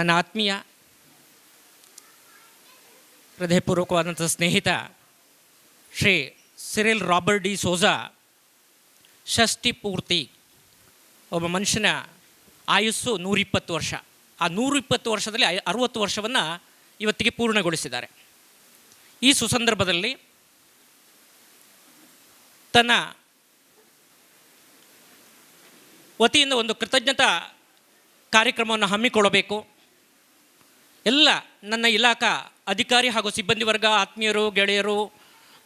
ನನ್ನ ಆತ್ಮೀಯ ಹೃದಯಪೂರ್ವಕವಾದಂಥ ಸ್ನೇಹಿತ Shri Cyril Robert D'Souza ಷಷ್ಠಿ ಪೂರ್ತಿ. ಒಬ್ಬ ಮನುಷ್ಯನ ಆಯುಸ್ಸು 120 ವರ್ಷ. ಆ 120 ವರ್ಷದಲ್ಲಿ 60 ವರ್ಷವನ್ನು ಇವತ್ತಿಗೆ ಪೂರ್ಣಗೊಳಿಸಿದ್ದಾರೆ. ಈ ಸುಸಂದರ್ಭದಲ್ಲಿ ತನ್ನ ವತಿಯಿಂದ ಒಂದು ಕೃತಜ್ಞತಾ ಕಾರ್ಯಕ್ರಮವನ್ನು ಹಮ್ಮಿಕೊಳ್ಳಬೇಕು. ಎಲ್ಲ ನನ್ನ ಇಲಾಖಾ ಅಧಿಕಾರಿ ಹಾಗೂ ಸಿಬ್ಬಂದಿ ವರ್ಗ, ಆತ್ಮೀಯರು, ಗೆಳೆಯರು,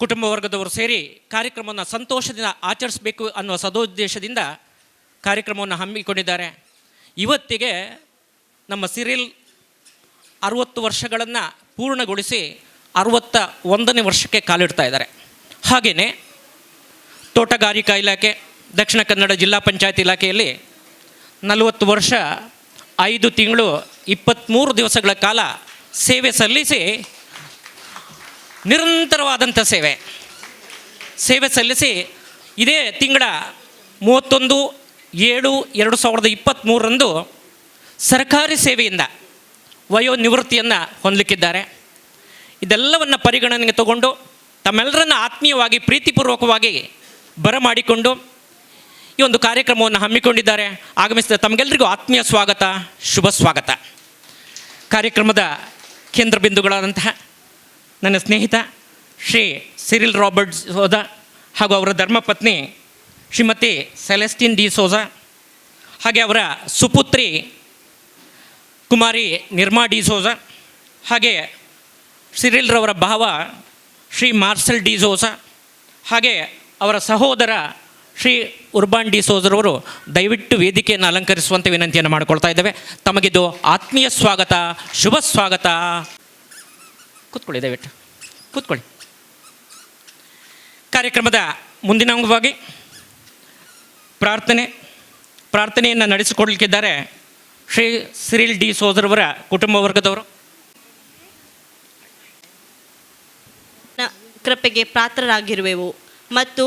ಕುಟುಂಬ ವರ್ಗದವರು ಸೇರಿ ಕಾರ್ಯಕ್ರಮವನ್ನು ಸಂತೋಷದಿಂದ ಆಚರಿಸಬೇಕು ಅನ್ನುವ ಸದುದ್ದೇಶದಿಂದ ಕಾರ್ಯಕ್ರಮವನ್ನು ಹಮ್ಮಿಕೊಂಡಿದ್ದಾರೆ. ಇವತ್ತಿಗೆ ನಮ್ಮ ಸಿರಿಲ್ 60 ವರ್ಷಗಳನ್ನು ಪೂರ್ಣಗೊಳಿಸಿ 61ನೇ ವರ್ಷಕ್ಕೆ ಕಾಲಿಡ್ತಾ ಇದ್ದಾರೆ. ಹಾಗೆಯೇ ತೋಟಗಾರಿಕಾ ಇಲಾಖೆ, ದಕ್ಷಿಣ ಕನ್ನಡ ಜಿಲ್ಲಾ ಪಂಚಾಯತ್ ಇಲಾಖೆಯಲ್ಲಿ 40 ವರ್ಷ 5 ತಿಂಗಳು 23 ದಿವಸಗಳ ಕಾಲ ಸೇವೆ ಸಲ್ಲಿಸಿ ನಿರಂತರವಾದಂಥ ಸೇವೆ ಸಲ್ಲಿಸಿ ಇದೇ ತಿಂಗಳ 31/7/2023 ಸರ್ಕಾರಿ ಸೇವೆಯಿಂದ ವಯೋನಿವೃತ್ತಿಯನ್ನು ಹೊಂದಲಿಕ್ಕಿದ್ದಾರೆ. ಇದೆಲ್ಲವನ್ನು ಪರಿಗಣನೆಗೆ ತಗೊಂಡು ತಮ್ಮೆಲ್ಲರನ್ನ ಆತ್ಮೀಯವಾಗಿ ಪ್ರೀತಿಪೂರ್ವಕವಾಗಿ ಬರಮಾಡಿಕೊಂಡು ಈ ಒಂದು ಕಾರ್ಯಕ್ರಮವನ್ನು ಹಮ್ಮಿಕೊಂಡಿದ್ದಾರೆ. ಆಗಮಿಸಿದ ತಮಗೆಲ್ಲರಿಗೂ ಆತ್ಮೀಯ ಸ್ವಾಗತ, ಶುಭ ಸ್ವಾಗತ. ಕಾರ್ಯಕ್ರಮದ ಕೇಂದ್ರ ಬಿಂದುಗಳಾದಂತಹ ನನ್ನ ಸ್ನೇಹಿತ ಶ್ರೀ ಸಿರಿಲ್ ರಾಬರ್ಟ್ ಸೋಜಾ ಹಾಗೂ ಅವರ ಧರ್ಮಪತ್ನಿ ಶ್ರೀಮತಿ ಸೆಲೆಸ್ಟಿನ್ ಡಿ ಸೋಜಾ, ಹಾಗೆ ಅವರ ಸುಪುತ್ರಿ ಕುಮಾರಿ ನಿರ್ಮಾ ಡಿ ಸೋಜಾ, ಹಾಗೆ ಸಿರಿಲ್ರವರ ಭಾವ ಶ್ರೀ ಮಾರ್ಸೆಲ್ ಡಿ ಸೋಜಾ, ಹಾಗೆ ಅವರ ಸಹೋದರ ಶ್ರೀ ಉರ್ಬಾನ್ ಡಿ ಸೋಜರವರು ದಯವಿಟ್ಟು ವೇದಿಕೆಯನ್ನು ಅಲಂಕರಿಸುವಂತೆ ವಿನಂತಿಯನ್ನು ಮಾಡಿಕೊಳ್ತಾ ಇದ್ದೇವೆ. ತಮಗಿದು ಆತ್ಮೀಯ ಸ್ವಾಗತ, ಶುಭ ಸ್ವಾಗತ. ಕೂತ್ಕೊಳ್ಳಿ, ದಯವಿಟ್ಟು ಕೂತ್ಕೊಳ್ಳಿ. ಕಾರ್ಯಕ್ರಮದ ಮುಂದಿನ ಅಂಗವಾಗಿ ಪ್ರಾರ್ಥನೆಯನ್ನು ನಡೆಸಿಕೊಡಲಿಕ್ಕಿದ್ದಾರೆ ಶ್ರೀ ಸಿರಿಲ್ ಡಿ ಸೋಜರವರ ಕುಟುಂಬ ವರ್ಗದವರು. ಕೃಪೆಗೆ ಪಾತ್ರರಾಗಿರುವೆವು ಮತ್ತು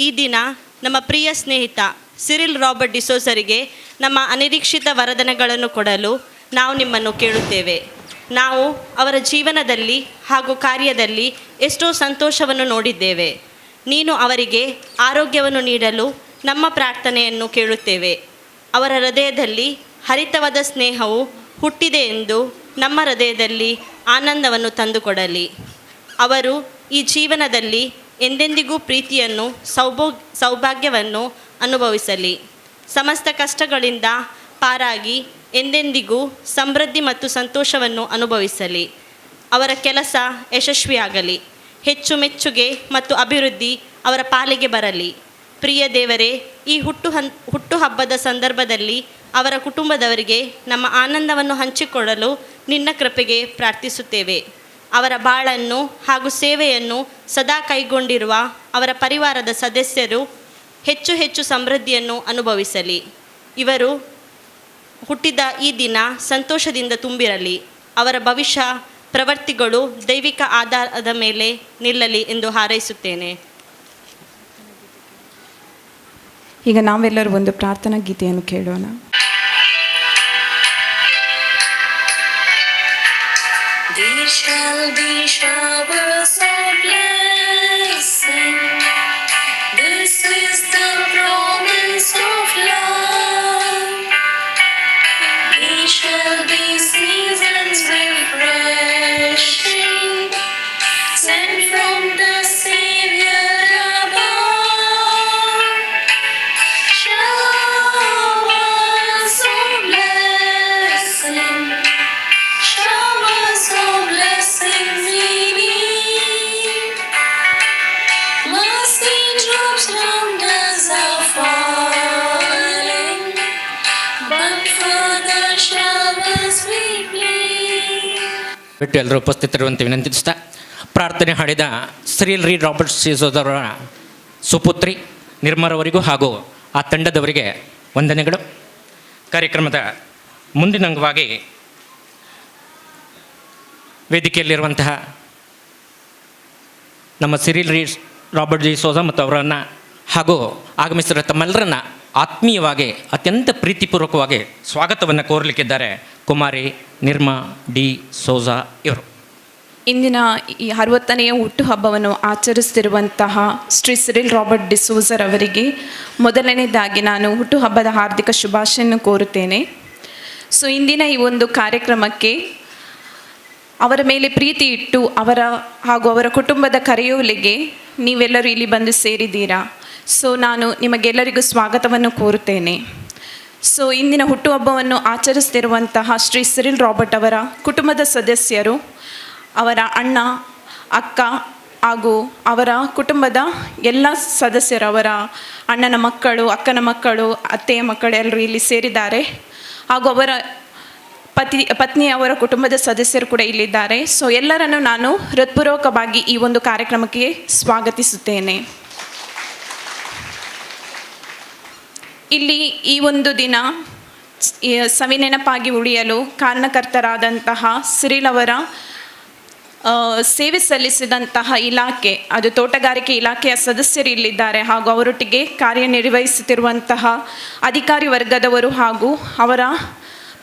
ಈ ದಿನ ನಮ್ಮ ಪ್ರಿಯ ಸ್ನೇಹಿತ ಸಿರಿಲ್ ರಾಬರ್ಟ್ ಡಿ ಸೋಜರಿಗೆ ನಮ್ಮ ಅನಿರೀಕ್ಷಿತ ವರದಾನಗಳನ್ನು ಕೊಡಲು ನಾವು ನಿಮ್ಮನ್ನು ಕೇಳುತ್ತೇವೆ. ನಾವು ಅವರ ಜೀವನದಲ್ಲಿ ಹಾಗೂ ಕಾರ್ಯದಲ್ಲಿ ಎಷ್ಟೋ ಸಂತೋಷವನ್ನು ನೋಡಿದ್ದೇವೆ. ನೀನು ಅವರಿಗೆ ಆರೋಗ್ಯವನ್ನು ನೀಡಲು ನಮ್ಮ ಪ್ರಾರ್ಥನೆಯನ್ನು ಕೇಳುತ್ತೇವೆ. ಅವರ ಹೃದಯದಲ್ಲಿ ಹರಿತವಾದ ಸ್ನೇಹವು ಹುಟ್ಟಿದೆ ಎಂದು ನಮ್ಮ ಹೃದಯದಲ್ಲಿ ಆನಂದವನ್ನು ತಂದುಕೊಡಲಿ. ಅವರು ಈ ಜೀವನದಲ್ಲಿ ಎಂದೆಂದಿಗೂ ಪ್ರೀತಿಯನ್ನು ಸೌಭಾಗ್ಯವನ್ನು ಅನುಭವಿಸಲಿ. ಸಮಸ್ತ ಕಷ್ಟಗಳಿಂದ ಪಾರಾಗಿ ಎಂದೆಂದಿಗೂ ಸಮೃದ್ಧಿ ಮತ್ತು ಸಂತೋಷವನ್ನು ಅನುಭವಿಸಲಿ. ಅವರ ಕೆಲಸ ಯಶಸ್ವಿಯಾಗಲಿ. ಹೆಚ್ಚು ಮೆಚ್ಚುಗೆ ಮತ್ತು ಅಭಿವೃದ್ಧಿ ಅವರ ಪಾಲಿಗೆ ಬರಲಿ. ಪ್ರಿಯ ದೇವರೇ, ಈ ಹುಟ್ಟುಹಬ್ಬದ ಸಂದರ್ಭದಲ್ಲಿ ಅವರ ಕುಟುಂಬದವರಿಗೆ ನಮ್ಮ ಆನಂದವನ್ನು ಹಂಚಿಕೊಳ್ಳಲು ನಿನ್ನ ಕೃಪೆಗೆ ಪ್ರಾರ್ಥಿಸುತ್ತೇವೆ. ಅವರ ಬಾಳನ್ನು ಹಾಗೂ ಸೇವೆಯನ್ನು ಸದಾ ಕೈಗೊಂಡಿರುವ ಅವರ ಪರಿವಾರದ ಸದಸ್ಯರು ಹೆಚ್ಚು ಹೆಚ್ಚು ಸಮೃದ್ಧಿಯನ್ನು ಅನುಭವಿಸಲಿ. ಇವರು ಹುಟ್ಟಿದ ಈ ದಿನ ಸಂತೋಷದಿಂದ ತುಂಬಿರಲಿ. ಅವರ ಭವಿಷ್ಯ ಪ್ರವೃತ್ತಿಗಳು ದೈವಿಕ ಆಧಾರದ ಮೇಲೆ ನಿಲ್ಲಲಿ ಎಂದು ಹಾರೈಸುತ್ತೇನೆ. ಈಗ ನಾವೆಲ್ಲರೂ ಒಂದು ಪ್ರಾರ್ಥನಾ ಗೀತೆಯನ್ನು ಕೇಳೋಣ. There shall be showers of blessing. This is the promise of love. There shall be seasons refreshing, sent from the Savior above. Showers of blessing. Showers of blessing we need. Mercy drops round us are falling, but for the showers we plead. ಬಿಟ್ಟು ಎಲ್ಲರೂ ಉಪಸ್ಥಿತರಿರುವಂತೆ ವಿನಂತಿಸ್ತಾ ಪ್ರಾರ್ಥನೆ ಹಾಡಿದ Cyril ರಿ Robert ಸೋಜರವರ ಸುಪುತ್ರಿ ನಿರ್ಮರವರಿಗೂ ಹಾಗೂ ಆ ತಂಡದವರಿಗೆ ವಂದನೆಗಳು. ಕಾರ್ಯಕ್ರಮದ ಮುಂದಿನ ಅಂಗವಾಗಿ ವೇದಿಕೆಯಲ್ಲಿರುವಂತಹ ನಮ್ಮ ಸಿರಿಲ್ ರಿ ರಾಬರ್ಟ್ ಡಿ ಸೋಜಾ ಮತ್ತು ಅವರನ್ನು ಹಾಗೂ ಆಗಮಿಸಿರೋ ತಮ್ಮೆಲ್ಲರನ್ನ ಆತ್ಮೀಯವಾಗಿ ಅತ್ಯಂತ ಪ್ರೀತಿಪೂರ್ವಕವಾಗಿ ಸ್ವಾಗತವನ್ನು ಕೋರಲಿಕ್ಕಿದ್ದಾರೆ ಕುಮಾರಿ ನಿರ್ಮಾ ಡಿ ಸೋಜಾ ಇವರು. ಇಂದಿನ ಈ 60ನೆಯ ಹುಟ್ಟುಹಬ್ಬವನ್ನು ಆಚರಿಸ್ತಿರುವಂತಹ ಶ್ರೀ ಸಿರಿಲ್ ರಾಬರ್ಟ್ ಡಿಸೋಜರ್ ಅವರಿಗೆ ಮೊದಲನೇದಾಗಿ ನಾನು ಹುಟ್ಟುಹಬ್ಬದ ಹಾರ್ದಿಕ ಶುಭಾಶಯನ್ನು ಕೋರುತ್ತೇನೆ. ಸೊ ಇಂದಿನ ಈ ಒಂದು ಕಾರ್ಯಕ್ರಮಕ್ಕೆ ಅವರ ಮೇಲೆ ಪ್ರೀತಿ ಇಟ್ಟು ಹಾಗೂ ಅವರ ಕುಟುಂಬದ ಕರೆಯೋಲಿಗೆ ನೀವೆಲ್ಲರೂ ಇಲ್ಲಿ ಬಂದು ಸೇರಿದ್ದೀರಾ. ಸೊ ನಾನು ನಿಮಗೆಲ್ಲರಿಗೂ ಸ್ವಾಗತವನ್ನು ಕೋರುತ್ತೇನೆ. ಸೊ ಇಂದಿನ ಹುಟ್ಟುಹಬ್ಬವನ್ನು ಆಚರಿಸ್ತಿರುವಂತಹ ಶ್ರೀ ಸಿರಿಲ್ ರಾಬರ್ಟ್ ಅವರ ಕುಟುಂಬದ ಸದಸ್ಯರು, ಅವರ ಅಣ್ಣ, ಅಕ್ಕ ಹಾಗೂ ಅವರ ಕುಟುಂಬದ ಎಲ್ಲ ಸದಸ್ಯರು, ಅವರ ಅಣ್ಣನ ಮಕ್ಕಳು, ಅಕ್ಕನ ಮಕ್ಕಳು, ಅತ್ತೆಯ ಮಕ್ಕಳು ಎಲ್ಲರೂ ಇಲ್ಲಿ ಸೇರಿದ್ದಾರೆ. ಹಾಗೂ ಅವರ ಪತ್ನಿ, ಅವರ ಕುಟುಂಬದ ಸದಸ್ಯರು ಕೂಡ ಇಲ್ಲಿದ್ದಾರೆ. ಸೊ ಎಲ್ಲರನ್ನು ನಾನು ಹೃತ್ಪೂರ್ವಕವಾಗಿ ಈ ಒಂದು ಕಾರ್ಯಕ್ರಮಕ್ಕೆ ಸ್ವಾಗತಿಸುತ್ತೇನೆ. ಇಲ್ಲಿ ಈ ಒಂದು ದಿನ ಸವಿನೆನಪಾಗಿ ಉಳಿಯಲು ಕಾರಣಕರ್ತರಾದಂತಹ ಸಿರಿಲ್ ಅವರ ಸೇವೆ ಸಲ್ಲಿಸಿದಂತಹ ಇಲಾಖೆ, ಅದು ತೋಟಗಾರಿಕೆ ಇಲಾಖೆಯ ಸದಸ್ಯರು ಇಲ್ಲಿದ್ದಾರೆ. ಹಾಗೂ ಅವರೊಟ್ಟಿಗೆ ಕಾರ್ಯನಿರ್ವಹಿಸುತ್ತಿರುವಂತಹ ಅಧಿಕಾರಿ ವರ್ಗದವರು ಹಾಗೂ ಅವರ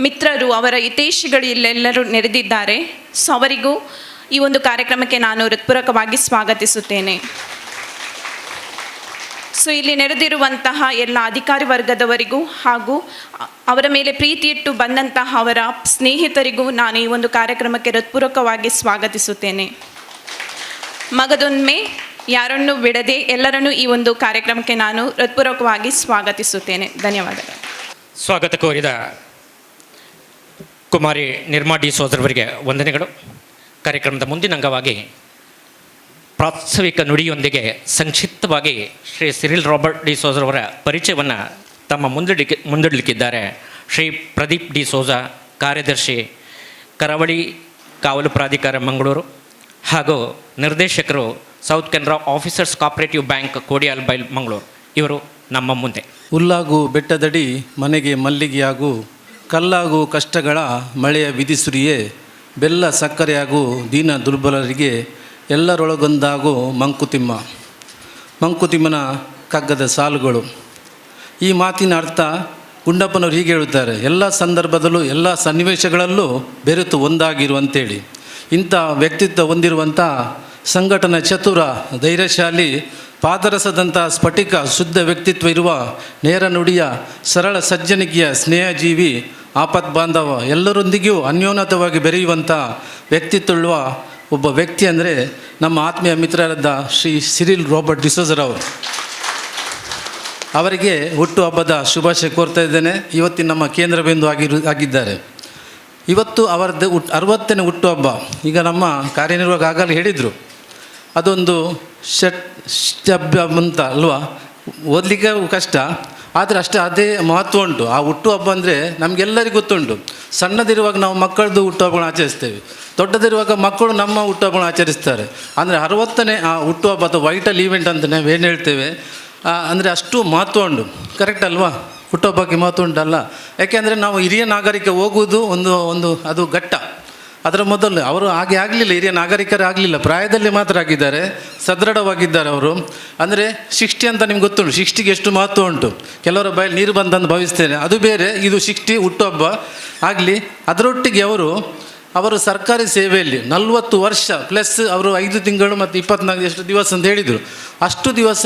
ಮಿತ್ರರು, ಅವರ ಹಿತೈಷಿಗಳು ಇಲ್ಲೆಲ್ಲರೂ ನೆರೆದಿದ್ದಾರೆ. ಸೊ ಅವರಿಗೂ ಈ ಒಂದು ಕಾರ್ಯಕ್ರಮಕ್ಕೆ ನಾನು ಹೃತ್ಪೂರ್ವಕವಾಗಿ ಸ್ವಾಗತಿಸುತ್ತೇನೆ. ಸೊ ಇಲ್ಲಿ ನೆರೆದಿರುವಂತಹ ಎಲ್ಲ ಅಧಿಕಾರಿ ವರ್ಗದವರಿಗೂ ಹಾಗೂ ಅವರ ಮೇಲೆ ಪ್ರೀತಿ ಇಟ್ಟು ಬಂದಂತಹ ಅವರ ಸ್ನೇಹಿತರಿಗೂ ನಾನು ಈ ಒಂದು ಕಾರ್ಯಕ್ರಮಕ್ಕೆ ಹೃತ್ಪೂರ್ವಕವಾಗಿ ಸ್ವಾಗತಿಸುತ್ತೇನೆ. ಮಗದೊಮ್ಮೆ ಯಾರನ್ನು ಬಿಡದೆ ಎಲ್ಲರನ್ನೂ ಈ ಒಂದು ಕಾರ್ಯಕ್ರಮಕ್ಕೆ ನಾನು ಹೃತ್ಪೂರ್ವಕವಾಗಿ ಸ್ವಾಗತಿಸುತ್ತೇನೆ. ಧನ್ಯವಾದಗಳು. ಸ್ವಾಗತ ಕೋರಿದ ಕುಮಾರಿ ನಿರ್ಮಾ ಡಿ ಸೋಜರವರಿಗೆ ವಂದನೆಗಳು. ಕಾರ್ಯಕ್ರಮದ ಮುಂದಿನ ಅಂಗವಾಗಿ ಪ್ರಾಸ್ತಾವಿಕ ನುಡಿಯೊಂದಿಗೆ ಸಂಕ್ಷಿಪ್ತವಾಗಿ ಶ್ರೀ ಸಿರಿಲ್ ರಾಬರ್ಟ್ ಡಿ ಸೋಜರವರ ಪರಿಚಯವನ್ನು ತಮ್ಮ ಮುಂದಿಡಲಿಕ್ಕಿದ್ದಾರೆ ಶ್ರೀ ಪ್ರದೀಪ್ ಡಿ ಸೋಜಾ, ಕಾರ್ಯದರ್ಶಿ, ಕರಾವಳಿ ಕಾವಲು ಪ್ರಾಧಿಕಾರ ಮಂಗಳೂರು ಹಾಗೂ ನಿರ್ದೇಶಕರು, south Canara officers cooperative bank, Kodialbail, Mangaluru. ಇವರು ನಮ್ಮ ಮುಂದೆ. ಹುಲ್ಲಾಗು ಬೆಟ್ಟದಡಿ ಮನೆಗೆ ಮಲ್ಲಿಗೆಯಾಗು, ಕಲ್ಲಾಗು ಕಷ್ಟಗಳ ಮಳೆಯ ವಿಧಿಸುರಿಯೇ, ಬೆಲ್ಲ ಸಕ್ಕರೆಯಾಗು ದೀನ ದುರ್ಬಲರಿಗೆ, ಎಲ್ಲರೊಳಗೊಂದಾಗು ಮಂಕುತಿಮ್ಮ. ಮಂಕುತಿಮ್ಮನ ಕಗ್ಗದ ಸಾಲುಗಳು. ಈ ಮಾತಿನ ಅರ್ಥ ಗುಂಡಪ್ಪನವರು ಹೀಗೆ ಹೇಳುತ್ತಾರೆ: ಎಲ್ಲ ಸಂದರ್ಭದಲ್ಲೂ ಎಲ್ಲ ಸನ್ನಿವೇಶಗಳಲ್ಲೂ ಬೆರೆತು ಒಂದಾಗಿರುವಂತೇಳಿ. ಇಂಥ ವ್ಯಕ್ತಿತ್ವ ಹೊಂದಿರುವಂಥ ಸಂಘಟನಾ ಚತುರ, ಧೈರ್ಯಶಾಲಿ, ಪಾದರಸದಂಥ ಸ್ಫಟಿಕ ಶುದ್ಧ ವ್ಯಕ್ತಿತ್ವ ಇರುವ, ನೇರ ನುಡಿಯ ಸರಳ ಸಜ್ಜನಿಕೆಯ ಸ್ನೇಹಜೀವಿ, ಆಪತ್ ಬಾಂಧವ, ಎಲ್ಲರೊಂದಿಗೂ ಅನ್ಯೋನ್ಯತವಾಗಿ ಬೆರೆಯುವಂಥ ವ್ಯಕ್ತಿತ್ವಳುವ ಒಬ್ಬ ವ್ಯಕ್ತಿ ಅಂದರೆ ನಮ್ಮ ಆತ್ಮೀಯ ಮಿತ್ರರಾದ ಶ್ರೀ ಸಿರಿಲ್ ರಾಬರ್ಟ್ ಡಿಸೋಜರ್ ಅವರು. ಅವರಿಗೆ ಹುಟ್ಟುಹಬ್ಬದ ಶುಭಾಶಯ ಕೋರ್ತಾ ಇದ್ದೇನೆ. ಇವತ್ತಿನ ನಮ್ಮ ಕೇಂದ್ರ ಬಿಂದು ಆಗಿದ್ದಾರೆ. ಇವತ್ತು ಅವರದ್ದು 60ನೇ ಹುಟ್ಟುಹಬ್ಬ. ಈಗ ನಮ್ಮ ಕಾರ್ಯನಿರ್ವಾಹಕ ಆಗಲೇ ಹೇಳಿದರು, ಅದೊಂದು ಷಟ್ಯಭ್ಯ ಅಂತ ಅಲ್ವಾ, ಓದಲಿಕ್ಕೆ ಕಷ್ಟ, ಆದರೆ ಅದೇ ಮಹತ್ವ ಉಂಟು. ಆ ಹುಟ್ಟುಹಬ್ಬ ಅಂದರೆ ನಮಗೆಲ್ಲರಿಗೂ ಗೊತ್ತುಂಟು. ಸಣ್ಣದಿರುವಾಗ ನಾವು ಮಕ್ಕಳದ್ದು ಹುಟ್ಟುಹಬ್ಬಗಳನ್ನ ಆಚರಿಸ್ತೇವೆ, ದೊಡ್ಡದಿರುವಾಗ ಮಕ್ಕಳು ನಮ್ಮ ಹುಟ್ಟುಹಬ್ಬಗಳನ್ನ ಆಚರಿಸ್ತಾರೆ. ಅಂದರೆ 60ನೇ ಆ ಹುಟ್ಟುಹಬ್ಬ ಅಥವಾ ವೈಟಲ್ ಈವೆಂಟ್ ಅಂತ ನಾವು ಏನು ಹೇಳ್ತೇವೆ, ಅಂದರೆ ಅಷ್ಟು ಮಹತ್ವ ಉಂಟು. ಕರೆಕ್ಟ್ ಅಲ್ವಾ? ಹುಟ್ಟುಹಬ್ಬಕ್ಕೆ ಮಹತ್ವ ಉಂಟಲ್ಲ? ಯಾಕೆಂದರೆ ನಾವು ಹಿರಿಯ ನಾಗರಿಕ ಹೋಗುವುದು ಒಂದು ಅದು ಘಟ್ಟ. ಅದರ ಮೊದಲು ಅವರು ಹಾಗೆ ಆಗಲಿಲ್ಲ, ಹಿರಿಯ ನಾಗರಿಕರೇ ಆಗಲಿಲ್ಲ, ಪ್ರಾಯದಲ್ಲಿ ಮಾತ್ರ ಆಗಿದ್ದಾರೆ, ಸದೃಢವಾಗಿದ್ದಾರೆ ಅವರು. ಅಂದರೆ 60 ಅಂತ ನಿಮ್ಗೆ ಗೊತ್ತುಂಟು, 60ಗೆ ಎಷ್ಟು ಮಹತ್ವ ಉಂಟು. ಕೆಲವರ ಬಾಯಲ್ಲಿ ನೀರು ಬಂದಂತ ಭಾವಿಸ್ತೇನೆ, ಅದು ಬೇರೆ, ಇದು 60 ಹುಟ್ಟುಹಬ್ಬ ಆಗಲಿ. ಅದರೊಟ್ಟಿಗೆ ಅವರು ಸರ್ಕಾರಿ ಸೇವೆಯಲ್ಲಿ 40 ವರ್ಷ ಪ್ಲಸ್ ಅವರು 5 ತಿಂಗಳು ಮತ್ತು 24 ಎಷ್ಟು ದಿವಸ ಅಂತ ಹೇಳಿದರು. ಅಷ್ಟು ದಿವಸ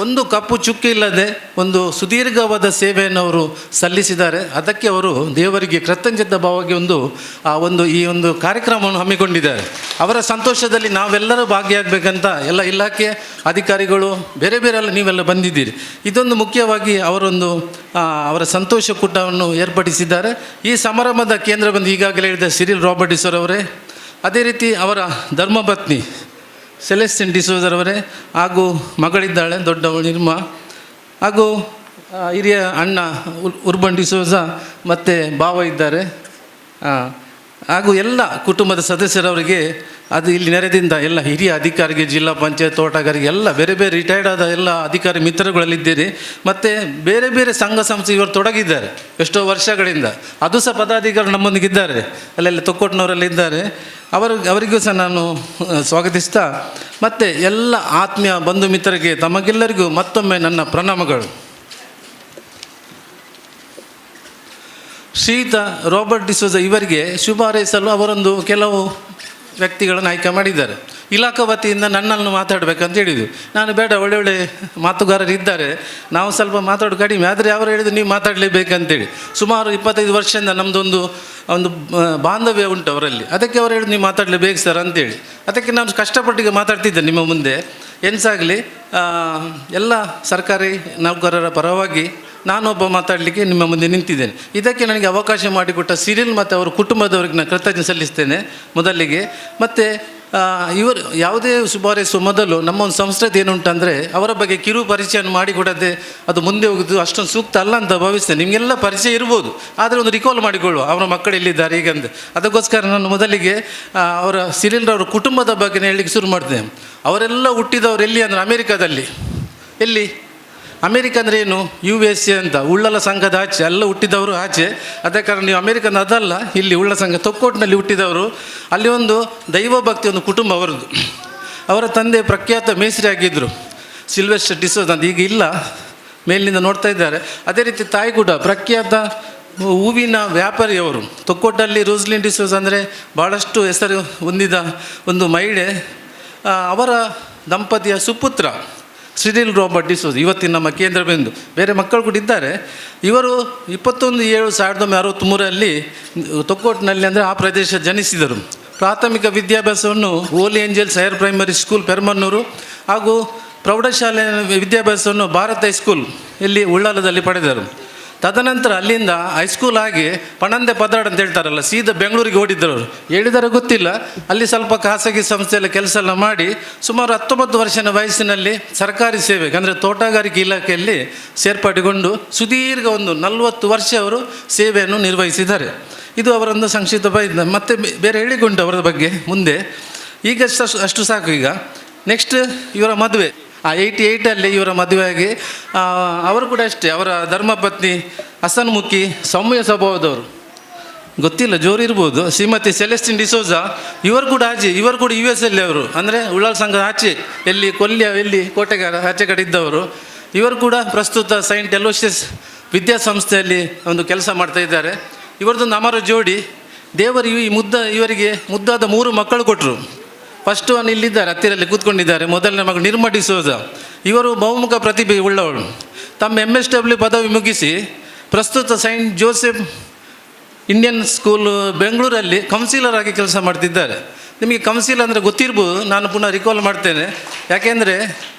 ಒಂದು ಕಪ್ಪು ಚುಕ್ಕೆ ಇಲ್ಲದೆ ಒಂದು ಸುದೀರ್ಘವಾದ ಸೇವೆಯನ್ನು ಅವರು ಸಲ್ಲಿಸಿದ್ದಾರೆ. ಅದಕ್ಕೆ ಅವರು ದೇವರಿಗೆ ಕೃತಜ್ಞತಾ ಭಾವವಾಗಿ ಈ ಒಂದು ಕಾರ್ಯಕ್ರಮವನ್ನು ಹಮ್ಮಿಕೊಂಡಿದ್ದಾರೆ. ಅವರ ಸಂತೋಷದಲ್ಲಿ ನಾವೆಲ್ಲರೂ ಭಾಗಿಯಾಗಬೇಕಂತ ಎಲ್ಲ ಇಲಾಖೆ ಅಧಿಕಾರಿಗಳು ಬೇರೆ ಎಲ್ಲ ನೀವೆಲ್ಲ ಬಂದಿದ್ದೀರಿ. ಇದೊಂದು ಮುಖ್ಯವಾಗಿ ಅವರ ಸಂತೋಷ ಕೂಟವನ್ನು ಏರ್ಪಡಿಸಿದ್ದಾರೆ. ಈ ಸಮಾರಂಭದ ಕೇಂದ್ರ ಬಂದು ಈಗಾಗಲೇ ಹೇಳಿದ ಸಿರಿಲ್ ರಾಬರ್ಟ್ ಡಿಸೋಜರ್ ಅವರೇ, ಅದೇ ರೀತಿ ಅವರ ಧರ್ಮಪತ್ನಿ ಸೆಲೆಸ್ಟಿನ್ ಡಿಸೋಜರ್ ಅವರೇ, ಹಾಗೂ ಮಗಳಿದ್ದಾಳೆ ದೊಡ್ಡವಳು ನಿರ್ಮಾ, ಹಾಗೂ ಹಿರಿಯ ಅಣ್ಣ ಉರ್ಬನ್ ಡಿಸೋಜಾ ಮತ್ತು ಭಾವ ಇದ್ದಾರೆ, ಹಾಗೂ ಎಲ್ಲ ಕುಟುಂಬದ ಸದಸ್ಯರವರಿಗೆ, ಅದು ಇಲ್ಲಿ ನೆರೆದಿಂದ ಎಲ್ಲ ಹಿರಿಯ ಅಧಿಕಾರಿಗೆ, ಜಿಲ್ಲಾ ಪಂಚಾಯತ್, ತೋಟಗಾರಿಕೆ ಎಲ್ಲ ಬೇರೆ ರಿಟೈರ್ಡ್ ಆದ ಎಲ್ಲ ಅಧಿಕಾರಿ ಮಿತ್ರಗಳಲ್ಲಿದ್ದೀರಿ. ಮತ್ತು ಬೇರೆ ಸಂಘ ಸಂಸ್ಥೆ ಇವರು ತೊಡಗಿದ್ದಾರೆ ಎಷ್ಟೋ ವರ್ಷಗಳಿಂದ. ಅದು ಸಹ ಪದಾಧಿಕಾರಿ ನಮ್ಮೊಂದಿಗಿದ್ದಾರೆ, ಅಲ್ಲೆಲ್ಲ ತೊಕ್ಕೊಟ್ಟಿನವರೆಲ್ಲ ಇದ್ದಾರೆ. ಅವರಿಗೂ ಸಹ ನಾನು ಸ್ವಾಗತಿಸ್ತಾ, ಮತ್ತು ಎಲ್ಲ ಆತ್ಮೀಯ ಬಂಧು ಮಿತ್ರರಿಗೆ ಶ್ರೀಯುತ ರಾಬರ್ಟ್ ಡಿಸೋಜ ಇವರಿಗೆ ಶುಭ ಹಾರೈಸಲು ಅವರೊಂದು ಕೆಲವು ವ್ಯಕ್ತಿಗಳನ್ನು ಆಯ್ಕೆ ಮಾಡಿದ್ದಾರೆ. ಇಲಾಖಾ ವತಿಯಿಂದ ನನ್ನನ್ನು ಮಾತಾಡಬೇಕಂತ ಹೇಳಿದರು. ನಾನು ಬೇಡ, ಒಳ್ಳೆ ಮಾತುಗಾರರು ಇದ್ದಾರೆ, ನಾವು ಸ್ವಲ್ಪ ಮಾತಾಡೋದು ಕಡಿಮೆ, ಆದರೆ ಅವರು ಹೇಳಿದ್ರು ನೀವು ಮಾತಾಡಲೇಬೇಕಂತೇಳಿ. ಸುಮಾರು 25 ವರ್ಷದಿಂದ ನಮ್ಮದೊಂದು ಬಾಂಧವ್ಯ ಉಂಟು ಅವರಲ್ಲಿ. ಅದಕ್ಕೆ ಅವರು ಹೇಳಿದ್ರು ನೀವು ಮಾತಾಡಲೇಬೇಕು ಸರ್ ಅಂತೇಳಿ. ಅದಕ್ಕೆ ನಾನು ಕಷ್ಟಪಟ್ಟಿಗೆ ಮಾತಾಡ್ತಿದ್ದೆ ನಿಮ್ಮ ಮುಂದೆ. ಎನ್ಸಾಗಲಿ ಎಲ್ಲ ಸರ್ಕಾರಿ ನೌಕರರ ಪರವಾಗಿ ನಾನೊಬ್ಬ ಮಾತಾಡಲಿಕ್ಕೆ ನಿಮ್ಮ ಮುಂದೆ ನಿಂತಿದ್ದೇನೆ. ಇದಕ್ಕೆ ನನಗೆ ಅವಕಾಶ ಮಾಡಿಕೊಟ್ಟ ಸಿರಿಲ್ ಮತ್ತು ಅವರ ಕುಟುಂಬದವರಿಗೆ ನಾನು ಕೃತಜ್ಞತೆ ಸಲ್ಲಿಸ್ತೇನೆ ಮೊದಲಿಗೆ. ಮತ್ತು ಇವರು ಯಾವುದೇ ಶುಭಾರೈಸುವ ಮೊದಲು ನಮ್ಮ ಒಂದು ಸಂಸ್ಕೃತಿ ಏನುಂಟಂದರೆ ಅವರ ಬಗ್ಗೆ ಕಿರು ಪರಿಚಯವನ್ನು ಮಾಡಿಕೊಡದೆ ಅದು ಮುಂದೆ ಹೋಗೋದು ಅಷ್ಟೊಂದು ಸೂಕ್ತ ಅಲ್ಲ ಅಂತ ಭಾವಿಸ್ತೇನೆ. ನಿಮಗೆಲ್ಲ ಪರಿಚಯ ಇರ್ಬೋದು, ಆದರೆ ಒಂದು ರಿಕಾಲ್ ಮಾಡಿಕೊಳ್ಳುವ ಅವರ ಮಕ್ಕಳು ಎಲ್ಲಿದ್ದಾರೆ ಹೀಗಂತ. ಅದಕ್ಕೋಸ್ಕರ ನಾನು ಮೊದಲಿಗೆ ಅವರ ಸಿರಿಲ್ರವರ ಕುಟುಂಬದ ಬಗ್ಗೆ ಹೇಳಲಿಕ್ಕೆ ಶುರು ಮಾಡ್ತೇನೆ. ಅವರೆಲ್ಲ ಹುಟ್ಟಿದವರು ಎಲ್ಲಿ ಅಂದರೆ ಅಮೇರಿಕಾದಲ್ಲಿ. ಎಲ್ಲಿ? ಅಮೇರಿಕ ಅಂದರೆ ಏನು? USA ಅಂತ, ಉಳ್ಳಲ ಸಂಘದ ಆಚೆ ಎಲ್ಲ ಹುಟ್ಟಿದವರು ಆಚೆ. ಅದೇ ಕಾರಣ ನೀವು ಅಮೇರಿಕನ್ ಅದಲ್ಲ, ಇಲ್ಲಿ ಉಳ್ಳ ಸಂಘ ತೊಕ್ಕೋಟಿನಲ್ಲಿ ಹುಟ್ಟಿದವರು. ಅಲ್ಲಿ ಒಂದು ದೈವಭಕ್ತಿ ಒಂದು ಕುಟುಂಬ ಅವರದ್ದು. ಅವರ ತಂದೆ ಪ್ರಖ್ಯಾತ ಮೇಸ್ತ್ರಿ ಆಗಿದ್ದರು, ಸಿಲ್ವೆಸ್ಟರ್ ಡಿಸೋಜ ಅಂತ, ಈಗ ಇಲ್ಲ, ಮೇಲಿನಿಂದ ನೋಡ್ತಾ ಇದ್ದಾರೆ. ಅದೇ ರೀತಿ ತಾಯಿ ಕೂಡ ಪ್ರಖ್ಯಾತ ಹೂವಿನ ವ್ಯಾಪಾರಿಯವರು. ತೊಕ್ಕೋಟಲ್ಲಿ ರೋಸ್ಲಿನ್ ಡಿಸೋಜ ಅಂದರೆ ಭಾಳಷ್ಟು ಹೆಸರು ಹೊಂದಿದ ಒಂದು ಮಹಿಳೆ. ಅವರ ದಂಪತಿಯ ಸುಪುತ್ರ ಸಿರಿಲ್ ರಾಬರ್ಟ್ ಡಿಸೋಜ ಇವತ್ತಿನ ನಮ್ಮ ಕೇಂದ್ರ ಬಿಂದು. ಬೇರೆ ಮಕ್ಕಳು ಕೂಡ ಇದ್ದಾರೆ. ಇವರು 21/7/1963 ತೊಕ್ಕೋಟ್ನಲ್ಲಿ ಅಂದರೆ ಆ ಪ್ರದೇಶ ಜನಿಸಿದರು. ಪ್ರಾಥಮಿಕ ವಿದ್ಯಾಭ್ಯಾಸವನ್ನು ಹೋಲಿ angels higher primary school Permannur ಹಾಗೂ ಪ್ರೌಢಶಾಲೆ ವಿದ್ಯಾಭ್ಯಾಸವನ್ನು ಭಾರತ್ ಹೈಸ್ಕೂಲ್ ಇಲ್ಲಿ ಉಳ್ಳಾಲದಲ್ಲಿ ಪಡೆದರು. ತದನಂತರ ಅಲ್ಲಿಂದ ಹೈಸ್ಕೂಲ್ ಆಗಿ ಪಣಂದೆ ಪದಾಡ್ ಅಂತ ಹೇಳ್ತಾರಲ್ಲ, ಸೀದಾ ಬೆಂಗಳೂರಿಗೆ ಓಡಿದ್ದರು. ಹೇಳಿದರೆ ಗೊತ್ತಿಲ್ಲ. ಅಲ್ಲಿ ಸ್ವಲ್ಪ ಖಾಸಗಿ ಸಂಸ್ಥೆಯಲ್ಲಿ ಕೆಲಸ ಎಲ್ಲ ಮಾಡಿ ಸುಮಾರು 19 ವರ್ಷದ ವಯಸ್ಸಿನಲ್ಲಿ ಸರ್ಕಾರಿ ಸೇವೆಗೆ ಅಂದರೆ ತೋಟಗಾರಿಕೆ ಇಲಾಖೆಯಲ್ಲಿ ಸೇರ್ಪಡೆಗೊಂಡು ಸುದೀರ್ಘ ಒಂದು 40 ವರ್ಷ ಅವರು ಸೇವೆಯನ್ನು ನಿರ್ವಹಿಸಿದ್ದಾರೆ. ಇದು ಅವರೊಂದು ಸಂಕ್ಷಿಪ್ತ ಬಯದ. ಮತ್ತೆ ಬೇರೆ ಹೇಳಿಕೊಂಡು ಅವರ ಬಗ್ಗೆ ಮುಂದೆ. ಈಗ ಅಷ್ಟು ಸಾಕು. ಈಗ ನೆಕ್ಸ್ಟ್ ಇವರ ಮದುವೆ 88 ಇವರ ಮದುವೆಯಾಗಿ ಅವರು ಕೂಡ ಅಷ್ಟೇ. ಅವರ ಧರ್ಮಪತ್ನಿ ಹಸನ್ಮುಖಿ ಸೌಮ್ಯ ಸ್ವಭಾವದವರು, ಗೊತ್ತಿಲ್ಲ ಜೋರಿರ್ಬೋದು, ಶ್ರೀಮತಿ ಸೆಲೆಸ್ಟಿನ್ ಡಿಸೋಜ. ಇವರು ಕೂಡ ಇವರು ಕೂಡ US ಅಲ್ಲಿ ಅವರು ಅಂದರೆ ಉಳ್ಳಾಲ ಸಂಘದ ಆಚೆ ಎಲ್ಲಿ ಕೊಲ್ಲಿಯ ಎಲ್ಲಿ ಕೋಟೆಗಾರ ಆಚೆ ಕಡೆ ಇದ್ದವರು. ಇವರು ಕೂಡ ಪ್ರಸ್ತುತ ಸೈಂಟ್ ಎಲೋಷಿಯಸ್ ವಿದ್ಯಾಸಂಸ್ಥೆಯಲ್ಲಿ ಒಂದು ಕೆಲಸ ಮಾಡ್ತಾ ಇದ್ದಾರೆ. ಇವರದೊಂದು ಅಮರ ಜೋಡಿ. ದೇವರು ಇವರಿಗೆ ಮುದ್ದಾದ 3 ಮಕ್ಕಳು ಕೊಟ್ಟರು. ಫಸ್ಟ್ ಒನ್ ಇಲ್ಲಿದ್ದಾರೆ, ಹತ್ತಿರಲ್ಲಿ ಕೂತ್ಕೊಂಡಿದ್ದಾರೆ. ಮೊದಲನೇ ಮಗಳು ನಿರ್ಮಾ ಡಿಸೋಜ. ಇವರು ಬಹುಮುಖ ಪ್ರತಿಭೆ ಉಳ್ಳವಳು. ತಮ್ಮ MSW ಪದವಿ ಮುಗಿಸಿ ಪ್ರಸ್ತುತ ಸೈಂಟ್ ಜೋಸೆಫ್ ಇಂಡಿಯನ್ ಸ್ಕೂಲ್ ಬೆಂಗಳೂರಲ್ಲಿ ಕೌನ್ಸಿಲರ್ ಆಗಿ ಕೆಲಸ ಮಾಡ್ತಿದ್ದಾರೆ. ನಿಮಗೆ ಕೌನ್ಸಿಲ್ ಅಂದರೆ ಗೊತ್ತಿರ್ಬೋದು, ನಾನು ಪುನಃ ರಿಕಾಲ್ ಮಾಡ್ತೇನೆ. ಯಾಕೆಂದರೆ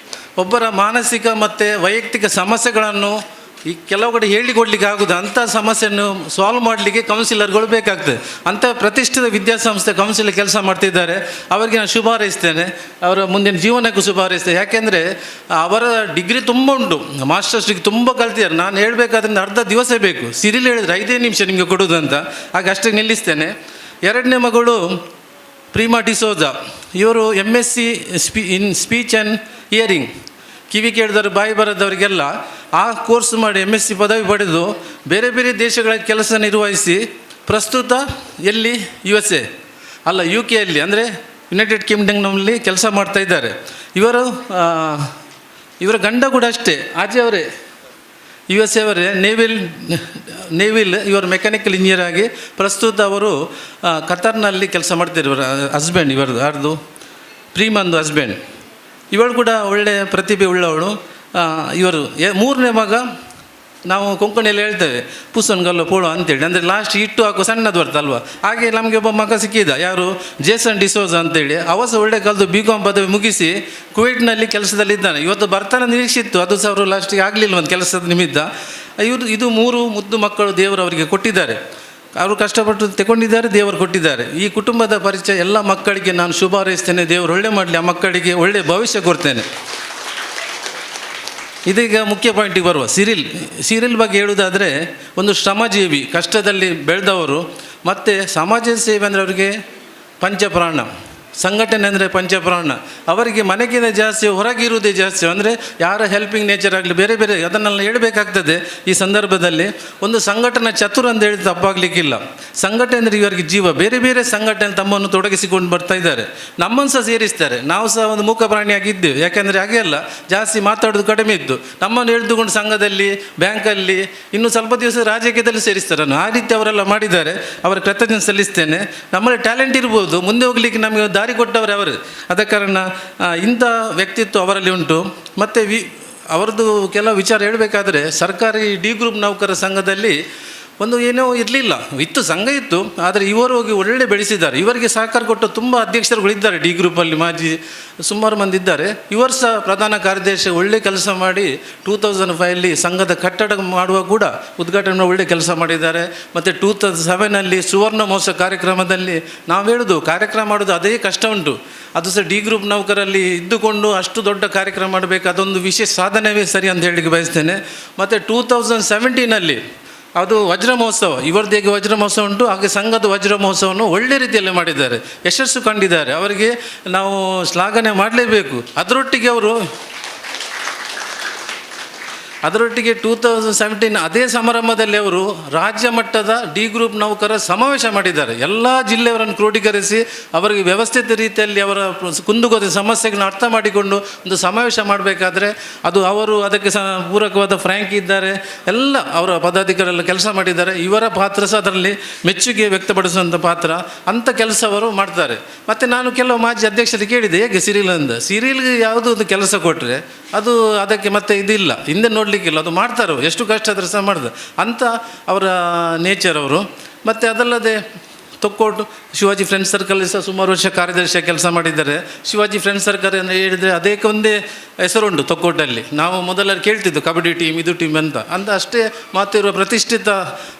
ಒಬ್ಬರ ಮಾನಸಿಕ ಮತ್ತು ವೈಯಕ್ತಿಕ ಸಮಸ್ಯೆಗಳನ್ನು ಈ ಕೆಲವು ಕಡೆ ಹೇಳಿಕೊಡ್ಲಿಕ್ಕೆ ಆಗೋದು. ಅಂಥ ಸಮಸ್ಯೆಯನ್ನು ಸಾಲ್ವ್ ಮಾಡಲಿಕ್ಕೆ ಕೌನ್ಸಿಲರ್ಗಳು ಬೇಕಾಗ್ತದೆ. ಅಂಥ ಪ್ರತಿಷ್ಠಿತ ವಿದ್ಯಾಸಂಸ್ಥೆ ಕೌನ್ಸಿಲರ್ ಕೆಲಸ ಮಾಡ್ತಿದ್ದಾರೆ. ಅವರಿಗೆ ನಾನು ಶುಭ ಹಾರೈಸ್ತೇನೆ, ಅವರ ಮುಂದಿನ ಜೀವನಕ್ಕೂ ಶುಭ ಹಾರೈಸ್ತೇನೆ. ಯಾಕೆಂದರೆ ಅವರ ಡಿಗ್ರಿ ತುಂಬ ಉಂಟು, ಮಾಸ್ಟರ್ಸ್ ಡಿಗ್ರಿ ತುಂಬ ಕಲ್ತಿದ್ದಾರೆ. ನಾನು ಹೇಳಬೇಕಾದ್ರೆ ಅರ್ಧ ದಿವಸ ಬೇಕು. ಸಿರಿಲ್ ಹೇಳಿದ್ರೆ 5 ನಿಮಿಷ ನಿಮಗೆ ಕೊಡೋದು ಅಂತ, ಹಾಗೆ ಅಷ್ಟೇ ನಿಲ್ಲಿಸ್ತೇನೆ. ಎರಡನೇ ಮಗಳು ಪ್ರೀಮಾ ಡಿಸೋಜ. ಇವರು MSc in speech and hearing, ಕಿವಿ ಕೇಳಿದವರು ಬಾಯಿ ಬರೋದವರಿಗೆಲ್ಲ ಆ ಕೋರ್ಸ್ ಮಾಡಿ MSc ಪದವಿ ಪಡೆದು ಬೇರೆ ಬೇರೆ ದೇಶಗಳ ಕೆಲಸ ನಿರ್ವಹಿಸಿ ಪ್ರಸ್ತುತ ಎಲ್ಲಿ USA ಅಲ್ಲ UK ಅಲ್ಲಿ ಅಂದರೆ ಯುನೈಟೆಡ್ ಕಿಂಗ್ಡಮ್ನಲ್ಲಿ ಕೆಲಸ ಮಾಡ್ತಾ ಇದ್ದಾರೆ. ಇವರ ಗಂಡ ಕೂಡ ಅಷ್ಟೇ ಆಚೆ ಅವರೇ USA ಅವರೇ ನೇವಿಲ್ ಇವರು ಮೆಕ್ಯಾನಿಕಲ್ ಇಂಜಿನಿಯರ್ ಆಗಿ ಪ್ರಸ್ತುತ ಅವರು ಕತಾರ್ನಲ್ಲಿ ಕೆಲಸ ಮಾಡ್ತಿದ್ದಾರೆ. ಇವರ ಹಸ್ಬೆಂಡ್ ಯಾರ್ದು ಪ್ರೀಮಂದು ಹಸ್ಬೆಂಡ್. ಇವಳು ಕೂಡ ಒಳ್ಳೆಯ ಪ್ರತಿಭೆ ಉಳ್ಳವಳು. ಇವರು ಮೂರನೇ ಮಗ ನಾವು ಕೊಂಕಣಿಯಲ್ಲಿ ಹೇಳ್ತೇವೆ ಪುಸನ್ಗಲ್ಲು ಪೋಳು ಅಂತೇಳಿ, ಅಂದರೆ ಲಾಸ್ಟ್ ಇಟ್ಟು ಹಾಕೋ ಸಣ್ಣದು ಬರ್ತಲ್ವ. ಹಾಗೆ ನಮಗೆ ಒಬ್ಬ ಮಗ ಸಿಕ್ಕಿದ, ಯಾರು ಜೇಸನ್ ಡಿಸೋಜ ಅಂತೇಳಿ. ಅವಸ ಒಳ್ಳೆ ಕಲ್ತು BCom ಪದವಿ ಮುಗಿಸಿ ಕುವೈಟ್ನಲ್ಲಿ ಕೆಲಸದಲ್ಲಿದ್ದಾನೆ. ಇವತ್ತು ಬರ್ತಾನೆ ನಿರೀಕ್ಷೆ ಇತ್ತು, ಅದು ಸಹ ಅವರು ಲಾಸ್ಟಿಗೆ ಆಗಲಿಲ್ಲ ಒಂದು ಕೆಲಸದ ನಿಮಿತ್ತ. ಇದು 3 ಮುದ್ದು ಮಕ್ಕಳು ದೇವರು ಅವರಿಗೆ ಕೊಟ್ಟಿದ್ದಾರೆ. ಅವರು ಕಷ್ಟಪಟ್ಟು ತಗೊಂಡಿದ್ದಾರೆ, ದೇವರು ಕೊಟ್ಟಿದ್ದಾರೆ. ಈ ಕುಟುಂಬದ ಪರಿಚಯ ಎಲ್ಲ ಮಕ್ಕಳಿಗೆ ನಾನು ಶುಭ ಹಾರೈಸ್ತೇನೆ. ದೇವರು ಒಳ್ಳೆ ಮಾಡಲಿ, ಆ ಮಕ್ಕಳಿಗೆ ಒಳ್ಳೆಯ ಭವಿಷ್ಯ ಕೊಡ್ತೇನೆ. ಇದೀಗ ಮುಖ್ಯ ಪಾಯಿಂಟಿಗೆ ಬರುವ ಸಿರಿಲ್ ಬಗ್ಗೆ ಹೇಳುವುದಾದರೆ ಒಂದು ಶ್ರಮಜೀವಿ, ಕಷ್ಟದಲ್ಲಿ ಬೆಳೆದವರು. ಮತ್ತು ಸಮಾಜ ಸೇವೆ ಅಂದರೆ ಅವರಿಗೆ ಪಂಚಪ್ರಾಣ. ಸಂಘಟನೆ ಅಂದರೆ ಪಂಚಪ್ರಾಣ. ಅವರಿಗೆ ಮನೆಗಿಂತ ಜಾಸ್ತಿ ಹೊರಗಿರುವುದೇ ಜಾಸ್ತಿ. ಅಂದರೆ ಯಾರ ಹೆಲ್ಪಿಂಗ್ ನೇಚರ್ ಆಗಲಿ ಬೇರೆ ಬೇರೆ ಅದನ್ನೆಲ್ಲ ಹೇಳಬೇಕಾಗ್ತದೆ. ಈ ಸಂದರ್ಭದಲ್ಲಿ ಒಂದು ಸಂಘಟನಾ ಚತುರ ಅಂತ ಹೇಳಿ ತಪ್ಪಾಗಲಿಕ್ಕಿಲ್ಲ. ಸಂಘಟನೆ ಅಂದರೆ ಇವರಿಗೆ ಜೀವ. ಬೇರೆ ಬೇರೆ ಸಂಘಟನೆ ತಮ್ಮನ್ನು ತೊಡಗಿಸಿಕೊಂಡು ಬರ್ತಾ ಇದ್ದಾರೆ. ನಮ್ಮನ್ನು ಸಹ ಸೇರಿಸ್ತಾರೆ. ನಾವು ಸಹ ಒಂದು ಮೂಕ ಪ್ರಾಣಿಯಾಗಿದ್ದೇವೆ. ಯಾಕೆಂದರೆ ಹಾಗೆ ಅಲ್ಲ, ಜಾಸ್ತಿ ಮಾತಾಡೋದು ಕಡಿಮೆ ಇದ್ದು ನಮ್ಮನ್ನು ಎಳೆದುಕೊಂಡು ಸಂಘದಲ್ಲಿ, ಬ್ಯಾಂಕಲ್ಲಿ, ಇನ್ನು ಸ್ವಲ್ಪ ದಿವಸ ರಾಜಕೀಯದಲ್ಲಿ ಸೇರಿಸ್ತಾರೆ. ಆ ರೀತಿ ಅವರೆಲ್ಲ ಮಾಡಿದ್ದಾರೆ. ಅವರ ಕೃತಜ್ಞತೆ ಸಲ್ಲಿಸ್ತೇನೆ. ನಮ್ಮಲ್ಲಿ ಟ್ಯಾಲೆಂಟ್ ಇರ್ಬೋದು, ಮುಂದೆ ಹೋಗಲಿಕ್ಕೆ ನಮಗೆ ದಾರಿ ಕೊಟ್ಟವರು ಅವರು. ಆದ ಕಾರಣ ಇಂಥ ವ್ಯಕ್ತಿತ್ವ ಅವರಲ್ಲಿ ಉಂಟು. ಮತ್ತು ಅವರದ್ದು ಕೆಲವು ವಿಚಾರ ಹೇಳಬೇಕಾದ್ರೆ, ಸರ್ಕಾರಿ ಡಿ ಗ್ರೂಪ್ ನೌಕರ ಸಂಘದಲ್ಲಿ ಒಂದು ಏನೋ ಇರಲಿಲ್ಲ, ಇತ್ತು, ಸಂಘ ಇತ್ತು. ಆದರೆ ಇವರು ಹೋಗಿ ಒಳ್ಳೆ ಬೆಳೆಸಿದ್ದಾರೆ. ಇವರಿಗೆ ಸಹಕಾರ ಕೊಟ್ಟು ತುಂಬ ಅಧ್ಯಕ್ಷರುಗಳಿದ್ದಾರೆ ಡಿ ಗ್ರೂಪಲ್ಲಿ, ಮಾಜಿ ಸುಮಾರು ಮಂದಿ ಇದ್ದಾರೆ. ಇವರು ಸಹ ಪ್ರಧಾನ ಕಾರ್ಯದರ್ಶಿ ಒಳ್ಳೆ ಕೆಲಸ ಮಾಡಿ 2005 ಸಂಘದ ಕಟ್ಟಡ ಮಾಡುವ ಕೂಡ ಉದ್ಘಾಟನೆ ಒಳ್ಳೆ ಕೆಲಸ ಮಾಡಿದ್ದಾರೆ. ಮತ್ತು 2007 ಸುವರ್ಣ ಮಹೋತ್ಸವ ಕಾರ್ಯಕ್ರಮದಲ್ಲಿ ನಾವು ಹೇಳೋದು, ಕಾರ್ಯಕ್ರಮ ಮಾಡೋದು ಅದೇ ಕಷ್ಟ ಉಂಟು. ಅದು ಸಹ ಡಿ ಗ್ರೂಪ್ ನೌಕರಲ್ಲಿ ಇದ್ದುಕೊಂಡು ಅಷ್ಟು ದೊಡ್ಡ ಕಾರ್ಯಕ್ರಮ ಮಾಡಬೇಕು, ಅದೊಂದು ವಿಶೇಷ ಸಾಧನೆವೇ ಸರಿ ಅಂತ ಹೇಳಲಿಕ್ಕೆ ಬಯಸ್ತೇನೆ. ಮತ್ತು 2017 ಅದು ವಜ್ರ ಮಹೋತ್ಸವ, ಇವರದ್ದು ವಜ್ರ ಮಹೋತ್ಸವ ಉಂಟು, ಹಾಗೆ ಸಂಘದ ವಜ್ರ ಮಹೋತ್ಸವವನ್ನು ಒಳ್ಳೆ ರೀತಿಯಲ್ಲಿ ಮಾಡಿದ್ದಾರೆ, ಯಶಸ್ಸು ಕಂಡಿದ್ದಾರೆ. ಅವರಿಗೆ ನಾವು ಶ್ಲಾಘನೆ ಮಾಡಲೇಬೇಕು. ಅದರೊಟ್ಟಿಗೆ 2017 ಅದೇ ಸಮಾರಂಭದಲ್ಲಿ ಅವರು ರಾಜ್ಯ ಮಟ್ಟದ ಡಿ ಗ್ರೂಪ್ ನೌಕರ ಸಮಾವೇಶ ಮಾಡಿದ್ದಾರೆ. ಎಲ್ಲ ಜಿಲ್ಲೆಯವರನ್ನು ಕ್ರೋಢೀಕರಿಸಿ ಅವರಿಗೆ ವ್ಯವಸ್ಥಿತ ರೀತಿಯಲ್ಲಿ ಅವರ ಕುಂದುಕೊರತೆ ಸಮಸ್ಯೆಗಳನ್ನ ಅರ್ಥ ಮಾಡಿಕೊಂಡು ಒಂದು ಸಮಾವೇಶ ಮಾಡಬೇಕಾದ್ರೆ ಅದು ಅವರು ಅದಕ್ಕೆ ಪೂರಕವಾದ ಫ್ರ್ಯಾಂಕ್ ಇದ್ದಾರೆ, ಎಲ್ಲ ಅವರ ಪದಾಧಿಕಾರಿಯೆಲ್ಲ ಕೆಲಸ ಮಾಡಿದ್ದಾರೆ. ಇವರ ಪಾತ್ರ ಸಹ ಅದರಲ್ಲಿ ಮೆಚ್ಚುಗೆ ವ್ಯಕ್ತಪಡಿಸುವಂಥ ಪಾತ್ರ, ಅಂಥ ಕೆಲಸ ಅವರು ಮಾಡ್ತಾರೆ. ಮತ್ತು ನಾನು ಕೆಲವು ಮಾಜಿ ಅಧ್ಯಕ್ಷರಿಗೆ ಕೇಳಿದೆ, ಹೇಗೆ ಸೀರಿಯಲ್ಗೆ ಯಾವುದೋ ಒಂದು ಕೆಲಸ ಕೊಟ್ಟರೆ ಅದು ಅದಕ್ಕೆ ಮತ್ತೆ ಇದಿಲ್ಲ, ಹಿಂದೆ ನೋಡಲಿಕ್ಕಿಲ್ಲ, ಅದು ಮಾಡ್ತಾರೆ, ಎಷ್ಟು ಕಷ್ಟ ಆದರೂ ಸಹ ಮಾಡಿದೆ ಅಂತ ಅವರ ನೇಚರ್ ಅವರು. ಮತ್ತು ಅದಲ್ಲದೆ ತೊಕ್ಕೋಟು ಶಿವಾಜಿ ಫ್ರೆಂಡ್ಸ್ ಸರ್ಕಲ್ ಸಹ ಸುಮಾರು ವರ್ಷ ಕಾರ್ಯದರ್ಶಿಯ ಕೆಲಸ ಮಾಡಿದ್ದಾರೆ. ಶಿವಾಜಿ ಫ್ರೆಂಡ್ಸ್ ಸರ್ಕಲ್ ಅಂತ ಹೇಳಿದರೆ ಅದಕ್ಕೆ ಒಂದೇ ಹೆಸರುಂಟು ತೊಕ್ಕೋಟಲ್ಲಿ. ನಾವು ಮೊದಲಲ್ಲಿ ಕೇಳ್ತಿದ್ದು ಕಬಡ್ಡಿ ಟೀಮ್, ಇದು ಟೀಮ್ ಅಂತ ಅಷ್ಟೇ ಮಾತಿರುವ ಪ್ರತಿಷ್ಠಿತ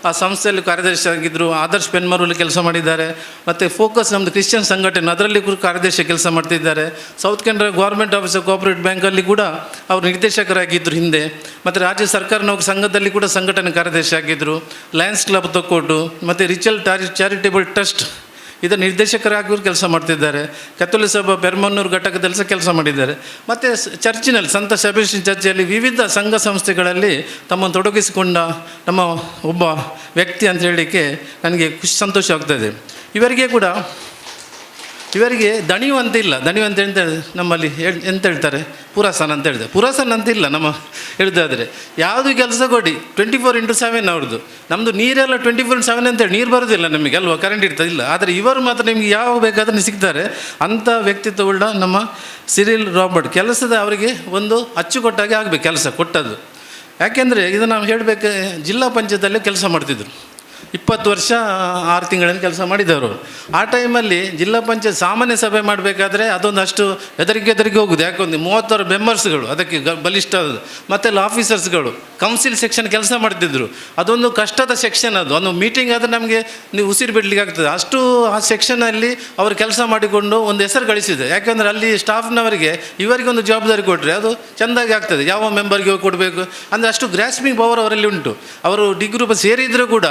ಆ ಸಂಸ್ಥೆಯಲ್ಲಿ ಕಾರ್ಯದರ್ಶಿ ಆಗಿದ್ದರು. ಆದರ್ಶ್ ಪೆನ್ಮರಲ್ಲಿ ಕೆಲಸ ಮಾಡಿದ್ದಾರೆ. ಮತ್ತು ಫೋಕಸ್ ನಮ್ಮದು ಕ್ರಿಶ್ಚಿಯನ್ ಸಂಘಟನೆ, ಅದರಲ್ಲಿ ಕೂಡ ಕಾರ್ಯದರ್ಶಿ ಕೆಲಸ ಮಾಡ್ತಿದ್ದಾರೆ. South Canara government office cooperative ಬ್ಯಾಂಕಲ್ಲಿ ಕೂಡ ಅವರು ನಿರ್ದೇಶಕರಾಗಿದ್ದರು ಹಿಂದೆ. ಮತ್ತು ರಾಜ್ಯ ಸರ್ಕಾರ ನೌಕರ ಸಂಘದಲ್ಲಿ ಕೂಡ ಸಂಘಟನೆ ಕಾರ್ಯದರ್ಶಿ ಆಗಿದ್ದರು. ಲಯನ್ಸ್ ಕ್ಲಬ್ ತೊಕ್ಕೋಟು ಮತ್ತು ರಿಚಲ್ ಚಾರಿಟೇಬಲ್ ಟ್ರಸ್ಟ್ ಇದರ ನಿರ್ದೇಶಕರಾಗಿ ಕೆಲಸ ಮಾಡ್ತಿದ್ದಾರೆ. ಕತ್ತೋಲಿಕ ಸಭಾ ಪೆರ್ಮನ್ನೂರು ಘಟಕದಲ್ಲಿ ಸಹ ಕೆಲಸ ಮಾಡಿದ್ದಾರೆ. ಮತ್ತು ಚರ್ಚಿನಲ್ಲಿ, ಸಂತ ಸೆಬಾಸ್ಟಿಯನ್ ಚರ್ಚಲ್ಲಿ, ವಿವಿಧ ಸಂಘ ಸಂಸ್ಥೆಗಳಲ್ಲಿ ತಮ್ಮನ್ನು ತೊಡಗಿಸಿಕೊಂಡ ನಮ್ಮ ಒಬ್ಬ ವ್ಯಕ್ತಿ ಅಂತ ಹೇಳಲಿಕ್ಕೆ ನನಗೆ ಸಂತೋಷ ಆಗ್ತದೆ. ಇವರಿಗೆ ದಣಿವು ಅಂತ ಇಲ್ಲ. ದಣಿವು ಅಂತ ನಮ್ಮಲ್ಲಿ ಎಂತ ಹೇಳ್ತಾರೆ, ಪುರಾಸನ ಅಂತ ಹೇಳಿದೆ. ಪುರಾಸನ ಅಂತ ಇಲ್ಲ ನಮ್ಮ ಹೇಳಿದಾದರೆ. ಯಾವುದು ಕೆಲಸ ಕೊಡಿ 24/7 ಅವ್ರದ್ದು. ನಮ್ಮದು ನೀರೆಲ್ಲ 24/7 ಅಂತೇಳಿ ನೀರು ಬರೋದಿಲ್ಲ ನಮಗೆ ಅಲ್ವಾ, ಕರೆಂಟ್ ಇರ್ತದಿಲ್ಲ. ಆದರೆ ಇವರು ಮಾತ್ರ ನಿಮಗೆ ಯಾವ ಬೇಕಾದ್ರೂ ಸಿಗ್ತಾರೆ. ಅಂಥ ವ್ಯಕ್ತಿತ್ವವುಳ್ಳ ನಮ್ಮ ಸಿರಿಲ್ ರಾಬರ್ಟ್ ಕೆಲಸದ ಅವರಿಗೆ ಒಂದು ಅಚ್ಚುಕಟ್ಟಾಗಿ ಆಗಬೇಕು ಕೆಲಸ ಕೊಟ್ಟದ್ದು. ಯಾಕೆಂದರೆ ಇದು ನಾವು ಹೇಳಬೇಕು, ಜಿಲ್ಲಾ ಪಂಚಾಯತಲ್ಲೇ ಕೆಲಸ ಮಾಡ್ತಿದ್ರು. 20 ವರ್ಷ 6 ತಿಂಗಳಲ್ಲಿ ಕೆಲಸ ಮಾಡಿದವರು. ಆ ಟೈಮಲ್ಲಿ ಜಿಲ್ಲಾ ಪಂಚಾಯತ್ ಸಾಮಾನ್ಯ ಸಭೆ ಮಾಡಬೇಕಾದ್ರೆ ಅದೊಂದು ಅಷ್ಟು ಹೆದರಿಕೆ ಹೋಗುದು. ಯಾಕೊಂದು 36 ಮೆಂಬರ್ಸ್ಗಳು, ಅದಕ್ಕೆ ಬಲಿಷ್ಠ, ಮತ್ತೆಲ್ಲ ಆಫೀಸರ್ಸ್ಗಳು, ಕೌನ್ಸಿಲ್ ಸೆಕ್ಷನ್ ಕೆಲಸ ಮಾಡ್ತಿದ್ರು. ಅದೊಂದು ಕಷ್ಟದ ಸೆಕ್ಷನ್. ಅದು ಒಂದು ಮೀಟಿಂಗ್ ಆದರೆ ನಮಗೆ ನೀವು ಉಸಿರು ಬಿಡಲಿಕ್ಕೆ ಆಗ್ತದೆ, ಅಷ್ಟು ಆ ಸೆಕ್ಷನಲ್ಲಿ ಅವರು ಕೆಲಸ ಮಾಡಿಕೊಂಡು ಒಂದು ಹೆಸರು ಗಳಿಸಿದೆ. ಯಾಕೆಂದರೆ ಅಲ್ಲಿ ಸ್ಟಾಫ್ನವರಿಗೆ ಇವರಿಗೆ ಒಂದು ಜವಾಬ್ದಾರಿ ಕೊಟ್ಟರೆ ಅದು ಚೆಂದಾಗಿ ಆಗ್ತದೆ. ಯಾವ ಮೆಂಬರ್ಗೆ ಕೊಡಬೇಕು ಅಂದರೆ ಅಷ್ಟು ಗ್ರಾಸ್ಪಿಂಗ್ ಪವರ್ ಅವರಲ್ಲಿ ಉಂಟು. ಅವರು ಡಿ ಗ್ರೂಪ್ ಸೇರಿದರೂ ಕೂಡ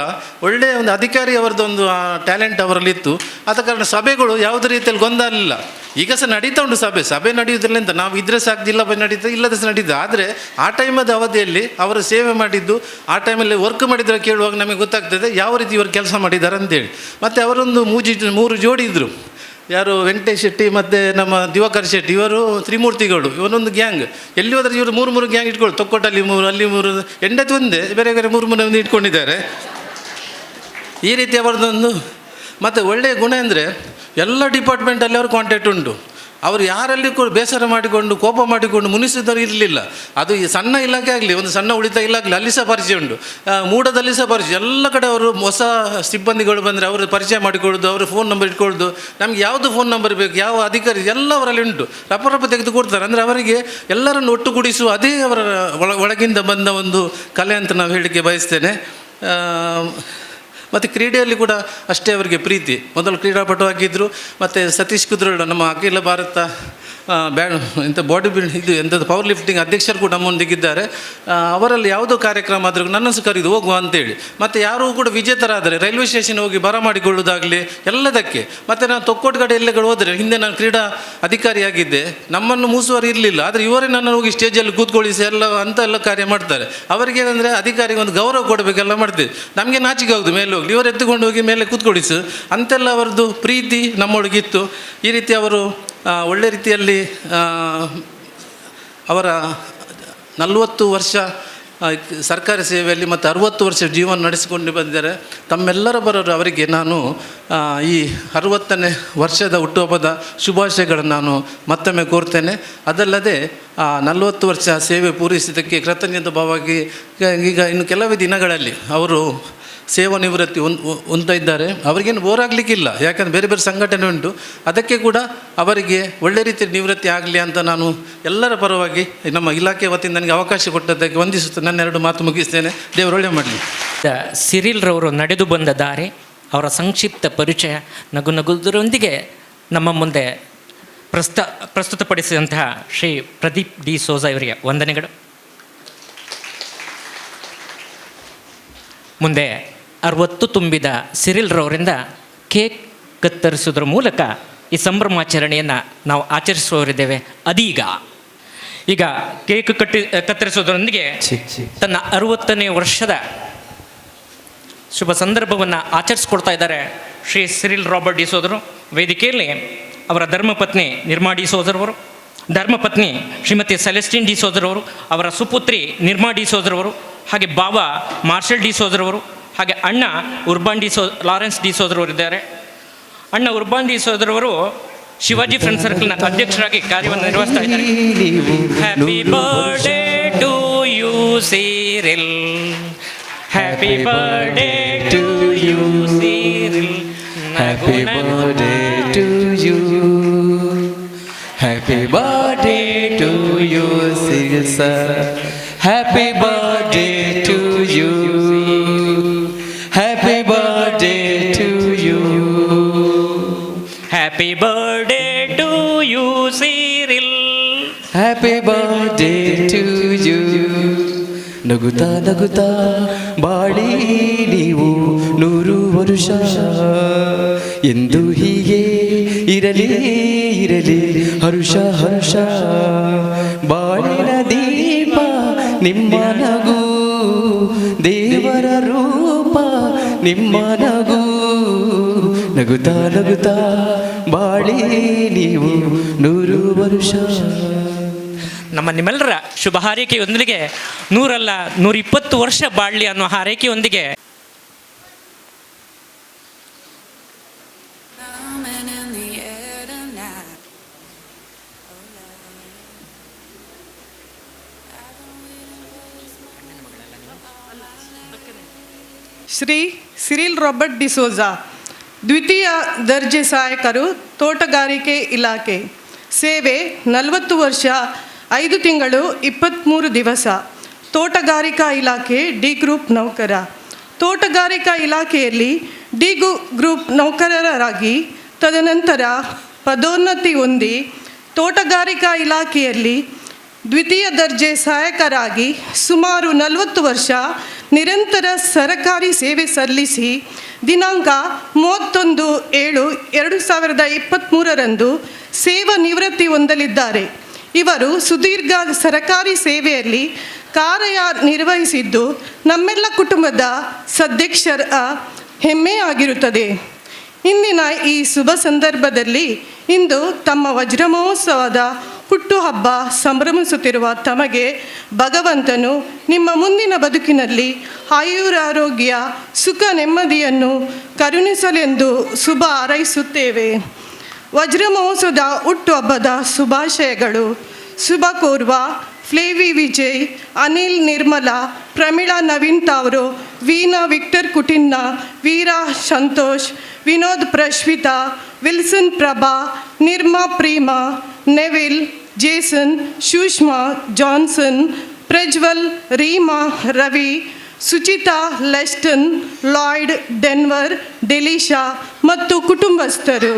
ಒಳ್ಳೆಯ ಒಂದು ಅಧಿಕಾರಿ ಅವರದ್ದೊಂದು ಟ್ಯಾಲೆಂಟ್ ಅವರಲ್ಲಿತ್ತು. ಆದ ಕಾರಣ ಸಭೆಗಳು ಯಾವುದೇ ರೀತಿಯಲ್ಲಿ ಗೊಂದಲಿಲ್ಲ. ಈಗ ಸಹ ನಡೀತಾ ಉಂಟು ಸಭೆ ನಡೆಯುವುದಿಲ್ಲ ಅಂತ ನಾವು ಇದ್ರೆ ಸಾಕು, ಜಿಲ್ಲಾ ನಡೀತಾ ಇಲ್ಲದ ಸಹ ನಡೀತದೆ. ಆದರೆ ಆ ಟೈಮದ ಅವಧಿಯಲ್ಲಿ ಅವರು ಸೇವೆ ಮಾಡಿದ್ದು, ಆ ಟೈಮಲ್ಲಿ ವರ್ಕ್ ಮಾಡಿದರೆ ಕೇಳುವಾಗ ನಮಗೆ ಗೊತ್ತಾಗ್ತದೆ ಯಾವ ರೀತಿ ಇವರು ಕೆಲಸ ಮಾಡಿದ್ದಾರೆ ಅಂತೇಳಿ. ಮತ್ತು ಅವರೊಂದು 3 ಜೋಡಿ ಇದ್ದರು. ಯಾರು, ವೆಂಕಟೇಶ್ ಶೆಟ್ಟಿ ಮತ್ತು ನಮ್ಮ ದಿವಾಕರ್ ಶೆಟ್ಟಿ, ಇವರು ತ್ರಿಮೂರ್ತಿಗಳು. ಇವರೊಂದು ಗ್ಯಾಂಗ್. ಎಲ್ಲಿ ಹೋದರೆ ಇವರು 3 ಗ್ಯಾಂಗ್ ಇಟ್ಕೊಳ್ಳಿ. ತೊಕ್ಕೋಟಲ್ಲಿ 3, ಅಲ್ಲಿ 3, ಎಂಡತ್ತು ಒಂದೇ, ಬೇರೆ 3 ಮಂದಿ ಇಟ್ಕೊಂಡಿದ್ದಾರೆ. ಈ ರೀತಿ ಅವರದೊಂದು. ಮತ್ತು ಒಳ್ಳೆಯ ಗುಣ ಅಂದರೆ ಎಲ್ಲ ಡಿಪಾರ್ಟ್ಮೆಂಟಲ್ಲಿ ಅವ್ರ ಕಾಂಟ್ಯಾಕ್ಟ್ ಉಂಟು. ಅವರು ಯಾರಲ್ಲಿ ಬೇಸರ ಮಾಡಿಕೊಂಡು ಕೋಪ ಮಾಡಿಕೊಂಡು ಮುನಿಸಿದವರು ಇರಲಿಲ್ಲ. ಅದು ಈ ಸಣ್ಣ ಇಲಾಖೆ ಆಗಲಿ, ಒಂದು ಸಣ್ಣ ಉಳಿತಾಯ ಇಲಾಖೆ ಅಲ್ಲಿ ಸಹ ಪರಿಚಯ ಉಂಟು. ಮೂಡದಲ್ಲಿ ಸಹ ಪರಿಚಯ. ಎಲ್ಲ ಕಡೆ ಅವರು ಹೊಸ ಸಿಬ್ಬಂದಿಗಳು ಬಂದರೆ ಅವರು ಪರಿಚಯ ಮಾಡಿಕೊಳ್ಳೋದು, ಅವರ ಫೋನ್ ನಂಬರ್ ಇಟ್ಕೊಳ್ಳೋದು, ನಮಗೆ ಯಾವುದು ಫೋನ್ ನಂಬರ್ ಬೇಕು, ಯಾವ ಅಧಿಕಾರಿ, ಎಲ್ಲ ಅವರಲ್ಲಿ ಉಂಟು. ರಪ್ಪ ತೆಗೆದು ಕೊಡ್ತಾರೆ. ಅಂದರೆ ಅವರಿಗೆ ಎಲ್ಲರನ್ನು ಒಟ್ಟುಗೂಡಿಸುವ ಅದೇ ಅವರ ಒಳಗಿಂದ ಬಂದ ಒಂದು ಕಲೆ ಅಂತ ನಾವು ಹೇಳಲಿಕ್ಕೆ ಬಯಸ್ತೇನೆ. ಮತ್ತು ಕ್ರೀಡೆಯಲ್ಲಿ ಕೂಡ ಅಷ್ಟೇ ಅವರಿಗೆ ಪ್ರೀತಿ. ಮೊದಲು ಕ್ರೀಡಾಪಟು ಆಗಿದ್ದರು. ಮತ್ತು ಸತೀಶ್ ಕುದ್ರೋಳ, ನಮ್ಮ ಅಖಿಲ ಭಾರತ ಇಂಥ ಬಾಡಿ ಬಿಲ್ಡ್ ಇದು ಎಂಥದ್ದು ಪವರ್ ಲಿಫ್ಟಿಂಗ್ ಅಧ್ಯಕ್ಷರು ಕೂಡ ನಮ್ಮೊಂದಿಗಿದ್ದಾರೆ. ಅವರಲ್ಲಿ ಯಾವುದೋ ಕಾರ್ಯಕ್ರಮ ಆದರೂ ನನ್ನನ್ನು ಕರೆದು ಹೋಗುವ ಅಂತೇಳಿ. ಮತ್ತು ಯಾರೂ ಕೂಡ ವಿಜೇತರಾದರೆ ರೈಲ್ವೆ ಸ್ಟೇಷನ್ ಹೋಗಿ ಬರಮಾಡಿಕೊಳ್ಳುವುದಾಗಲಿ ಎಲ್ಲದಕ್ಕೆ. ಮತ್ತು ನಾನು ತೊಕ್ಕೋಟುಗಡೆ ಎಲ್ಲೆಗಳು ಹೋದರೆ, ಹಿಂದೆ ನಾನು ಕ್ರೀಡಾ ಅಧಿಕಾರಿಯಾಗಿದ್ದೆ, ನಮ್ಮನ್ನು ಮೂಸುವವರು ಇರಲಿಲ್ಲ. ಆದರೆ ಇವರೇ ನನ್ನನ್ನು ಹೋಗಿ ಸ್ಟೇಜಲ್ಲಿ ಕೂತ್ಕೊಳ್ಳಿಸಿ ಎಲ್ಲ ಕಾರ್ಯ ಮಾಡ್ತಾರೆ. ಅವರಿಗೆ ಏನಂದರೆ ಅಧಿಕಾರಿಗೆ ಒಂದು ಗೌರವ ಕೊಡಬೇಕೆಲ್ಲ ಮಾಡ್ತೀವಿ. ನಮಗೆ ನಾಚಿಕೆ ಆಗೋದು ಮೇಲೆ ಹೋಗಿ, ಇವರು ಎತ್ತುಕೊಂಡು ಹೋಗಿ ಮೇಲೆ ಕೂತ್ಕೊಳಿಸು ಅಂತೆಲ್ಲ ಅವರದ್ದು ಪ್ರೀತಿ ನಮ್ಮೊಳಗಿತ್ತು. ಈ ರೀತಿ ಅವರು ಒಳ್ಳೆ ರೀತಿಯಲ್ಲಿ ಅವರ 40 ವರ್ಷ ಸರ್ಕಾರಿ ಸೇವೆಯಲ್ಲಿ ಮತ್ತು 60 ವರ್ಷ ಜೀವನ ನಡೆಸಿಕೊಂಡು ಬಂದಿದ್ದಾರೆ. ತಮ್ಮೆಲ್ಲರ ಬರೋರು ಅವರಿಗೆ ನಾನು ಈ 60ನೇ ವರ್ಷದ ಹುಟ್ಟುಹಬ್ಬದ ಶುಭಾಶಯಗಳನ್ನು ನಾನು ಮತ್ತೊಮ್ಮೆ ಕೋರ್ತೇನೆ. ಅದಲ್ಲದೆ 40 ವರ್ಷ ಸೇವೆ ಪೂರೈಸಿದ್ದಕ್ಕೆ ಕೃತಜ್ಞತಾ ಭಾವವಾಗಿ ಈಗ ಇನ್ನು ಕೆಲವೇ ದಿನಗಳಲ್ಲಿ ಅವರು ಸೇವಾ ನಿವೃತ್ತಿ ಹೊಂದ್ತಾ ಇದ್ದಾರೆ. ಅವರಿಗೇನು ಬೋರ್ ಆಗಲಿಕ್ಕಿಲ್ಲ, ಯಾಕಂದರೆ ಬೇರೆ ಬೇರೆ ಸಂಘಟನೆ ಉಂಟು. ಅದಕ್ಕೆ ಕೂಡ ಅವರಿಗೆ ಒಳ್ಳೆ ರೀತಿಯ ನಿವೃತ್ತಿ ಆಗಲಿ ಅಂತ ನಾನು ಎಲ್ಲರ ಪರವಾಗಿ ನಮ್ಮ ಇಲಾಖೆ ವತಿಯಿಂದ ನನಗೆ ಅವಕಾಶ ಕೊಟ್ಟದ್ದಕ್ಕೆ ವಂದಿಸುತ್ತೆ ನನ್ನ 2 ಮಾತು ಮುಗಿಸ್ತೇನೆ. ದೇವರು ಒಳ್ಳೆ ಮಾಡಲಿ. ಸಿರಿಲ್ ರವರು ನಡೆದು ಬಂದ ದಾರಿ, ಅವರ ಸಂಕ್ಷಿಪ್ತ ಪರಿಚಯ ನಗುನಗುವುದರೊಂದಿಗೆ ನಮ್ಮ ಮುಂದೆ ಪ್ರಸ್ತುತಪಡಿಸಿದಂತಹ ಶ್ರೀ ಪ್ರದೀಪ್ ಡಿ ಸೋಜಾ ಇವರಿಗೆ ವಂದನೆಗಳು. ಮುಂದೆ 60 ತುಂಬಿದ ಸಿರಿಲ್ ರವರಿಂದ ಕೇಕ್ ಕತ್ತರಿಸುವುದರ ಮೂಲಕ ಈ ಸಂಭ್ರಮಾಚರಣೆಯನ್ನು ನಾವು ಆಚರಿಸುವವರಿದ್ದೇವೆ. ಈಗ ಕೇಕ್ ಕತ್ತರಿಸುವುದರೊಂದಿಗೆ ತನ್ನ 60ನೇ ವರ್ಷದ ಶುಭ ಸಂದರ್ಭವನ್ನು ಆಚರಿಸ್ಕೊಳ್ತಾ ಇದ್ದಾರೆ ಶ್ರೀ ಸಿರಿಲ್ ರಾಬರ್ಟ್ ಡಿ ಸೋದರು. ವೇದಿಕೆಯಲ್ಲಿ ಅವರ ಧರ್ಮಪತ್ನಿ ನಿರ್ಮಾ ಡಿ ಸೋದರವರು, ಧರ್ಮಪತ್ನಿ ಶ್ರೀಮತಿ ಸೆಲೆಸ್ಟಿನ್ ಡಿ ಸೋದರವರು, ಅವರ ಸುಪುತ್ರಿ ನಿರ್ಮಾ ಡಿ ಸೋದರವರು, ಹಾಗೆ ಬಾವ ಮಾರ್ಷಲ್ ಡಿ ಸೋದರವರು, ಹಾಗೆ ಅಣ್ಣ ಉರ್ಬಾನ್ ಲಾರೆನ್ಸ್ ಡಿ ಸೋದರವರಿದ್ದಾರೆ. ಅಣ್ಣ ಉರ್ಬಾನ್ ಡಿ ಸೋದರವರು ಶಿವಾಜಿ ಫ್ರೆಂಡ್ ಸರ್ಕಲ್ನ ಅಧ್ಯಕ್ಷರಾಗಿ ಕಾರ್ಯವನ್ನು ನಿರ್ವಹಿಸ್ತಾ ಇದ್ದಾರೆ. Happy birthday to you Cyril, happy birthday to you Cyril, happy birthday to you, happy birthday to you Cyril sir, happy birthday to you, happy birthday to you, happy birthday to you Cyril, happy birthday to you. ನಗುತ್ತಾ ನಗುತ್ತಾ ಬಾಳಿ ನೀವು 100 ವರುಷ, ಎಂದು ಹೀಗೆ ಇರಲಿ ಇರಲಿ ಹರುಷ ಹರುಷ. ಬಾಳಿನ ದೀಪ ನಿಮ್ಮ ನಗು, ದೇವರ ರೂಪ ನಿಮ್ಮ ನಗು. ನಗುತ್ತಾ ನಗುತ್ತಾ ಬಾಳಿ ನೀವು 100 ವರುಷ. ನಮ್ಮ ನಿಮ್ಮೆಲ್ಲರ ಶುಭ ಹಾರೈಕೆಯೊಂದಿಗೆ 100 ಅಲ್ಲ 120 ವರ್ಷ ಬಾಳಲಿ ಅನ್ನೋ ಹಾರೈಕೆಯೊಂದಿಗೆ Shri Cyril Robert D'Souza, ದ್ವಿತೀಯ ದರ್ಜೆ ಸಹಾಯಕರು, ತೋಟಗಾರಿಕೆ ಇಲಾಖೆ. ಸೇವೆ 40 ವರ್ಷ 5 ತಿಂಗಳು 23 ದಿವಸ. ತೋಟಗಾರಿಕಾ ಇಲಾಖೆ ಡಿ ಗ್ರೂಪ್ ನೌಕರ. ತೋಟಗಾರಿಕಾ ಇಲಾಖೆಯಲ್ಲಿ ಡಿ ಗ್ರೂಪ್ ನೌಕರರಾಗಿ ತದನಂತರ ಪದೋನ್ನತಿ ಹೊಂದಿ ತೋಟಗಾರಿಕಾ ಇಲಾಖೆಯಲ್ಲಿ ದ್ವಿತೀಯ ದರ್ಜೆ ಸಹಾಯಕರಾಗಿ ಸುಮಾರು 40 ವರ್ಷ ನಿರಂತರ ಸರಕಾರಿ ಸೇವೆ ಸಲ್ಲಿಸಿ ದಿನಾಂಕ 31/7/2023 ಸೇವಾ ನಿವೃತ್ತಿ ಹೊಂದಲಿದ್ದಾರೆ. ಇವರು ಸುದೀರ್ಘ ಸರಕಾರಿ ಸೇವೆಯಲ್ಲಿ ಕಾರ್ಯ ನಿರ್ವಹಿಸಿದ್ದು ನಮ್ಮೆಲ್ಲ ಕುಟುಂಬದ ಸದಸ್ಯರ ಹೆಮ್ಮೆಯಾಗಿರುತ್ತದೆ. ಇಂದಿನ ಈ ಶುಭ ಸಂದರ್ಭದಲ್ಲಿ ಇಂದು ತಮ್ಮ ವಜ್ರ ಮಹೋತ್ಸವದ ಹುಟ್ಟುಹಬ್ಬ ಸಂಭ್ರಮಿಸುತ್ತಿರುವ ತಮಗೆ ಭಗವಂತನು ನಿಮ್ಮ ಮುಂದಿನ ಬದುಕಿನಲ್ಲಿ ಆಯುರಾರೋಗ್ಯ ಸುಖ ನೆಮ್ಮದಿಯನ್ನು ಕರುಣಿಸಲೆಂದು ಶುಭ ಹಾರೈಸುತ್ತೇವೆ. ವಜ್ರ ಮಹೋತ್ಸವದ ಹುಟ್ಟುಹಬ್ಬದ ಶುಭಾಶಯಗಳು. ಶುಭ ಕೋರ್ವ Flavy Vijay, Anil Nirmala, Pramila Naveen Tauro, Veena Victor Coutinho, Veera Santosh, Vinod Prashvita, Wilson Prabha, Nirma Preema, Neville, Jason, Sushma, Johnson, Prajwal, Reema, Ravi, Suchita, Leston, Lloyd, Denver, Delisha ಮತ್ತು ಕುಟುಂಬಸ್ಥರು.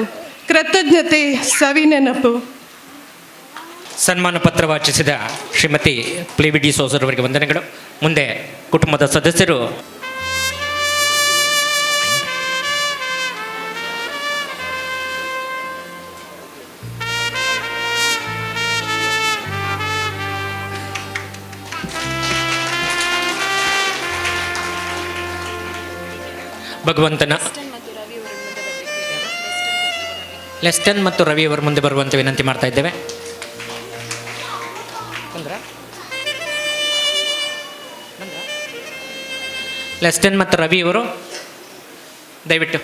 ಕೃತಜ್ಞತೆ, ಸವಿನೆನಪು. ಸನ್ಮಾನ ಪತ್ರ ವಾಚಿಸಿದ ಶ್ರೀಮತಿ ಪ್ಲೇವಿ ಡಿ ಸೋಜರ್ ಅವರಿಗೆ ವಂದನೆಗಳು. ಮುಂದೆ ಕುಟುಂಬದ ಸದಸ್ಯರು ಭಗವಂತನ ಲೆಸ್ಟನ್ ಮತ್ತು ರವಿ ಅವರು ಮುಂದೆ ಬರುವಂತೆ ವಿನಂತಿ ಮಾಡ್ತಾ ಇದ್ದೇವೆ. ಲೆಸ್ಟನ್ ಮತ್ತು ರವಿ ಅವರು ದಯವಿಟ್ಟು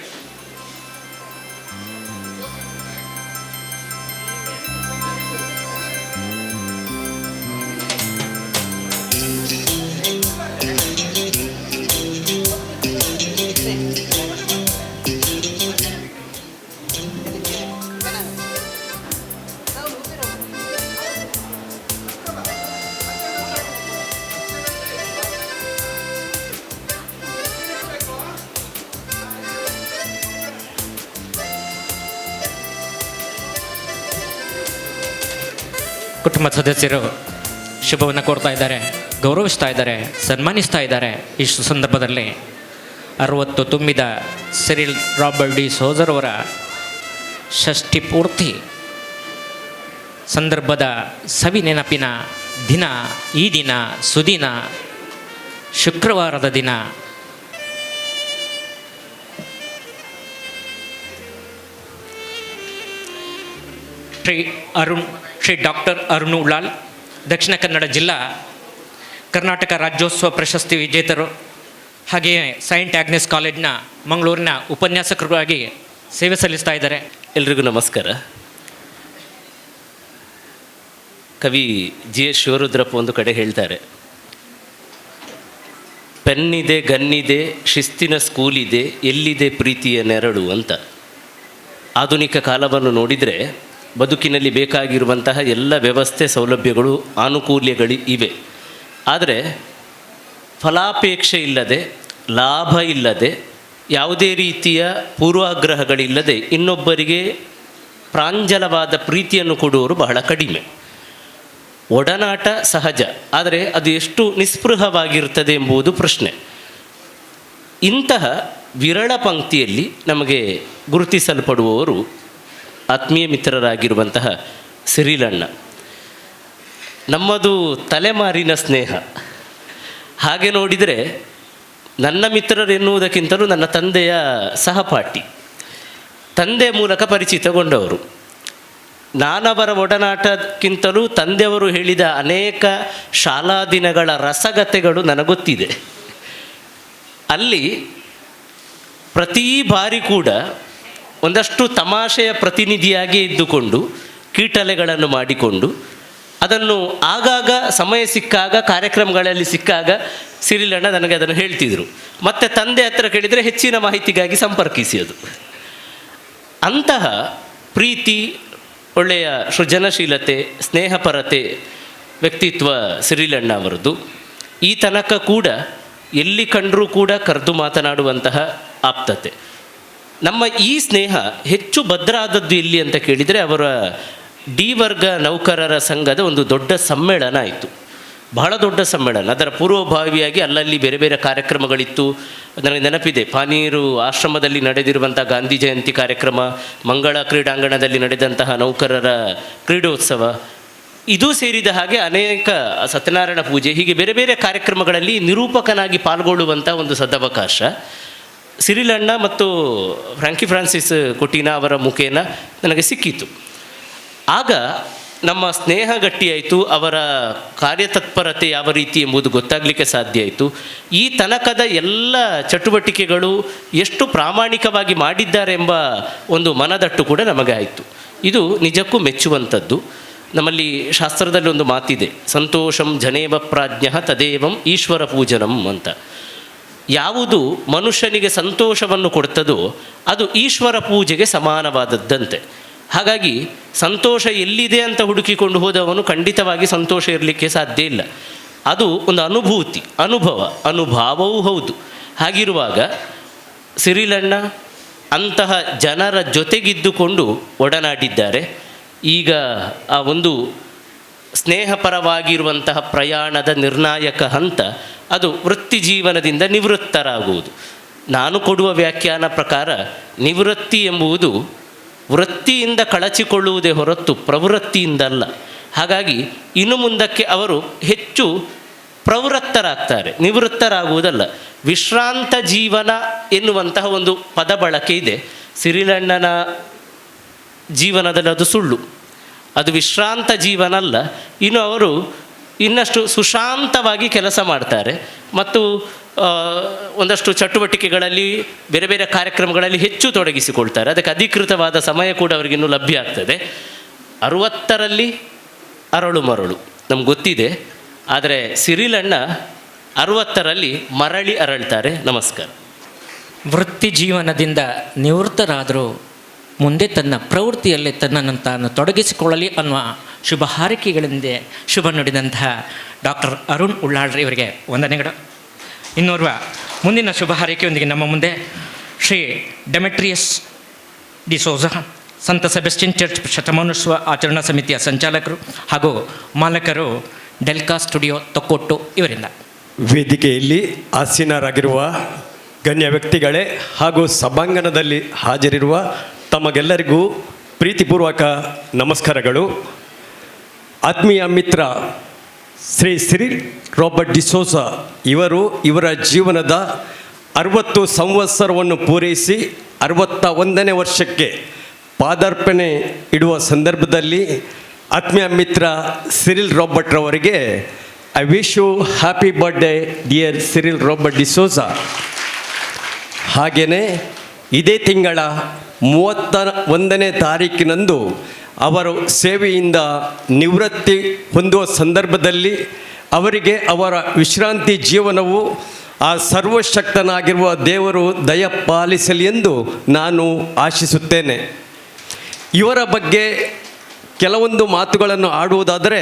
ಕುಟುಂಬ ಸದಸ್ಯರು ಶುಭವನ್ನು ಕೋರ್ತಾ ಇದ್ದಾರೆ, ಗೌರವಿಸ್ತಾ ಇದ್ದಾರೆ, ಸನ್ಮಾನಿಸ್ತಾ ಇದ್ದಾರೆ. ಈ ಸಂದರ್ಭದಲ್ಲಿ 60 ತುಂಬಿದ ಸಿರಿಲ್ ರಾಬರ್ಟ್ ಡಿ ಸೋಜರ್ ಅವರ ಷಷ್ಠಿ ಪೂರ್ತಿ ಸಂದರ್ಭದ ಸವಿ ನೆನಪಿನ ದಿನ ಈ ದಿನ, ಸುದಿನ, ಶುಕ್ರವಾರದ ದಿನ. ಶ್ರೀ ಡಾಕ್ಟರ್ ಅರುಣ್ ಉಳ್ಳಾಲ್, ದಕ್ಷಿಣ ಕನ್ನಡ ಜಿಲ್ಲಾ ಕರ್ನಾಟಕ ರಾಜ್ಯೋತ್ಸವ ಪ್ರಶಸ್ತಿ ವಿಜೇತರು, ಹಾಗೆಯೇ ಸೈಂಟ್ ಆಗ್ನೆಸ್ ಕಾಲೇಜ್ನ ಮಂಗಳೂರಿನ ಉಪನ್ಯಾಸಕರಾಗಿ ಸೇವೆ ಸಲ್ಲಿಸ್ತಾ ಇದ್ದಾರೆ. ಎಲ್ರಿಗೂ ನಮಸ್ಕಾರ. ಕವಿ ಜಿ ಎಸ್ ಶಿವರುದ್ರಪ್ಪ ಒಂದು ಕಡೆ ಹೇಳ್ತಾರೆ, ಪೆನ್ನಿದೆ, ಗನ್ನಿದೆ, ಶಿಸ್ತಿನ ಸ್ಕೂಲಿದೆ, ಎಲ್ಲಿದೆ ಪ್ರೀತಿಯ ನೆರಳು ಅಂತ. ಆಧುನಿಕ ಕಾಲವನ್ನು ನೋಡಿದರೆ ಬದುಕಿನಲ್ಲಿ ಬೇಕಾಗಿರುವಂತಹ ಎಲ್ಲ ವ್ಯವಸ್ಥೆ, ಸೌಲಭ್ಯಗಳು, ಆನುಕೂಲ್ಯಗಳು ಇವೆ. ಆದರೆ ಫಲಾಪೇಕ್ಷೆ ಇಲ್ಲದೆ, ಲಾಭ ಇಲ್ಲದೆ, ಯಾವುದೇ ರೀತಿಯ ಪೂರ್ವಾಗ್ರಹಗಳಿಲ್ಲದೆ ಇನ್ನೊಬ್ಬರಿಗೆ ಪ್ರಾಂಜಲವಾದ ಪ್ರೀತಿಯನ್ನು ಕೊಡುವವರು ಬಹಳ ಕಡಿಮೆ. ಒಡನಾಟ ಸಹಜ, ಆದರೆ ಅದು ಎಷ್ಟು ನಿಸ್ಪೃಹವಾಗಿರ್ತದೆ ಎಂಬುದು ಪ್ರಶ್ನೆ. ಇಂತಹ ವಿರಳ ಪಂಕ್ತಿಯಲ್ಲಿ ನಮಗೆ ಗುರುತಿಸಲ್ಪಡುವವರು ಆತ್ಮೀಯ ಮಿತ್ರರಾಗಿರುವಂತಹ ಸಿರಿಲಣ್ಣ. ನಮ್ಮದು ತಲೆಮಾರಿನ ಸ್ನೇಹ. ಹಾಗೆ ನೋಡಿದರೆ ನನ್ನ ಮಿತ್ರರೆನ್ನುವುದಕ್ಕಿಂತಲೂ ನನ್ನ ತಂದೆಯ ಸಹಪಾಠಿ, ತಂದೆ ಮೂಲಕ ಪರಿಚಿತಗೊಂಡವರು. ನಾನವರ ಒಡನಾಟಕ್ಕಿಂತಲೂ ತಂದೆಯವರು ಹೇಳಿದ ಅನೇಕ ಶಾಲಾ ದಿನಗಳ ರಸಗತೆಗಳು ನನಗೊತ್ತಿದೆ. ಅಲ್ಲಿ ಪ್ರತಿ ಬಾರಿ ಕೂಡ ಒಂದಷ್ಟು ತಮಾಷೆಯ ಪ್ರತಿನಿಧಿಯಾಗಿ ಇದ್ದುಕೊಂಡು ಕೀಟಲೆಗಳನ್ನು ಮಾಡಿಕೊಂಡು ಅದನ್ನು ಆಗಾಗ ಸಮಯ ಸಿಕ್ಕಾಗ, ಕಾರ್ಯಕ್ರಮಗಳಲ್ಲಿ ಸಿಕ್ಕಾಗ ಸಿರಿಲಣ್ಣ ನನಗೆ ಅದನ್ನು ಹೇಳ್ತಿದ್ರು. ಮತ್ತು ತಂದೆ ಹತ್ರ ಕೇಳಿದರೆ ಹೆಚ್ಚಿನ ಮಾಹಿತಿಗಾಗಿ ಸಂಪರ್ಕಿಸಿ. ಅದು ಅಂತಹ ಪ್ರೀತಿ, ಒಳ್ಳೆಯ ಸೃಜನಶೀಲತೆ, ಸ್ನೇಹಪರತೆ ವ್ಯಕ್ತಿತ್ವ ಸಿರಿಲಣ್ಣ ಅವರದ್ದು. ಈ ತನಕ ಕೂಡ ಎಲ್ಲಿ ಕಂಡರೂ ಕೂಡ ಕರೆದು ಮಾತನಾಡುವಂತಹ ಆಪ್ತತೆ. ನಮ್ಮ ಈ ಸ್ನೇಹ ಹೆಚ್ಚು ಭದ್ರ ಆದದ್ದು ಎಲ್ಲಿ ಅಂತ ಕೇಳಿದರೆ, ಅವರ ಡಿ ವರ್ಗ ನೌಕರರ ಸಂಘದ ಒಂದು ದೊಡ್ಡ ಸಮ್ಮೇಳನ ಆಯಿತು. ಬಹಳ ದೊಡ್ಡ ಸಮ್ಮೇಳನ. ಅದರ ಪೂರ್ವಭಾವಿಯಾಗಿ ಅಲ್ಲಲ್ಲಿ ಬೇರೆ ಬೇರೆ ಕಾರ್ಯಕ್ರಮಗಳಿತ್ತು. ನನಗೆ ನೆನಪಿದೆ, ಪಾನೀರು ಆಶ್ರಮದಲ್ಲಿ ನಡೆದಿರುವಂಥ ಗಾಂಧಿ ಜಯಂತಿ ಕಾರ್ಯಕ್ರಮ, ಮಂಗಳ ಕ್ರೀಡಾಂಗಣದಲ್ಲಿ ನಡೆದಂತಹ ನೌಕರರ ಕ್ರೀಡೋತ್ಸವ, ಇದು ಸೇರಿದ ಹಾಗೆ ಅನೇಕ ಸತ್ಯನಾರಾಯಣ ಪೂಜೆ, ಹೀಗೆ ಬೇರೆ ಬೇರೆ ಕಾರ್ಯಕ್ರಮಗಳಲ್ಲಿ ನಿರೂಪಕನಾಗಿ ಪಾಲ್ಗೊಳ್ಳುವಂಥ ಒಂದು ಸದವಕಾಶ ಸಿರಿಲಣ್ಣ ಮತ್ತು ಫ್ರಾಂಕಿ ಫ್ರಾನ್ಸಿಸ್ ಕೊಟೀನಾ ಅವರ ಮುಖೇನ ನನಗೆ ಸಿಕ್ಕಿತು. ಆಗ ನಮ್ಮ ಸ್ನೇಹ ಗಟ್ಟಿಯಾಯಿತು. ಅವರ ಕಾರ್ಯತತ್ಪರತೆ ಯಾವ ರೀತಿ ಎಂಬುದು ಗೊತ್ತಾಗಲಿಕ್ಕೆ ಸಾಧ್ಯ ಆಯಿತು. ಈ ತನಕದ ಎಲ್ಲ ಚಟುವಟಿಕೆಗಳು ಎಷ್ಟು ಪ್ರಾಮಾಣಿಕವಾಗಿ ಮಾಡಿದ್ದಾರೆ ಎಂಬ ಒಂದು ಮನದಟ್ಟು ಕೂಡ ನಮಗೆ ಆಯಿತು. ಇದು ನಿಜಕ್ಕೂ ಮೆಚ್ಚುವಂಥದ್ದು. ನಮ್ಮಲ್ಲಿ ಶಾಸ್ತ್ರದಲ್ಲಿ ಒಂದು ಮಾತಿದೆ, ಸಂತೋಷಂ ಜನೇವ ಪ್ರಾಜ್ಞ ತದೇವಂ ಈಶ್ವರ ಪೂಜನಂ ಅಂತ. ಯಾವುದು ಮನುಷ್ಯನಿಗೆ ಸಂತೋಷವನ್ನು ಕೊಡ್ತದೋ ಅದು ಈಶ್ವರ ಪೂಜೆಗೆ ಸಮಾನವಾದದ್ದಂತೆ. ಹಾಗಾಗಿ ಸಂತೋಷ ಎಲ್ಲಿದೆ ಅಂತ ಹುಡುಕಿಕೊಂಡು ಹೋದವನು ಖಂಡಿತವಾಗಿ ಸಂತೋಷ ಇರಲಿಕ್ಕೆ ಸಾಧ್ಯ ಇಲ್ಲ. ಅದು ಒಂದು ಅನುಭೂತಿ, ಅನುಭಾವವೂ ಹೌದು. ಹಾಗಿರುವಾಗ ಸಿರಿಲಣ್ಣ ಅಂತಹ ಜನರ ಜೊತೆಗಿದ್ದುಕೊಂಡು ಒಡನಾಡಿದ್ದಾರೆ. ಈಗ ಆ ಒಂದು ಸ್ನೇಹಪರವಾಗಿರುವಂತಹ ಪ್ರಯಾಣದ ನಿರ್ಣಾಯಕ ಹಂತ ಅದು ವೃತ್ತಿ ಜೀವನದಿಂದ ನಿವೃತ್ತರಾಗುವುದು. ನಾನು ಕೊಡುವ ವ್ಯಾಖ್ಯಾನ ಪ್ರಕಾರ ನಿವೃತ್ತಿ ಎಂಬುದು ವೃತ್ತಿಯಿಂದ ಕಳಚಿಕೊಳ್ಳುವುದೇ ಹೊರತು ಪ್ರವೃತ್ತಿಯಿಂದಲ್ಲ. ಹಾಗಾಗಿ ಇನ್ನು ಮುಂದಕ್ಕೆ ಅವರು ಹೆಚ್ಚು ಪ್ರವೃತ್ತರಾಗ್ತಾರೆ, ನಿವೃತ್ತರಾಗುವುದಲ್ಲ. ವಿಶ್ರಾಂತ ಜೀವನ ಎನ್ನುವಂತಹ ಒಂದು ಪದ ಬಳಕೆ ಇದೆ. ಸಿರಿಲಣ್ಣನ ಜೀವನದಲ್ಲಿ ಅದು ಸುಳ್ಳು, ಅದು ವಿಶ್ರಾಂತ ಜೀವನ ಅಲ್ಲ. ಇನ್ನು ಅವರು ಇನ್ನಷ್ಟು ಸುಶಾಂತವಾಗಿ ಕೆಲಸ ಮಾಡ್ತಾರೆ ಮತ್ತು ಒಂದಷ್ಟು ಚಟುವಟಿಕೆಗಳಲ್ಲಿ ಬೇರೆ ಬೇರೆ ಕಾರ್ಯಕ್ರಮಗಳಲ್ಲಿ ಹೆಚ್ಚು ತೊಡಗಿಸಿಕೊಳ್ತಾರೆ. ಅದಕ್ಕೆ ಅಧಿಕೃತವಾದ ಸಮಯ ಕೂಡ ಅವರಿಗಿನ್ನೂ ಲಭ್ಯ ಆಗ್ತದೆ. 60ರಲ್ಲಿ ಅರಳು ಮರಳು ನಮ್ಗೆ ಗೊತ್ತಿದೆ. ಆದರೆ ಸಿರಿಲಣ್ಣ 60ರಲ್ಲಿ ಮರಳಿ ಅರಳ್ತಾರೆ. ನಮಸ್ಕಾರ. ವೃತ್ತಿ ಜೀವನದಿಂದ ನಿವೃತ್ತರಾದರೂ ಮುಂದೆ ತನ್ನ ಪ್ರವೃತ್ತಿಯಲ್ಲಿ ತನ್ನನ್ನು ತಾನು ತೊಡಗಿಸಿಕೊಳ್ಳಲಿ ಅನ್ನುವ ಶುಭ ಹಾರೈಕೆಗಳಿಂದ ಶುಭ ನುಡಿದಂತಹ ಡಾಕ್ಟರ್ ಅರುಣ್ ಉಳ್ಳಾಳ್ರಿ ಇವರಿಗೆ ವಂದನೆಗಳು. ಇನ್ನೋರ್ವ ಮುಂದಿನ ಶುಭ ಹಾರೈಕೆಯೊಂದಿಗೆ ನಮ್ಮ ಮುಂದೆ ಶ್ರೀ ಡೆಮೆಟ್ರಿಯಸ್ ಡಿಸೋಜಾ, ಸಂತ ಸೆಬೆಸ್ಟಿಯನ್ ಚರ್ಚ್ ಶತಮಾನೋತ್ಸವ ಆಚರಣಾ ಸಮಿತಿಯ ಸಂಚಾಲಕರು ಹಾಗೂ ಮಾಲಕರು ಡೆಲ್ಕಾ ಸ್ಟುಡಿಯೋ ತೊಕ್ಕೊಟ್ಟು ಇವರಿಂದ. ವೇದಿಕೆಯಲ್ಲಿ ಆಸೀನರಾಗಿರುವ ಗಣ್ಯ ವ್ಯಕ್ತಿಗಳೇ ಹಾಗೂ ಸಭಾಂಗಣದಲ್ಲಿ ಹಾಜರಿರುವ ತಮಗೆಲ್ಲರಿಗೂ ಪ್ರೀತಿಪೂರ್ವಕ ನಮಸ್ಕಾರಗಳು. ಆತ್ಮೀಯ ಮಿತ್ರ ಶ್ರೀ ಸಿರಿಲ್ ರಾಬರ್ಟ್ ಡಿಸೋಜಾ ಇವರ ಜೀವನದ 60 ಸಂವತ್ಸರವನ್ನು ಪೂರೈಸಿ 61ನೇ ವರ್ಷಕ್ಕೆ ಪಾದಾರ್ಪಣೆ ಇಡುವ ಸಂದರ್ಭದಲ್ಲಿ ಆತ್ಮೀಯ ಮಿತ್ರ ಸಿರಿಲ್ ರಾಬರ್ಟ್ ರವರಿಗೆ I wish you happy birthday dear Cyril Robert D'Souza. ಹಾಗೆಯೇ ಇದೇ ತಿಂಗಳ 31ನೇ ತಾರೀಕಿನಂದು ಅವರು ಸೇವೆಯಿಂದ ನಿವೃತ್ತಿ ಹೊಂದುವ ಸಂದರ್ಭದಲ್ಲಿ ಅವರಿಗೆ ಅವರ ವಿಶ್ರಾಂತಿ ಜೀವನವು ಆ ಸರ್ವಶಕ್ತನಾಗಿರುವ ದೇವರು ದಯಪಾಲಿಸಲಿ ಎಂದು ನಾನು ಆಶಿಸುತ್ತೇನೆ. ಇವರ ಬಗ್ಗೆ ಕೆಲವೊಂದು ಮಾತುಗಳನ್ನು ಆಡುವುದಾದರೆ,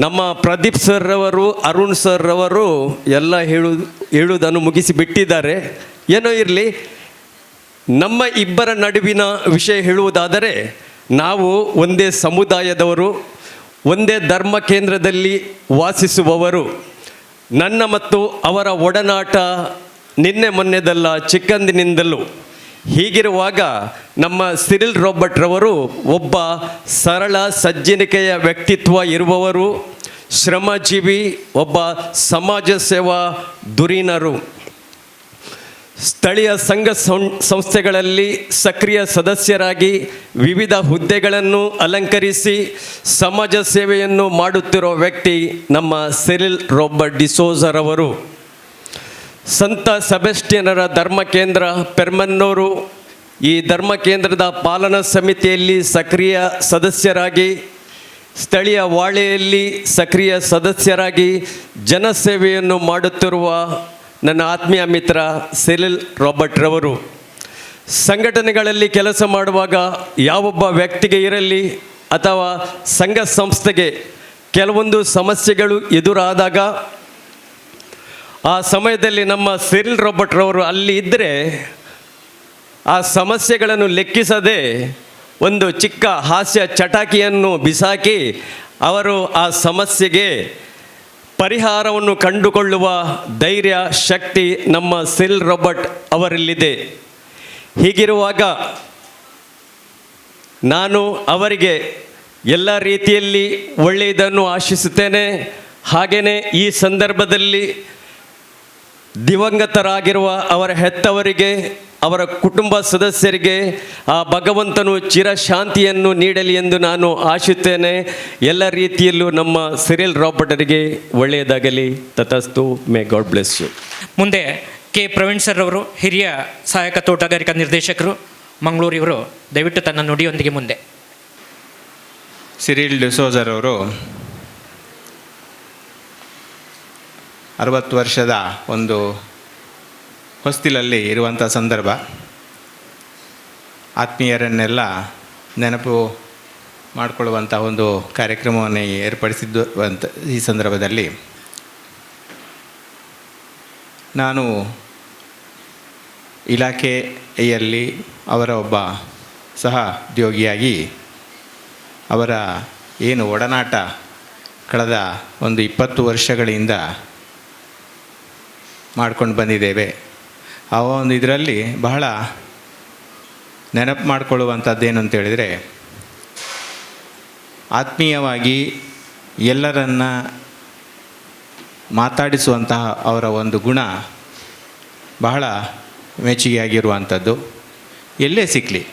ನಮ್ಮ ಪ್ರದೀಪ್ ಸರ್ರವರು, ಅರುಣ್ ಸರ್ರವರು ಎಲ್ಲ ಹೇಳುವುದನ್ನು ಮುಗಿಸಿಬಿಟ್ಟಿದ್ದಾರೆ. ಏನೋ ಇರಲಿ, ನಮ್ಮ ಇಬ್ಬರ ನಡುವಿನ ವಿಷಯ ಹೇಳುವುದಾದರೆ, ನಾವು ಒಂದೇ ಸಮುದಾಯದವರು, ಒಂದೇ ಧರ್ಮ ಕೇಂದ್ರದಲ್ಲಿ ವಾಸಿಸುವವರು. ನನ್ನ ಮತ್ತು ಅವರ ಒಡನಾಟ ನಿನ್ನೆ ಮೊನ್ನೆದಲ್ಲ, ಚಿಕ್ಕಂದಿನಿಂದಲೂ. ಹೀಗಿರುವಾಗ ನಮ್ಮ ಸಿರಿಲ್ ರಾಬರ್ಟ್ ರವರು ಒಬ್ಬ ಸರಳ ಸಜ್ಜನಿಕೆಯ ವ್ಯಕ್ತಿತ್ವ ಇರುವವರು, ಶ್ರಮಜೀವಿ, ಒಬ್ಬ ಸಮಾಜ ಸೇವಾ ಧುರೀಣರು. ಸ್ಥಳೀಯ ಸಂಘ ಸಂಸ್ಥೆಗಳಲ್ಲಿ ಸಕ್ರಿಯ ಸದಸ್ಯರಾಗಿ ವಿವಿಧ ಹುದ್ದೆಗಳನ್ನು ಅಲಂಕರಿಸಿ ಸಮಾಜ ಸೇವೆಯನ್ನು ಮಾಡುತ್ತಿರುವ ವ್ಯಕ್ತಿ ನಮ್ಮ ಸಿರಿಲ್ ರಾಬರ್ಟ್ ಡಿಸೋಜರವರು. ಸಂತ ಸೆಬೆಸ್ಟಿಯನರ ಧರ್ಮ ಕೇಂದ್ರ ಪೆರ್ಮನ್ನೂರು, ಈ ಧರ್ಮ ಕೇಂದ್ರದ ಪಾಲನಾ ಸಮಿತಿಯಲ್ಲಿ ಸಕ್ರಿಯ ಸದಸ್ಯರಾಗಿ, ಸ್ಥಳೀಯ ವಾಳೆಯಲ್ಲಿ ಸಕ್ರಿಯ ಸದಸ್ಯರಾಗಿ ಜನಸೇವೆಯನ್ನು ಮಾಡುತ್ತಿರುವ ನನ್ನ ಆತ್ಮೀಯ ಮಿತ್ರ ಸಿರಿಲ್ ರಾಬರ್ಟ್ ರವರು. ಸಂಘಟನೆಗಳಲ್ಲಿ ಕೆಲಸ ಮಾಡುವಾಗ ಯಾವೊಬ್ಬ ವ್ಯಕ್ತಿಗೆ ಇರಲಿ ಅಥವಾ ಸಂಘ ಸಂಸ್ಥೆಗೆ ಕೆಲವೊಂದು ಸಮಸ್ಯೆಗಳು ಎದುರಾದಾಗ ಆ ಸಮಯದಲ್ಲಿ ನಮ್ಮ ಸಿರಿಲ್ ರಾಬರ್ಟ್ ರವರು ಅಲ್ಲಿ ಇದ್ದರೆ ಆ ಸಮಸ್ಯೆಗಳನ್ನು ಲೆಕ್ಕಿಸದೆ ಒಂದು ಚಿಕ್ಕ ಹಾಸ್ಯ ಚಟಾಕಿಯನ್ನು ಬಿಸಾಕಿ ಅವರು ಆ ಸಮಸ್ಯೆಗೆ ಪರಿಹಾರವನ್ನು ಕಂಡುಕೊಳ್ಳುವ ಧೈರ್ಯ, ಶಕ್ತಿ ನಮ್ಮ ಸಿರಿಲ್ ರಾಬರ್ಟ್ ಅವರಲ್ಲಿದೆ. ಹೀಗಿರುವಾಗ ನಾನು ಅವರಿಗೆ ಎಲ್ಲ ರೀತಿಯಲ್ಲಿ ಒಳ್ಳೆಯದನ್ನು ಆಶಿಸುತ್ತೇನೆ. ಹಾಗೆಯೇ ಈ ಸಂದರ್ಭದಲ್ಲಿ ದಿವಂಗತರಾಗಿರುವ ಅವರ ಹೆತ್ತವರಿಗೆ, ಅವರ ಕುಟುಂಬ ಸದಸ್ಯರಿಗೆ ಆ ಭಗವಂತನು ಚಿರಶಾಂತಿಯನ್ನು ನೀಡಲಿ ಎಂದು ನಾನು ಆಶಿಸುತ್ತೇನೆ. ಎಲ್ಲ ರೀತಿಯಲ್ಲೂ ನಮ್ಮ ಸಿರಿಲ್ ರಾಬರ್ಟರಿಗೆ ಒಳ್ಳೆಯದಾಗಲಿ. ತತಸ್ತು. May God bless you. ಮುಂದೆ ಕೆ ಪ್ರವೀಣ್ ಸರ್ ಅವರು, ಹಿರಿಯ ಸಹಾಯಕ ತೋಟಗಾರಿಕಾ ನಿರ್ದೇಶಕರು, ಮಂಗಳೂರಿವರು, ದಯವಿಟ್ಟು ತನ್ನ ನುಡಿಯೊಂದಿಗೆ ಮುಂದೆ. ಸಿರಿಲ್ ಡಿಸೋಜರವರು 60 ವರ್ಷದ ಒಂದು ಹೊಸ್ತಿಲಲ್ಲಿ ಇರುವಂಥ ಸಂದರ್ಭ. ಆತ್ಮೀಯರನ್ನೆಲ್ಲ ನೆನಪು ಮಾಡಿಕೊಳ್ಳುವಂಥ ಒಂದು ಕಾರ್ಯಕ್ರಮವನ್ನು ಏರ್ಪಡಿಸಿದ್ದು ಅಂತ ಈ ಸಂದರ್ಭದಲ್ಲಿ ನಾನು ಇಲಾಖೆಯಲ್ಲಿ ಅವರ ಒಬ್ಬ ಸಹ ಉದ್ಯೋಗಿಯಾಗಿ ಅವರ ಏನು ಒಡನಾಟ ಕಳೆದ ಒಂದು 20 ವರ್ಷಗಳಿಂದ ಮಾಡ್ಕೊಂಡು ಬಂದಿದ್ದೇವೆ. ಆ ಒಂದು ಇದರಲ್ಲಿ ಬಹಳ ನೆನಪು ಮಾಡಿಕೊಳ್ಳುವಂಥದ್ದೇನು ಅಂತೇಳಿದರೆ, ಆತ್ಮೀಯವಾಗಿ ಎಲ್ಲರನ್ನ ಮಾತಾಡಿಸುವಂತಹ ಅವರ ಒಂದು ಗುಣ ಬಹಳ ಮೆಚ್ಚುಗೆಯಾಗಿರುವಂಥದ್ದು. ಎಲ್ಲೇ ಸಿಕ್ಕಲಿ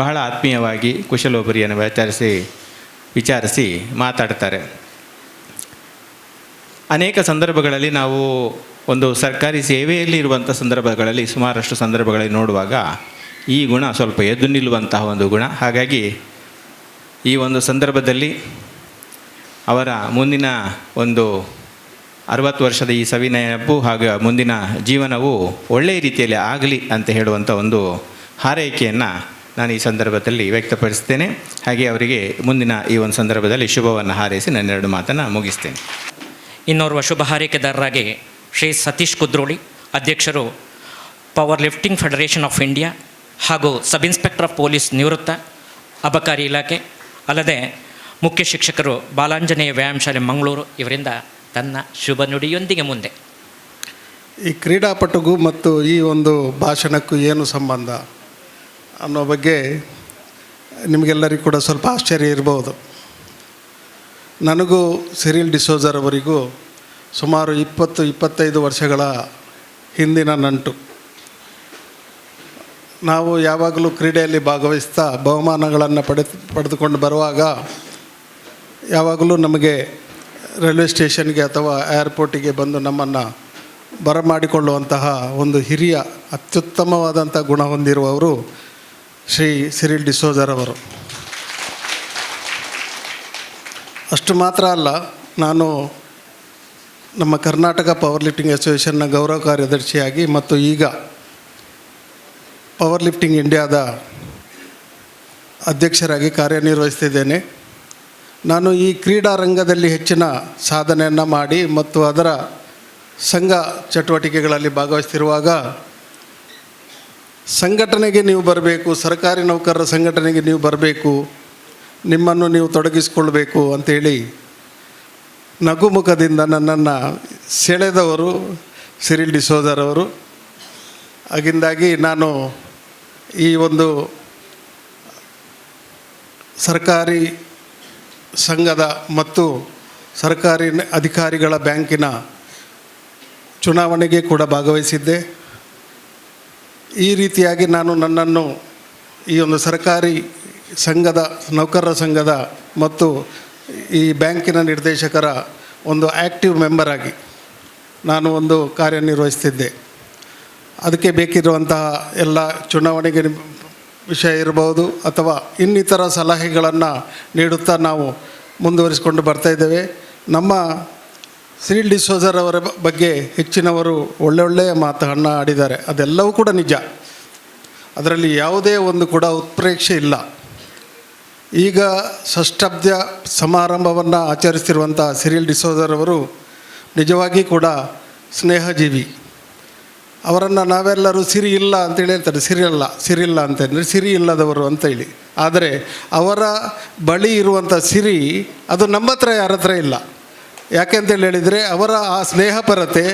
ಬಹಳ ಆತ್ಮೀಯವಾಗಿ ಕುಶಲೋಪರಿಯನ್ನು ವಿಚಾರಿಸಿ ಮಾತಾಡ್ತಾರೆ. ಅನೇಕ ಸಂದರ್ಭಗಳಲ್ಲಿ ನಾವು ಒಂದು ಸರ್ಕಾರಿ ಸೇವೆಯಲ್ಲಿ ಇರುವಂಥ ಸಂದರ್ಭಗಳಲ್ಲಿ, ಸುಮಾರಷ್ಟು ಸಂದರ್ಭಗಳಲ್ಲಿ ನೋಡುವಾಗ ಈ ಗುಣ ಸ್ವಲ್ಪ ಎದ್ದು ನಿಲ್ಲುವಂತಹ ಒಂದು ಗುಣ. ಹಾಗಾಗಿ ಈ ಒಂದು ಸಂದರ್ಭದಲ್ಲಿ ಅವರ ಮುಂದಿನ ಒಂದು 60 ವರ್ಷದ ಈ ಸವಿನೆನಪು ಹಾಗೂ ಮುಂದಿನ ಜೀವನವು ಒಳ್ಳೆಯ ರೀತಿಯಲ್ಲಿ ಆಗಲಿ ಅಂತ ಹೇಳುವಂಥ ಒಂದು ಹಾರೈಕೆಯನ್ನು ನಾನು ಈ ಸಂದರ್ಭದಲ್ಲಿ ವ್ಯಕ್ತಪಡಿಸ್ತೇನೆ. ಹಾಗೆ ಅವರಿಗೆ ಮುಂದಿನ ಈ ಒಂದು ಸಂದರ್ಭದಲ್ಲಿ ಶುಭವನ್ನು ಹಾರೈಸಿ ನನ್ನೆರಡು ಮಾತನ್ನು ಮುಗಿಸ್ತೇನೆ. ಇನ್ನೋರ್ವ ಶುಭ ಹಾರೈಕೆದಾರರಾಗಿ ಶ್ರೀ ಸತೀಶ್ ಕುದ್ರೋಳಿ, ಅಧ್ಯಕ್ಷರು power lifting federation of India ಹಾಗೂ ಸಬ್ ಇನ್ಸ್ಪೆಕ್ಟರ್ ಆಫ್ ಪೊಲೀಸ್ ನಿವೃತ್ತ, ಅಬಕಾರಿ ಇಲಾಖೆ, ಅಲ್ಲದೆ ಮುಖ್ಯ ಶಿಕ್ಷಕರು ಬಾಲಾಂಜನೇಯ ವ್ಯಾಯಾಮ ಶಾಲೆ ಮಂಗಳೂರು, ಇವರಿಂದ ತನ್ನ ಶುಭ ನುಡಿಯೊಂದಿಗೆ ಮುಂದೆ. ಈ ಕ್ರೀಡಾಪಟುಗೂ ಮತ್ತು ಈ ಒಂದು ಭಾಷಣಕ್ಕೂ ಏನು ಸಂಬಂಧ ಅನ್ನೋ ಬಗ್ಗೆ ನಿಮಗೆಲ್ಲರಿಗೂ ಕೂಡ ಸ್ವಲ್ಪ ಆಶ್ಚರ್ಯ ಇರ್ಬೋದು. ನನಗೂ ಸಿರಿಲ್ ಡಿಸೋಜರವರಿಗೂ ಸುಮಾರು 20-25 ವರ್ಷಗಳ ಹಿಂದಿನ ನಂಟು. ನಾವು ಯಾವಾಗಲೂ ಕ್ರೀಡೆಯಲ್ಲಿ ಭಾಗವಹಿಸ್ತಾ ಬಹುಮಾನಗಳನ್ನು ಪಡೆದುಕೊಂಡು ಬರುವಾಗ ಯಾವಾಗಲೂ ನಮಗೆ ರೈಲ್ವೆ ಸ್ಟೇಷನ್ಗೆ ಅಥವಾ ಏರ್ಪೋರ್ಟಿಗೆ ಬಂದು ನಮ್ಮನ್ನು ಬರಮಾಡಿಕೊಳ್ಳುವಂತಹ ಒಂದು ಹಿರಿಯ ಅತ್ಯುತ್ತಮವಾದಂಥ ಗುಣ ಹೊಂದಿರುವವರು ಶ್ರೀ ಸಿರಿಲ್ ಡಿಸೋಜರವರು. ಅಷ್ಟು ಮಾತ್ರ ಅಲ್ಲ, ನಾನು ನಮ್ಮ ಕರ್ನಾಟಕ ಪವರ್ ಲಿಫ್ಟಿಂಗ್ ಅಸೋಸಿಯೇಷನ್ನ ಗೌರವ ಕಾರ್ಯದರ್ಶಿಯಾಗಿ ಮತ್ತು ಈಗ ಪವರ್ ಲಿಫ್ಟಿಂಗ್ ಇಂಡಿಯಾದ ಅಧ್ಯಕ್ಷರಾಗಿ ಕಾರ್ಯನಿರ್ವಹಿಸ್ತಿದ್ದೇನೆ. ನಾನು ಈ ಕ್ರೀಡಾ ರಂಗದಲ್ಲಿ ಹೆಚ್ಚಿನ ಸಾಧನೆಯನ್ನು ಮಾಡಿ ಮತ್ತು ಅದರ ಸಂಘ ಚಟುವಟಿಕೆಗಳಲ್ಲಿ ಭಾಗವಹಿಸ್ತಿರುವಾಗ ಸಂಘಟನೆಗೆ ನೀವು ಬರಬೇಕು, ಸರ್ಕಾರಿ ನೌಕರರ ಸಂಘಟನೆಗೆ ನೀವು ಬರಬೇಕು, ನಿಮ್ಮನ್ನು ನೀವು ತೊಡಗಿಸಿಕೊಳ್ಬೇಕು ಅಂಥೇಳಿ ನಗುಮುಖದಿಂದ ನನ್ನನ್ನು ಸೆಳೆದವರು ಸಿರಿಲ್ ಡಿಸೋಜರವರು. ಹಾಗಿಂದಾಗಿ ನಾನು ಈ ಒಂದು ಸರ್ಕಾರಿ ಸಂಘದ ಮತ್ತು ಸರ್ಕಾರಿ ಅಧಿಕಾರಿಗಳ ಬ್ಯಾಂಕಿನ ಚುನಾವಣೆಗೆ ಕೂಡ ಭಾಗವಹಿಸಿದ್ದೆ. ಈ ರೀತಿಯಾಗಿ ನಾನು ನನ್ನನ್ನು ಈ ಒಂದು ಸರ್ಕಾರಿ ಸಂಘದ, ನೌಕರರ ಸಂಘದ ಮತ್ತು ಈ ಬ್ಯಾಂಕಿನ ನಿರ್ದೇಶಕರ ಒಂದು ಆ್ಯಕ್ಟಿವ್ ಮೆಂಬರಾಗಿ ನಾನು ಒಂದು ಕಾರ್ಯನಿರ್ವಹಿಸ್ತಿದ್ದೆ. ಅದಕ್ಕೆ ಬೇಕಿರುವಂತಹ ಎಲ್ಲ ಚುನಾವಣೆಗೆ ವಿಷಯ ಇರಬಹುದು ಅಥವಾ ಇನ್ನಿತರ ಸಲಹೆಗಳನ್ನು ನೀಡುತ್ತಾ ನಾವು ಮುಂದುವರಿಸಿಕೊಂಡು ಬರ್ತಾಯಿದ್ದೇವೆ. ನಮ್ಮ ಸಿರಿಲ್ ಡಿಸೋಜರವರ ಬಗ್ಗೆ ಹೆಚ್ಚಿನವರು ಒಳ್ಳೊಳ್ಳೆಯ ಮಾತನ್ನು ಆಡಿದ್ದಾರೆ, ಅದೆಲ್ಲವೂ ಕೂಡ ನಿಜ. ಅದರಲ್ಲಿ ಯಾವುದೇ ಒಂದು ಕೂಡ ಉತ್ಪ್ರೇಕ್ಷೆ ಇಲ್ಲ. ಈಗ ಷಷ್ಠಾಬ್ದ ಸಮಾರಂಭವನ್ನು ಆಚರಿಸ್ತಿರುವಂಥ ಸಿರಿಲ್ ಡಿಸೋಜರವರು ನಿಜವಾಗಿ ಕೂಡ ಸ್ನೇಹಜೀವಿ. ಅವರನ್ನು ನಾವೆಲ್ಲರೂ ಸಿರಿ ಇಲ್ಲ ಅಂತೇಳಿ ಹೇಳ್ತಾರೆ, ಸಿರಿಲ್ಲ ಅಂತಂದರೆ ಸಿರಿ ಇಲ್ಲದವರು ಅಂತೇಳಿ. ಆದರೆ ಅವರ ಬಳಿ ಇರುವಂಥ ಸಿರಿ ಅದು ನಮ್ಮ ಹತ್ರ ಯಾರ ಹತ್ರ ಇಲ್ಲ. ಯಾಕೆ ಅಂತೇಳಿ ಹೇಳಿದರೆ ಅವರ ಆ ಸ್ನೇಹಪರತೆ,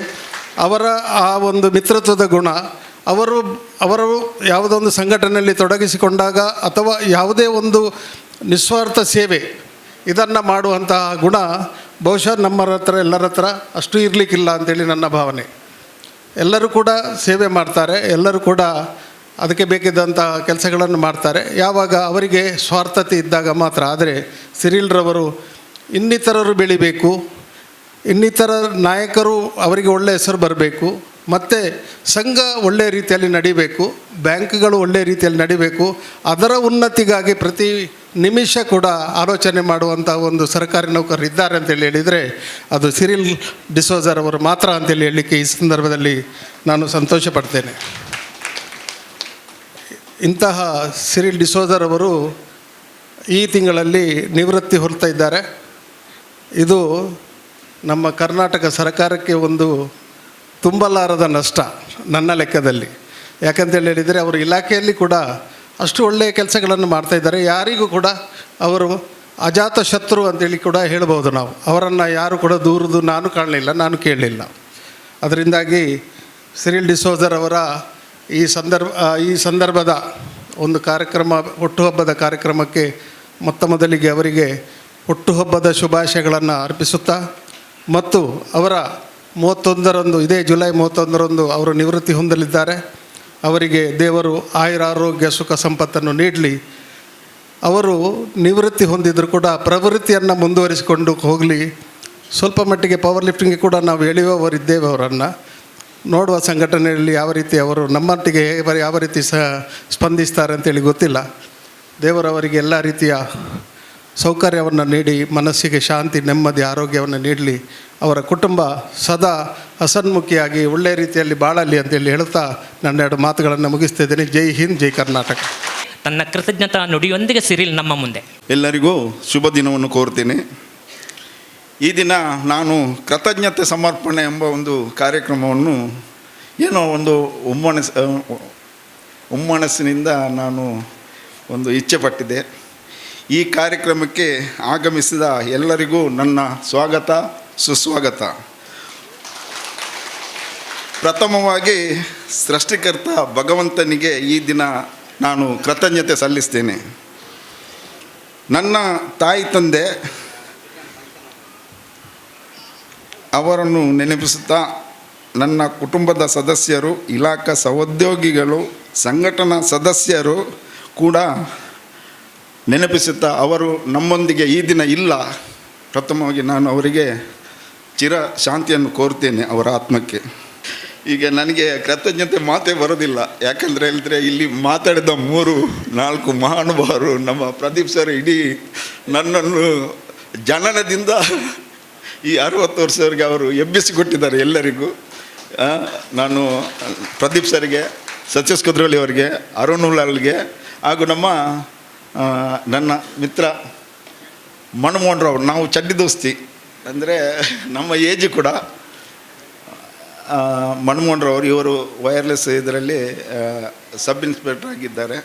ಅವರ ಆ ಒಂದು ಮಿತ್ರತ್ವದ ಗುಣ, ಅವರು ಯಾವುದೋ ಒಂದು ಸಂಘಟನೆಯಲ್ಲಿ ತೊಡಗಿಸಿಕೊಂಡಾಗ ಅಥವಾ ಯಾವುದೇ ಒಂದು ನಿಸ್ವಾರ್ಥ ಸೇವೆ ಇದನ್ನು ಮಾಡುವಂತಹ ಗುಣ ಬಹುಶಃ ನಮ್ಮರ ಹತ್ರ ಎಲ್ಲರ ಹತ್ರ ಅಷ್ಟು ಇರಲಿಕ್ಕಿಲ್ಲ ಅಂತೇಳಿ ನನ್ನ ಭಾವನೆ. ಎಲ್ಲರೂ ಕೂಡ ಸೇವೆ ಮಾಡ್ತಾರೆ, ಎಲ್ಲರೂ ಕೂಡ ಅದಕ್ಕೆ ಬೇಕಿದ್ದಂತಹ ಕೆಲಸಗಳನ್ನು ಮಾಡ್ತಾರೆ ಯಾವಾಗ ಅವರಿಗೆ ಸ್ವಾರ್ಥತೆ ಇದ್ದಾಗ ಮಾತ್ರ. ಆದರೆ ಸಿರಿಲ್ರವರು ಇನ್ನಿತರರು ಬೆಳಿಬೇಕು, ಇನ್ನಿತರ ನಾಯಕರು ಅವರಿಗೆ ಒಳ್ಳೆಯ ಹೆಸರು ಬರಬೇಕು, ಮತ್ತು ಸಂಘ ಒಳ್ಳೆಯ ರೀತಿಯಲ್ಲಿ ನಡಿಬೇಕು, ಬ್ಯಾಂಕ್ಗಳು ಒಳ್ಳೆಯ ರೀತಿಯಲ್ಲಿ ನಡಿಬೇಕು. ಅದರ ಉನ್ನತಿಗಾಗಿ ಪ್ರತಿ ನಿಮಿಷ ಕೂಡ ಆಲೋಚನೆ ಮಾಡುವಂಥ ಒಂದು ಸರ್ಕಾರಿ ನೌಕರರು ಇದ್ದಾರೆ ಅಂತೇಳಿ ಹೇಳಿದರೆ ಅದು ಸಿರಿಲ್ ಡಿಸೋಜರವರು ಮಾತ್ರ ಅಂತೇಳಿ ಹೇಳಲಿಕ್ಕೆ ಈ ಸಂದರ್ಭದಲ್ಲಿ ನಾನು ಸಂತೋಷ ಪಡ್ತೇನೆ. ಇಂತಹ ಸಿರಿಲ್ ಡಿಸೋಜರವರು ಈ ತಿಂಗಳಲ್ಲಿ ನಿವೃತ್ತಿ ಹೊರತಾ ಇದ್ದಾರೆ. ಇದು ನಮ್ಮ ಕರ್ನಾಟಕ ಸರ್ಕಾರಕ್ಕೆ ಒಂದು ತುಂಬಲಾರದ ನಷ್ಟ ನನ್ನ ಲೆಕ್ಕದಲ್ಲಿ. ಯಾಕಂತೇಳಿ ಹೇಳಿದರೆ ಅವರು ಇಲಾಖೆಯಲ್ಲಿ ಕೂಡ ಅಷ್ಟು ಒಳ್ಳೆಯ ಕೆಲಸಗಳನ್ನು ಮಾಡ್ತಾಯಿದ್ದಾರೆ. ಯಾರಿಗೂ ಕೂಡ ಅವರು ಅಜಾತ ಶತ್ರು ಅಂತೇಳಿ ಕೂಡ ಹೇಳ್ಬೋದು ನಾವು. ಅವರನ್ನು ಯಾರು ಕೂಡ ದೂರದು ನಾನು ಕಾಣಲಿಲ್ಲ, ನಾನು ಕೇಳಲಿಲ್ಲ. ಅದರಿಂದಾಗಿ ಸಿರಿಲ್ ಡಿಸೋಜರ್ ಅವರ ಈ ಸಂದರ್ಭದ ಒಂದು ಕಾರ್ಯಕ್ರಮ, ಹುಟ್ಟುಹಬ್ಬದ ಕಾರ್ಯಕ್ರಮಕ್ಕೆ ಮೊದಲಿಗೆ ಅವರಿಗೆ ಹುಟ್ಟುಹಬ್ಬದ ಶುಭಾಶಯಗಳನ್ನು ಅರ್ಪಿಸುತ್ತಾ, ಮತ್ತು ಅವರ 31ರಂದು, ಇದೇ ಜುಲೈ 31ರಂದು ಅವರು ನಿವೃತ್ತಿ ಹೊಂದಲಿದ್ದಾರೆ. ಅವರಿಗೆ ದೇವರು ಆಯುರಾರೋಗ್ಯ ಸುಖ ಸಂಪತ್ತನ್ನು ನೀಡಲಿ. ಅವರು ನಿವೃತ್ತಿ ಹೊಂದಿದ್ರು ಕೂಡ ಪ್ರವೃತ್ತಿಯನ್ನು ಮುಂದುವರಿಸಿಕೊಂಡು ಹೋಗಲಿ. ಸ್ವಲ್ಪ ಮಟ್ಟಿಗೆ ಪವರ್ ಲಿಫ್ಟಿಂಗ್ಗೆ ಕೂಡ ನಾವು ಎಳೆಯುವವರಿದ್ದೇವೆ. ಅವರನ್ನು ನೋಡುವ ಸಂಘಟನೆಯಲ್ಲಿ ಯಾವ ರೀತಿ ಅವರು ನಮ್ಮೊಟ್ಟಿಗೆ ಯಾವ ರೀತಿ ಸ್ಪಂದಿಸ್ತಾರೆ ಅಂತೇಳಿ ಗೊತ್ತಿಲ್ಲ. ದೇವರವರಿಗೆ ಎಲ್ಲ ರೀತಿಯ ಸೌಕರ್ಯವನ್ನು ನೀಡಿ, ಮನಸ್ಸಿಗೆ ಶಾಂತಿ, ನೆಮ್ಮದಿ, ಆರೋಗ್ಯವನ್ನು ನೀಡಲಿ. ಅವರ ಕುಟುಂಬ ಸದಾ ಹಸನ್ಮುಖಿಯಾಗಿ ಒಳ್ಳೆಯ ರೀತಿಯಲ್ಲಿ ಬಾಳಲಿ ಅಂತೇಳಿ ಹೇಳ್ತಾ ನನ್ನ 2 ಮಾತುಗಳನ್ನು ಮುಗಿಸ್ತಿದ್ದೇನೆ. ಜೈ ಹಿಂದ್, ಜೈ ಕರ್ನಾಟಕ. ತನ್ನ ಕೃತಜ್ಞತಾ ನುಡಿಯೊಂದಿಗೆ ಸಿರಿಲ್ ನಮ್ಮ ಮುಂದೆ. ಎಲ್ಲರಿಗೂ ಶುಭ ದಿನವನ್ನು ಕೋರ್ತೇನೆ. ಈ ದಿನ ನಾನು ಕೃತಜ್ಞತೆ ಸಮರ್ಪಣೆ ಎಂಬ ಒಂದು ಕಾರ್ಯಕ್ರಮವನ್ನು ಏನೋ ಒಂದು ಒಮ್ಮನಸ್ಸಿನಿಂದ ನಾನು ಒಂದು ಇಚ್ಛೆ ಪಟ್ಟಿದ್ದೆ. ಈ ಕಾರ್ಯಕ್ರಮಕ್ಕೆ ಆಗಮಿಸಿದ ಎಲ್ಲರಿಗೂ ನನ್ನ ಸ್ವಾಗತ, ಸುಸ್ವಾಗತ. ಪ್ರಥಮವಾಗಿ ಸೃಷ್ಟಿಕರ್ತ ಭಗವಂತನಿಗೆ ಈ ದಿನ ನಾನು ಕೃತಜ್ಞತೆ ಸಲ್ಲಿಸ್ತೇನೆ. ನನ್ನ ತಾಯಿ ತಂದೆ ಅವರನ್ನು ನೆನಪಿಸುತ್ತಾ, ನನ್ನ ಕುಟುಂಬದ ಸದಸ್ಯರು, ಇಲಾಖಾ ಸಹೋದ್ಯೋಗಿಗಳು, ಸಂಘಟನಾ ಸದಸ್ಯರು ಕೂಡ ನೆನಪಿಸುತ್ತಾ, ಅವರು ನಮ್ಮೊಂದಿಗೆ ಈ ದಿನ ಇಲ್ಲ. ಪ್ರಥಮವಾಗಿ ನಾನು ಅವರಿಗೆ ಚಿರ ಶಾಂತಿಯನ್ನು ಕೋರ್ತೇನೆ, ಅವರ ಆತ್ಮಕ್ಕೆ. ಈಗ ನನಗೆ ಕೃತಜ್ಞತೆ ಮಾತೇ ಬರೋದಿಲ್ಲ. ಯಾಕಂದರೆ ಹೇಳಿದ್ರೆ ಇಲ್ಲಿ ಮಾತಾಡಿದ 3-4 ಮಹಾನುಭಾವರು, ನಮ್ಮ ಪ್ರದೀಪ್ ಸರ್ ಇಡೀ ನನ್ನನ್ನು ಜನನದಿಂದ ಈ 60 ವರ್ಷವರೆಗೆ ಅವರು ಎಬ್ಬಿಸಿಕೊಟ್ಟಿದ್ದಾರೆ ಎಲ್ಲರಿಗೂ. ನಾನು ಪ್ರದೀಪ್ ಸರ್ಗೆ, ಸತೀಶ್ ಕುದ್ರೋಳಿ ಅವರಿಗೆ, ಅರುಣ್ ಉಳ್ಳಾಲ್ಗೆ, ಹಾಗೂ ನನ್ನ ಮಿತ್ರ ಮನಮೋಹನ್ ರಾವ್, ನಾವು ಚಡ್ಡಿ ದೋಸ್ತಿ, ಅಂದರೆ ನಮ್ಮ ಏಜ್ ಕೂಡ. ಮನಮೋಹನ್ ರಾವ್ ಇವರು ವೈರ್ಲೆಸ್ ಇದರಲ್ಲಿ ಸಬ್ ಇನ್ಸ್ಪೆಕ್ಟರ್ ಆಗಿದ್ದಾರೆ.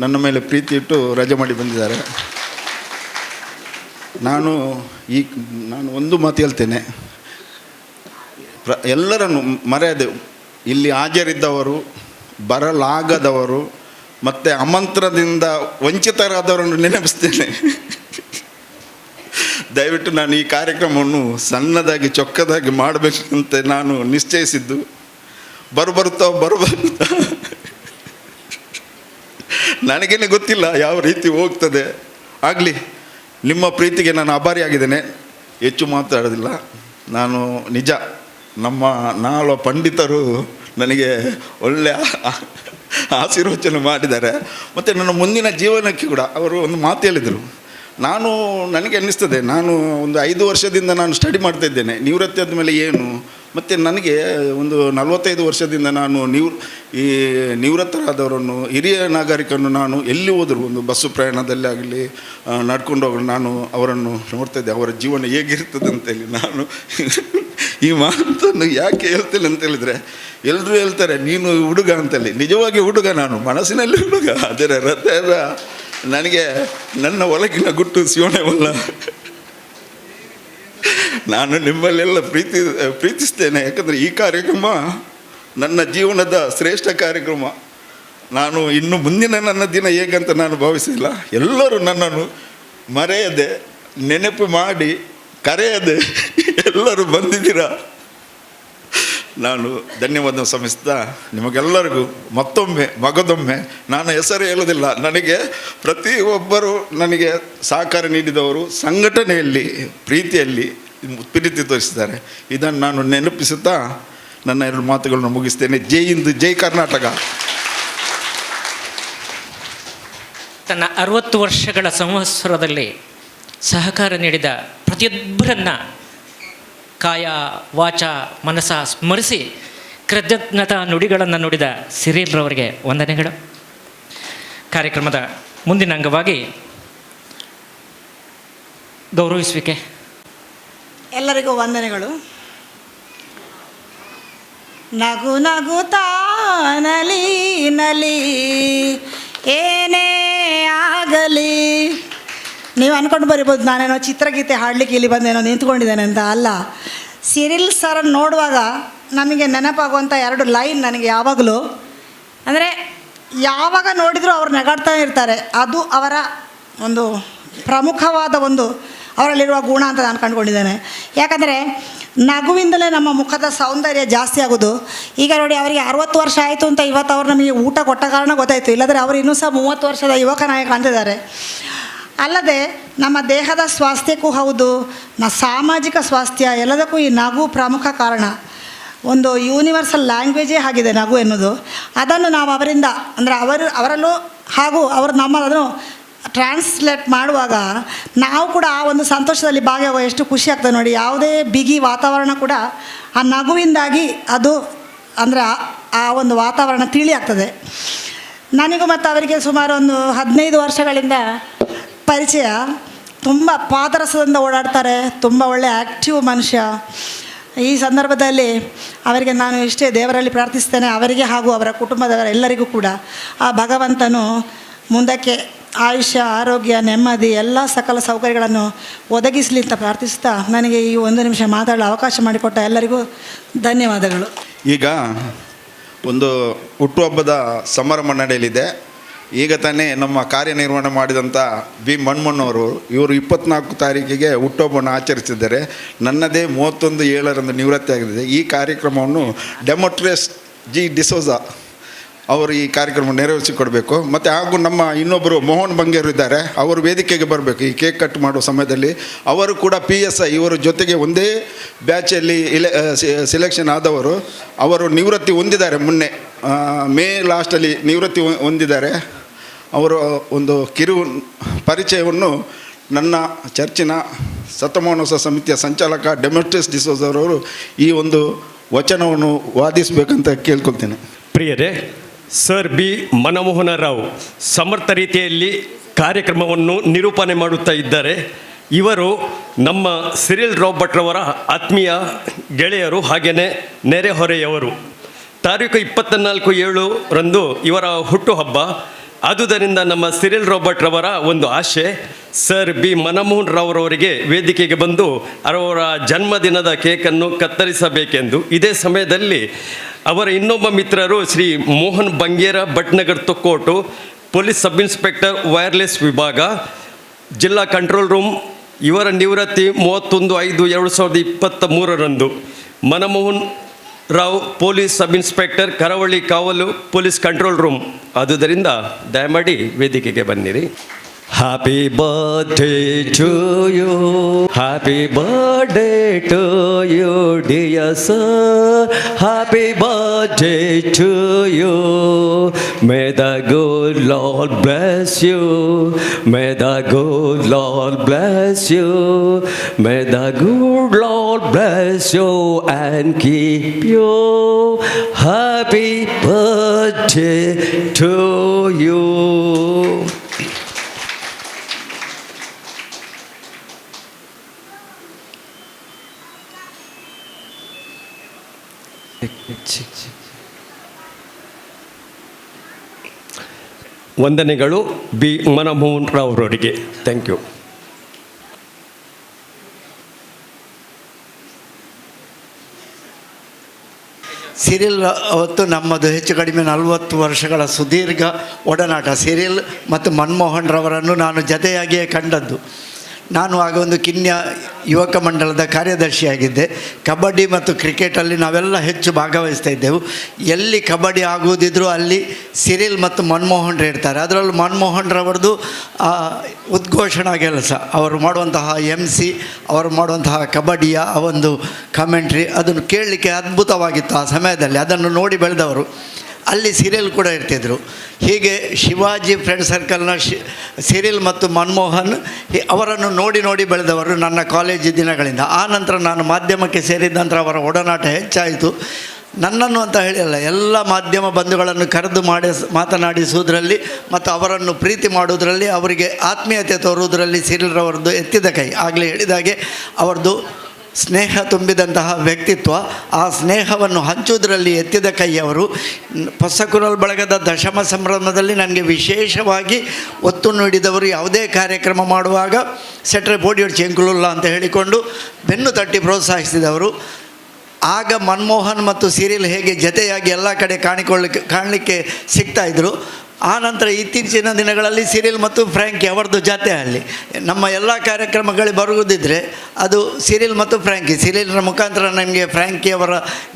ನನ್ನ ಮೇಲೆ ಪ್ರೀತಿ ಇಟ್ಟು ರಜೆ ಮಾಡಿ ಬಂದಿದ್ದಾರೆ. ನಾನು ಒಂದು ಮಾತು ಹೇಳ್ತೇನೆ, ಎಲ್ಲರನ್ನು ಮರೆಯದೆ ಇಲ್ಲಿ ಹಾಜರಿದ್ದವರು, ಬರಲಾಗದವರು ಮತ್ತು ಆಮಂತ್ರಣದಿಂದ ವಂಚಿತರಾದವರನ್ನು ನೆನಪಿಸ್ತೇನೆ. ದಯವಿಟ್ಟು ನಾನು ಈ ಕಾರ್ಯಕ್ರಮವನ್ನು ಸಣ್ಣದಾಗಿ ಚೊಕ್ಕದಾಗಿ ಮಾಡಬೇಕಂತ ನಾನು ನಿಶ್ಚಯಿಸಿದ್ದು. ಬರುತ್ತಾ ನನಗೇನೆ ಗೊತ್ತಿಲ್ಲ ಯಾವ ರೀತಿ ಹೋಗ್ತದೆ. ಆಗಲಿ, ನಿಮ್ಮ ಪ್ರೀತಿಗೆ ನಾನು ಆಭಾರಿಯಾಗಿದ್ದೇನೆ. ಹೆಚ್ಚು ಮಾತಾಡೋದಿಲ್ಲ ನಾನು. ನಿಜ, ನಮ್ಮ 4 ಪಂಡಿತರು ನನಗೆ ಒಳ್ಳೆಯ ಆಶೀರ್ವಚನೆ ಮಾಡಿದ್ದಾರೆ. ಮತ್ತು ನನ್ನ ಮುಂದಿನ ಜೀವನಕ್ಕೆ ಕೂಡ ಅವರು ಒಂದು ಮಾತು ಹೇಳಿದರು. ನನಗೆ ಅನ್ನಿಸ್ತದೆ, ನಾನು ಒಂದು 5 ವರ್ಷದಿಂದ ನಾನು ಸ್ಟಡಿ ಮಾಡ್ತಾಯಿದ್ದೇನೆ. ನಿವೃತ್ತಿ ಆದಮೇಲೆ ಏನು, ಮತ್ತು ನನಗೆ ಒಂದು 45 ವರ್ಷದಿಂದ ನಾನು ನಿವೃತ್ತರಾದವರನ್ನು, ಹಿರಿಯ ನಾಗರಿಕರನ್ನು ನಾನು ಎಲ್ಲಿ ಹೋದರೂ, ಒಂದು ಬಸ್ಸು ಪ್ರಯಾಣದಲ್ಲಿ ಆಗಲಿ, ನಡ್ಕೊಂಡು ಹೋಗಲು ನಾನು ಅವರನ್ನು ನೋಡ್ತಾಯಿದ್ದೆ, ಅವರ ಜೀವನ ಹೇಗಿರ್ತದೆ ಅಂತೇಳಿ. ನಾನು ಈ ಮಾತನ್ನು ಯಾಕೆ ಹೇಳ್ತೇನೆ ಅಂತ ಹೇಳಿದರೆ, ಎಲ್ಲರೂ ಹೇಳ್ತಾರೆ ನೀನು ಹುಡುಗ ಅಂತೇಳಿ. ನಿಜವಾಗಿ ಹುಡುಗ, ನಾನು ಮನಸ್ಸಿನಲ್ಲಿ ಹುಡುಗ. ಅದರ ಹೃದಯದ ನನಗೆ ನನ್ನ ಒಳಗಿನ ಗುಟ್ಟು ಶಿವಣವಲ್ಲ. ನಾನು ನಿಮ್ಮಲ್ಲೆಲ್ಲ ಪ್ರೀತಿಸ್ತೇನೆ. ಯಾಕಂದರೆ ಈ ಕಾರ್ಯಕ್ರಮ ನನ್ನ ಜೀವನದ ಶ್ರೇಷ್ಠ ಕಾರ್ಯಕ್ರಮ. ನಾನು ಇನ್ನು ಮುಂದಿನ ನನ್ನ ದಿನ ಹೇಗಂತ ನಾನು ಭಾವಿಸಿಲ್ಲ. ಎಲ್ಲರೂ ನನ್ನನ್ನು ಮರೆಯದೆ, ನೆನಪು ಮಾಡಿ, ಕರೆಯದೆ ಎಲ್ಲರೂ ಬಂದಿದ್ದೀರಾ. ನಾನು ಧನ್ಯವಾದ ಸಲ್ಲಿಸ್ತಾ ನಿಮಗೆಲ್ಲರಿಗೂ ಮತ್ತೊಮ್ಮೆ ಮಗದೊಮ್ಮೆ, ನಾನು ಹೆಸರು ಹೇಳೋದಿಲ್ಲ, ನನಗೆ ಪ್ರತಿಯೊಬ್ಬರು ನನಗೆ ಸಹಕಾರ ನೀಡಿದವರು, ಸಂಘಟನೆಯಲ್ಲಿ ಪ್ರೀತಿಯಲ್ಲಿ ಪ್ರೀತಿ ತೋರಿಸಿದ್ದಾರೆ. ಇದನ್ನು ನಾನು ನೆನಪಿಸುತ್ತಾ ನನ್ನ 2 ಮಾತುಗಳನ್ನು ಮುಗಿಸ್ತೇನೆ. ಜೈ ಹಿಂದ್, ಜೈ ಕರ್ನಾಟಕ. ತನ್ನ 60 ವರ್ಷಗಳ ಸಂವತ್ಸರದಲ್ಲಿ ಸಹಕಾರ ನೀಡಿದ ಪ್ರತಿಯೊಬ್ಬರನ್ನು ಕಾಯ, ವಾಚ, ಮನಸ ಸ್ಮರಿಸಿ ಕೃತಜ್ಞತಾ ನುಡಿಗಳನ್ನು ನುಡಿದ ಸಿರಿಲ್ರವರಿಗೆ ವಂದನೆಗಳು. ಕಾರ್ಯಕ್ರಮದ ಮುಂದಿನ ಅಂಗವಾಗಿ ಗೌರವಿಸುವಿಕೆ. ಎಲ್ಲರಿಗೂ ವಂದನೆಗಳು. ನಗು ನಗುತ್ತಾ ನಲಿ ನಲಿ ಏನೇ ಆಗಲಿ, ನೀವು ಅಂದ್ಕೊಂಡು ಬರಿಬೋದು ನಾನೇನೋ ಚಿತ್ರಗೀತೆ ಹಾಡಲಿಕ್ಕೆ ಇಲ್ಲಿ ಬಂದೇನೋ ನಿಂತ್ಕೊಂಡಿದ್ದೇನೆ ಅಂತ. ಅಲ್ಲ, ಸಿರಿಲ್ ಸರನ್ನು ನೋಡುವಾಗ ನಮಗೆ ನೆನಪಾಗುವಂಥ 2 ಲೈನ್ ನನಗೆ ಯಾವಾಗಲೂ, ಅಂದರೆ ಯಾವಾಗ ನೋಡಿದರೂ ಅವ್ರು ನಗಾಡ್ತಾನೆ ಇರ್ತಾರೆ. ಅದು ಅವರ ಒಂದು ಪ್ರಮುಖವಾದ ಒಂದು ಅವರಲ್ಲಿರುವ ಗುಣ ಅಂತ ನಾನು ಕಂಡುಕೊಂಡಿದ್ದೇನೆ. ಯಾಕಂದರೆ ನಗುವಿಂದಲೇ ನಮ್ಮ ಮುಖದ ಸೌಂದರ್ಯ ಜಾಸ್ತಿ ಆಗೋದು. ಈಗ ನೋಡಿ, ಅವರಿಗೆ 60 ವರ್ಷ ಆಯಿತು ಅಂತ ಇವತ್ತು ಅವ್ರು ನಮಗೆ ಊಟ ಕೊಟ್ಟ ಕಾರಣ ಗೊತ್ತಾಯಿತು, ಇಲ್ಲಾಂದರೆ ಅವರು ಇನ್ನೂ ಸಹ 30 ವರ್ಷದ ಯುವಕನಾಗಿ ಕಾಣ್ತಿದ್ದಾರೆ. ಅಲ್ಲದೆ ನಮ್ಮ ದೇಹದ ಸ್ವಾಸ್ಥ್ಯಕ್ಕೂ ಹೌದು, ಸಾಮಾಜಿಕ ಸ್ವಾಸ್ಥ್ಯ ಎಲ್ಲದಕ್ಕೂ ಈ ನಗು ಪ್ರಮುಖ ಕಾರಣ. ಒಂದು ಯೂನಿವರ್ಸಲ್ ಲ್ಯಾಂಗ್ವೇಜೇ ಆಗಿದೆ ನಗು ಎನ್ನುವುದು. ಅದನ್ನು ನಾವು ಅವರಿಂದ, ಅಂದರೆ ಅವರಲ್ಲೂ ಹಾಗೂ ಅವರು ನಮ್ಮದನ್ನು ಟ್ರಾನ್ಸ್ಲೇಟ್ ಮಾಡುವಾಗ ನಾವು ಕೂಡ ಆ ಒಂದು ಸಂತೋಷದಲ್ಲಿ ಭಾಗಿಯಾಗುವ ಎಷ್ಟು ಖುಷಿ ಆಗ್ತದೆ ನೋಡಿ. ಯಾವುದೇ ಬಿಗಿ ವಾತಾವರಣ ಕೂಡ ಆ ನಗುವಿಂದಾಗಿ ಅದು, ಅಂದರೆ ಆ ಒಂದು ವಾತಾವರಣ ತಿಳಿ ಆಗ್ತದೆ. ನನಗೂ ಮತ್ತು ಅವರಿಗೆ ಸುಮಾರು ಒಂದು 15 ವರ್ಷಗಳಿಂದ ಪರಿಚಯ. ತುಂಬ ಪಾದರಸದಿಂದ ಓಡಾಡ್ತಾರೆ, ತುಂಬ ಒಳ್ಳೆಯ ಆ್ಯಕ್ಟಿವ್ ಮನುಷ್ಯ. ಈ ಸಂದರ್ಭದಲ್ಲಿ ಅವರಿಗೆ ನಾನು ಇಷ್ಟೇ ದೇವರಲ್ಲಿ ಪ್ರಾರ್ಥಿಸ್ತೇನೆ, ಅವರಿಗೆ ಹಾಗೂ ಅವರ ಕುಟುಂಬದವರೆಲ್ಲರಿಗೂ ಕೂಡ ಆ ಭಗವಂತನು ಮುಂದಕ್ಕೆ ಆಯುಷ್ಯ, ಆರೋಗ್ಯ, ನೆಮ್ಮದಿ ಎಲ್ಲ ಸಕಲ ಸೌಕರ್ಯಗಳನ್ನು ಒದಗಿಸಲಿ ಅಂತ ಪ್ರಾರ್ಥಿಸ್ತಾ ನನಗೆ ಈ 1 ನಿಮಿಷ ಮಾತಾಡಲು ಅವಕಾಶ ಮಾಡಿಕೊಟ್ಟ ಎಲ್ಲರಿಗೂ ಧನ್ಯವಾದಗಳು. ಈಗ ಒಂದು ಹುಟ್ಟುಹಬ್ಬದ ಸಮಾರಂಭ ನಡೆಯಲಿದೆ. ಈಗ ತಾನೇ ನಮ್ಮ ಕಾರ್ಯನಿರ್ವಹಣೆ ಮಾಡಿದಂಥ ಬಿ ಮನ್ಮೋಹನ್ ಇವರು 24 ತಾರೀಕಿಗೆ ಹುಟ್ಟುಹಬ್ಬವನ್ನು ಆಚರಿಸಿದ್ದಾರೆ. ನನ್ನದೇ 31/7 ನಿವೃತ್ತಿ ಆಗಿದೆ. ಈ ಕಾರ್ಯಕ್ರಮವನ್ನು ಡೆಮೋಟ್ರೇಸ್ ಜಿ ಡಿಸೋಜಾ ಅವರು ಈ ಕಾರ್ಯಕ್ರಮ ನೆರವೇರಿಸಿಕೊಡಬೇಕು. ಮತ್ತು ಹಾಗೂ ನಮ್ಮ ಇನ್ನೊಬ್ಬರು ಮೋಹನ್ ಬಂಗೇರು ಇದ್ದಾರೆ, ಅವರು ವೇದಿಕೆಗೆ ಬರಬೇಕು ಈ ಕೇಕ್ ಕಟ್ ಮಾಡುವ ಸಮಯದಲ್ಲಿ. ಅವರು ಕೂಡ PSI, ಇವರ ಜೊತೆಗೆ ಒಂದೇ ಬ್ಯಾಚಲ್ಲಿ ಸೆಲೆಕ್ಷನ್ ಆದವರು. ಅವರು ನಿವೃತ್ತಿ ಹೊಂದಿದ್ದಾರೆ, ಮೊನ್ನೆ ಮೇ ಲಾಸ್ಟಲ್ಲಿ ನಿವೃತ್ತಿ ಹೊಂದಿದ್ದಾರೆ. ಅವರು ಒಂದು ಕಿರು ಪರಿಚಯವನ್ನು ನನ್ನ ಚರ್ಚಿನ ಸತಮೋಹನೋತ್ಸವ ಸಮಿತಿಯ ಸಂಚಾಲಕ ಡೆಮೋಟ್ರೇಸ್ ಡಿಸೋಜ್ ಅವರು ಈ ಒಂದು ವಚನವನ್ನು ವಾದಿಸಬೇಕಂತ ಕೇಳ್ಕೊಳ್ತೇನೆ. ಪ್ರಿಯರೇ, ಸರ್ ಬಿ ಮನಮೋಹನ ರಾವ್ ಸಮರ್ಥ ರೀತಿಯಲ್ಲಿ ಕಾರ್ಯಕ್ರಮವನ್ನು ನಿರೂಪಣೆ ಮಾಡುತ್ತಾ ಇದ್ದಾರೆ. ಇವರು ನಮ್ಮ ಸಿರಿಲ್ ರಾಬರ್ಟ್ ರವರ ಆತ್ಮೀಯ ಗೆಳೆಯರು, ಹಾಗೆಯೇ ನೆರೆಹೊರೆಯವರು. ತಾರೀಕು 24/7 ಇವರ ಹುಟ್ಟುಹಬ್ಬ. ಆದುದರಿಂದ ನಮ್ಮ ಸಿರಿಲ್ ರಾಬರ್ಟ್ ರವರ ಒಂದು ಆಶೆ, ಸರ್ ಬಿ ಮನಮೋಹನ್ ರಾವ್ರವರಿಗೆ ವೇದಿಕೆಗೆ ಬಂದು ಅವರ ಜನ್ಮದಿನದ ಕೇಕನ್ನು ಕತ್ತರಿಸಬೇಕೆಂದು. ಇದೇ ಸಮಯದಲ್ಲಿ ಅವರ ಇನ್ನೊಬ್ಬ ಮಿತ್ರರು Shri Mohan Bangera Bhatnagar Thokkottu, police sub inspector wireless ವಿಭಾಗ, ಜಿಲ್ಲಾ ಕಂಟ್ರೋಲ್ ರೂಮ್. ಇವರ ನಿವೃತ್ತಿ 31/5/2023. Manmohan Rao police sub inspector, ಕರಾವಳಿ ಕಾವಲು ಪೊಲೀಸ್ ಕಂಟ್ರೋಲ್ ರೂಮ್. ಆದುದರಿಂದ ದಯಮಾಡಿ ವೇದಿಕೆಗೆ ಬನ್ನಿರಿ. Happy birthday to you, happy birthday to you dear sir, happy birthday to you. May the good lord bless you, may the good lord bless you, may the good lord bless you and keep you. Happy birthday to you. ವಂದನೆಗಳು B Manmohan Rao ಅವರಿಗೆ. Thank you. Cyril ಅವತ್ತು ನಮ್ಮದು ಹೆಚ್ಚು ಕಡಿಮೆ 40 ವರ್ಷಗಳ ಸುದೀರ್ಘ ಒಡನಾಟ. Cyril ಮತ್ತು ಮನಮೋಹನ್ ರವರನ್ನು ನಾನು ಜತೆಯಾಗಿಯೇ ಕಂಡದ್ದು. ನಾನು ಆಗ ಒಂದು ಕಿನ್ಯ ಯುವಕ ಮಂಡಲದ ಕಾರ್ಯದರ್ಶಿಯಾಗಿದ್ದೆ. ಕಬಡ್ಡಿ ಮತ್ತು ಕ್ರಿಕೆಟಲ್ಲಿ ನಾವೆಲ್ಲ ಹೆಚ್ಚು ಭಾಗವಹಿಸ್ತಾ ಇದ್ದೆವು. ಎಲ್ಲಿ ಕಬಡ್ಡಿ ಆಗುವುದಿದ್ರೂ ಅಲ್ಲಿ ಸಿರಿಲ್ ಮತ್ತು ಮನಮೋಹನ್ ಇರ್ತಾರೆ. ಅದರಲ್ಲೂ ಮನಮೋಹನ್ ರವರದು ಉದ್ಘೋಷಣಾ ಕೆಲಸ, ಅವರು ಮಾಡುವಂತಹ MC, ಅವರು ಮಾಡುವಂತಹ ಕಬಡ್ಡಿಯ ಆ ಒಂದು ಕಮೆಂಟ್ರಿ, ಅದನ್ನು ಕೇಳಲಿಕ್ಕೆ ಅದ್ಭುತವಾಗಿತ್ತು ಆ ಸಮಯದಲ್ಲಿ. ಅದನ್ನು ನೋಡಿ ಬೆಳೆದವರು. ಅಲ್ಲಿ ಸಿರಿಲ್ ಕೂಡ ಇರ್ತಿದ್ರು. ಹೀಗೆ ಶಿವಾಜಿ ಫ್ರೆಂಡ್ ಸರ್ಕಲ್ನ ಸಿರಿಲ್ ಮತ್ತು ಮನಮೋಹನ್ ಅವರನ್ನು ನೋಡಿ ನೋಡಿ ಬೆಳೆದವರು ನನ್ನ ಕಾಲೇಜು ದಿನಗಳಿಂದ. ಆ ನಂತರ ನಾನು ಮಾಧ್ಯಮಕ್ಕೆ ಸೇರಿದ ನಂತರ ಅವರ ಒಡನಾಟ ಹೆಚ್ಚಾಯಿತು. ನನ್ನನ್ನು ಅಂತ ಹೇಳಿಲ್ಲ, ಎಲ್ಲ ಮಾಧ್ಯಮ ಬಂಧುಗಳನ್ನು ಕರೆದು ಮಾತನಾಡಿಸುವುದರಲ್ಲಿ ಮತ್ತು ಅವರನ್ನು ಪ್ರೀತಿ ಮಾಡುವುದರಲ್ಲಿ, ಅವರಿಗೆ ಆತ್ಮೀಯತೆ ತೋರುವುದರಲ್ಲಿ ಸಿರಿಲ್ ರವರದ್ದು ಎತ್ತಿದ ಕೈ. ಆಗಲೇ ಹೇಳಿದಾಗೆ ಅವರದ್ದು ಸ್ನೇಹ ತುಂಬಿದಂತಹ ವ್ಯಕ್ತಿತ್ವ. ಆ ಸ್ನೇಹವನ್ನು ಹಂಚುವುದರಲ್ಲಿ ಎತ್ತಿದ ಕೈಯವರು. ಹೊಸಕುರಲ್ ಬಳಗದ ದಶಮ ಸಂಭ್ರಮದಲ್ಲಿ ನನಗೆ ವಿಶೇಷವಾಗಿ ಒತ್ತು ನೀಡಿದವರು. ಯಾವುದೇ ಕಾರ್ಯಕ್ರಮ ಮಾಡುವಾಗ ಸೆಟ್ರೆ ಬೋಡಿಯೋಡ್ ಚೆಂಕುಲುಲ್ಲ ಅಂತ ಹೇಳಿಕೊಂಡು ಬೆನ್ನು ತಟ್ಟಿ ಪ್ರೋತ್ಸಾಹಿಸಿದವರು. ಆಗ ಮನಮೋಹನ್ ಮತ್ತು ಸಿರಿಲ್ ಹೇಗೆ ಜತೆಯಾಗಿ ಎಲ್ಲ ಕಡೆ ಕಾಣಲಿಕ್ಕೆ ಸಿಗ್ತಾಯಿದ್ರು. ಆ ನಂತರ ಇತ್ತೀಚಿನ ದಿನಗಳಲ್ಲಿ ಸಿರಿಲ್ ಮತ್ತು ಫ್ರ್ಯಾಂಕಿ ಅವರದ್ದು ಜತೆ ಹಳ್ಳಿ. ನಮ್ಮ ಎಲ್ಲ ಕಾರ್ಯಕ್ರಮಗಳಿಗೆ ಬರುವುದಿದ್ದರೆ ಅದು ಸಿರಿಲ್ ಮತ್ತು ಫ್ರ್ಯಾಂಕಿ. ಸಿರಿಲ್ನ ಮುಖಾಂತರ ನನಗೆ ಫ್ರ್ಯಾಂಕಿ ಅವರ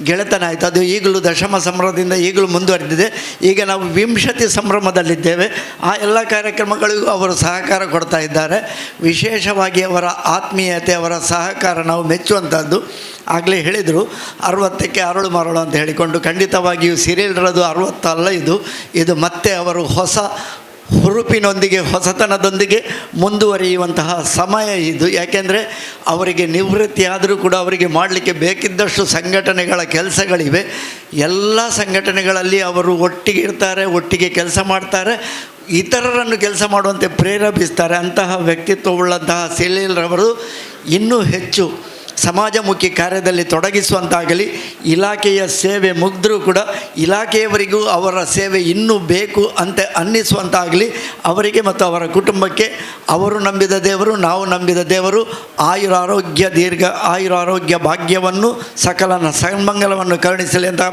ಗೆಳೆತನ ಆಯಿತು. ಅದು ಈಗಲೂ ದಶಮ ಸಂಭ್ರಮದಿಂದ ಈಗಲೂ ಮುಂದುವರೆದಿದೆ. ಈಗ ನಾವು ವಿಂಶತಿ ಸಂಭ್ರಮದಲ್ಲಿದ್ದೇವೆ. ಆ ಎಲ್ಲ ಕಾರ್ಯಕ್ರಮಗಳಿಗೂ ಅವರು ಸಹಕಾರ ಕೊಡ್ತಾ ಇದ್ದಾರೆ. ವಿಶೇಷವಾಗಿ ಅವರ ಆತ್ಮೀಯತೆ, ಅವರ ಸಹಕಾರ ನಾವು ಮೆಚ್ಚುವಂಥದ್ದು. ಆಗಲೇ ಹೇಳಿದರು 60ಕ್ಕೆ ಅರಳು ಮರಳು ಅಂತ ಹೇಳಿಕೊಂಡು. ಖಂಡಿತವಾಗಿಯೂ ಸಿರಿಲ್ರದು 60 ಅಲ್ಲ, ಇದು ಮತ್ತೆ ಅವರು ಹೊಸ ಹುರುಪಿನೊಂದಿಗೆ ಹೊಸತನದೊಂದಿಗೆ ಮುಂದುವರಿಯುವಂತಹ ಸಮಯ ಇದು. ಯಾಕೆಂದರೆ ಅವರಿಗೆ ನಿವೃತ್ತಿ ಆದರೂ ಕೂಡ ಅವರಿಗೆ ಮಾಡಲಿಕ್ಕೆ ಬೇಕಿದ್ದಷ್ಟು ಸಂಘಟನೆಗಳ ಕೆಲಸಗಳಿವೆ. ಎಲ್ಲ ಸಂಘಟನೆಗಳಲ್ಲಿ ಅವರು ಒಟ್ಟಿಗೆ ಇರ್ತಾರೆ, ಒಟ್ಟಿಗೆ ಕೆಲಸ ಮಾಡ್ತಾರೆ, ಇತರರನ್ನು ಕೆಲಸ ಮಾಡುವಂತೆ ಪ್ರೇರೇಪಿಸ್ತಾರೆ. ಅಂತಹ ವ್ಯಕ್ತಿತ್ವವುಳ್ಳಂತಹ ಸಿರಿಲ್ರವರು ಇನ್ನೂ ಹೆಚ್ಚು ಸಮಾಜಮುಖಿ ಕಾರ್ಯದಲ್ಲಿ ತೊಡಗಿಸುವಂತಾಗಲಿ. ಇಲಾಖೆಯ ಸೇವೆ ಮುಗಿದ್ರೂ ಕೂಡ ಇಲಾಖೆಯವರಿಗೂ ಅವರ ಸೇವೆ ಇನ್ನೂ ಬೇಕು ಅಂತ ಅನ್ನಿಸುವಂತಾಗಲಿ ಅವರಿಗೆ ಮತ್ತು ಅವರ ಕುಟುಂಬಕ್ಕೆ. ಅವರು ನಂಬಿದ ದೇವರು, ನಾವು ನಂಬಿದ ದೇವರು ಆಯುರಾರೋಗ್ಯ ಆಯುರಾರೋಗ್ಯ ಭಾಗ್ಯವನ್ನು ಸಕಲ ಸನ್ಮಂಗಲವನ್ನು ಕರುಣಿಸಲಿ ಅಂತ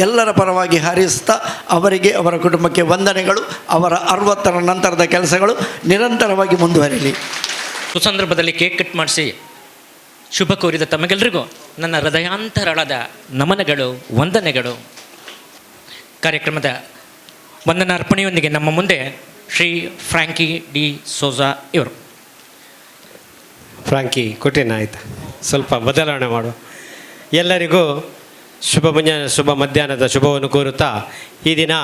ಎಲ್ಲರ ಪರವಾಗಿ ಹಾರೈಸುತ್ತಾ ಅವರಿಗೆ, ಅವರ ಕುಟುಂಬಕ್ಕೆ ವಂದನೆಗಳು. ಅವರ 60ರ ನಂತರದ ಕೆಲಸಗಳು ನಿರಂತರವಾಗಿ ಮುಂದುವರಿಯಲಿ. ಸುಸಂದರ್ಭದಲ್ಲಿ ಕೇಕ್ ಕಟ್ ಮಾಡಿಸಿ ಶುಭ ಕೋರಿದ ತಮಗೆಲ್ಲರಿಗೂ ನನ್ನ ಹೃದಯಾಂತರಾಳದ ನಮನಗಳು, ವಂದನೆಗಳು. ಕಾರ್ಯಕ್ರಮದ ವಂದನಾರ್ಪಣೆಯೊಂದಿಗೆ ನಮ್ಮ ಮುಂದೆ ಶ್ರೀ ಫ್ರಾಂಕಿ ಡಿ ಸೋಜಾ ಇವರು. ಫ್ರಾಂಕಿ ಕೊಟ್ಟೇನ ಆಯಿತಾ, ಸ್ವಲ್ಪ ಬದಲಾವಣೆ ಮಾಡುವ. ಎಲ್ಲರಿಗೂ ಶುಭ ಮಧ್ಯಾಹ್ನದ ಶುಭವನ್ನು ಕೋರುತ್ತಾ ಈ ದಿನ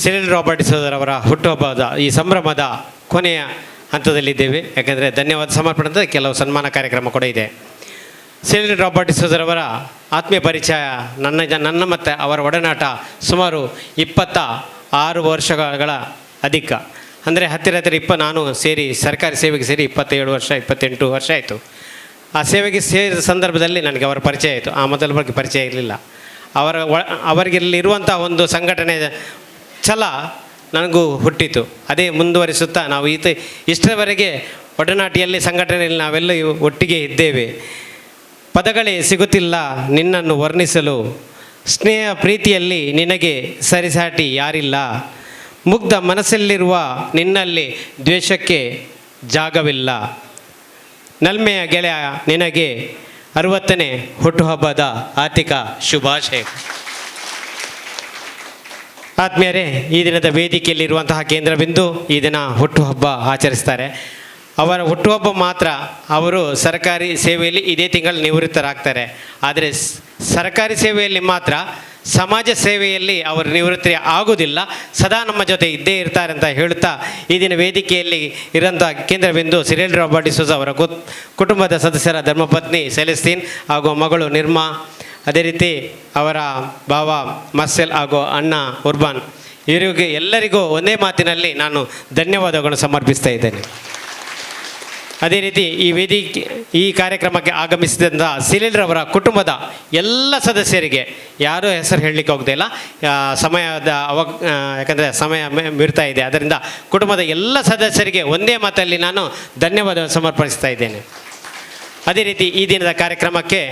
ಸಿರಿಲ್ ರಾಬರ್ಟ್ ಡಿಸೋಜಾ ಅವರ ಹುಟ್ಟುಹಬ್ಬದ ಈ ಸಂಭ್ರಮದ ಕೊನೆಯ ಹಂತದಲ್ಲಿದ್ದೇವೆ. ಯಾಕೆಂದರೆ ಧನ್ಯವಾದ ಸಮರ್ಪಣೆ ಅಂತ ಕೆಲವು ಸನ್ಮಾನ ಕಾರ್ಯಕ್ರಮ ಕೂಡ ಇದೆ. ಸಿರಿಲ್ ರಾಬರ್ಟ್ ಡಿಸೋಜಾ ಅವರ ಆತ್ಮೀಯ ಪರಿಚಯ ನನ್ನ ಮತ್ತು ಅವರ ಒಡನಾಟ ಸುಮಾರು 26 ವರ್ಷಗಳ ಅಧಿಕ. ಅಂದರೆ ಹತ್ತಿರ ನಾನು ಸೇರಿ ಸರ್ಕಾರಿ ಸೇವೆಗೆ ಸೇರಿ 27 ವರ್ಷ 28 ವರ್ಷ ಆಯಿತು. ಆ ಸೇವೆಗೆ ಸೇರಿದ ಸಂದರ್ಭದಲ್ಲಿ ನನಗೆ ಅವರ ಪರಿಚಯ ಆಯಿತು. ಆ ಮೊದಲ ಬಗ್ಗೆ ಪರಿಚಯ ಇರಲಿಲ್ಲ. ಅವರಿಗಿರುವಂಥ ಒಂದು ಸಂಘಟನೆ ಛಲ ನನಗೂ ಹುಟ್ಟಿತು. ಅದೇ ಮುಂದುವರಿಸುತ್ತಾ ನಾವು ಇಷ್ಟರವರೆಗೆ ಒಡನಾಟಿಯಲ್ಲಿ ಸಂಘಟನೆಯಲ್ಲಿ ನಾವೆಲ್ಲ ಒಟ್ಟಿಗೆ ಇದ್ದೇವೆ. ಪದಗಳೇ ಸಿಗುತ್ತಿಲ್ಲ ನಿನ್ನನ್ನು ವರ್ಣಿಸಲು, ಸ್ನೇಹ ಪ್ರೀತಿಯಲ್ಲಿ ನಿನಗೆ ಸರಿಸಾಟಿ ಯಾರಿಲ್ಲ, ಮುಗ್ಧ ಮನಸ್ಸಲ್ಲಿರುವ ನಿನ್ನಲ್ಲಿ ದ್ವೇಷಕ್ಕೆ ಜಾಗವಿಲ್ಲ, ನಲ್ಮೆಯ ಗೆಳೆಯ ನಿನಗೆ 60ನೇ ಹುಟ್ಟುಹಬ್ಬದ ಆರ್ಥಿಕ ಶುಭಾಶಯ. ಆತ್ಮೀಯರೇ, ಈ ದಿನದ ವೇದಿಕೆಯಲ್ಲಿರುವಂತಹ ಕೇಂದ್ರ ಬಿಂದು ಈ ದಿನ ಹುಟ್ಟುಹಬ್ಬ ಆಚರಿಸ್ತಾರೆ. ಅವರ ಹುಟ್ಟುಹಬ್ಬ ಮಾತ್ರ ಅವರು ಸರ್ಕಾರಿ ಸೇವೆಯಲ್ಲಿ ಇದೇ ತಿಂಗಳು ನಿವೃತ್ತರಾಗ್ತಾರೆ. ಆದರೆ ಸರ್ಕಾರಿ ಸೇವೆಯಲ್ಲಿ ಮಾತ್ರ ಸಮಾಜ ಸೇವೆಯಲ್ಲಿ ಅವರು ನಿವೃತ್ತಿ ಆಗುವುದಿಲ್ಲ, ಸದಾ ನಮ್ಮ ಜೊತೆ ಇದ್ದೇ ಇರ್ತಾರೆ ಅಂತ ಹೇಳುತ್ತಾ ಈ ದಿನ ವೇದಿಕೆಯಲ್ಲಿ ಇರೋಂಥ ಕೇಂದ್ರ ಬಿಂದು ಸಿರಿಲ್ ರಾಬರ್ಟ್ ಡಿಸೋಜಾ ಅವರ ಕುಟುಂಬದ ಸದಸ್ಯರ ಧರ್ಮಪತ್ನಿ ಸೆಲೆಸ್ತೀನ್ ಹಾಗೂ ಮಗಳು ನಿರ್ಮಾ, ಅದೇ ರೀತಿ ಅವರ ಭಾವ ಮರ್ಸೆಲ್ ಹಾಗೂ ಅಣ್ಣ ಉರ್ಬಾನ್, ಇವರಿಗೆ ಎಲ್ಲರಿಗೂ ಒಂದೇ ಮಾತಿನಲ್ಲಿ ನಾನು ಧನ್ಯವಾದಗಳನ್ನು ಸಮರ್ಪಿಸ್ತಾ ಇದ್ದೇನೆ. ಅದೇ ರೀತಿ ಈ ಕಾರ್ಯಕ್ರಮಕ್ಕೆ ಆಗಮಿಸಿದಂಥ ಸಿರಿಲ್ರವರ ಕುಟುಂಬದ ಎಲ್ಲ ಸದಸ್ಯರಿಗೆ ಯಾರೂ ಹೆಸರು ಹೇಳಲಿಕ್ಕೆ ಹೋಗ್ತಿಲ್ಲ, ಸಮಯದ ಯಾಕಂದರೆ ಸಮಯ ಮೀರ್ತಾ ಇದೆ. ಅದರಿಂದ ಕುಟುಂಬದ ಎಲ್ಲ ಸದಸ್ಯರಿಗೆ ಒಂದೇ ಮಾತಲ್ಲಿ ನಾನು ಧನ್ಯವಾದ ಸಮರ್ಪಿಸ್ತಾ ಇದ್ದೇನೆ. ಅದೇ ರೀತಿ ಈ ದಿನದ ಕಾರ್ಯಕ್ರಮಕ್ಕೆ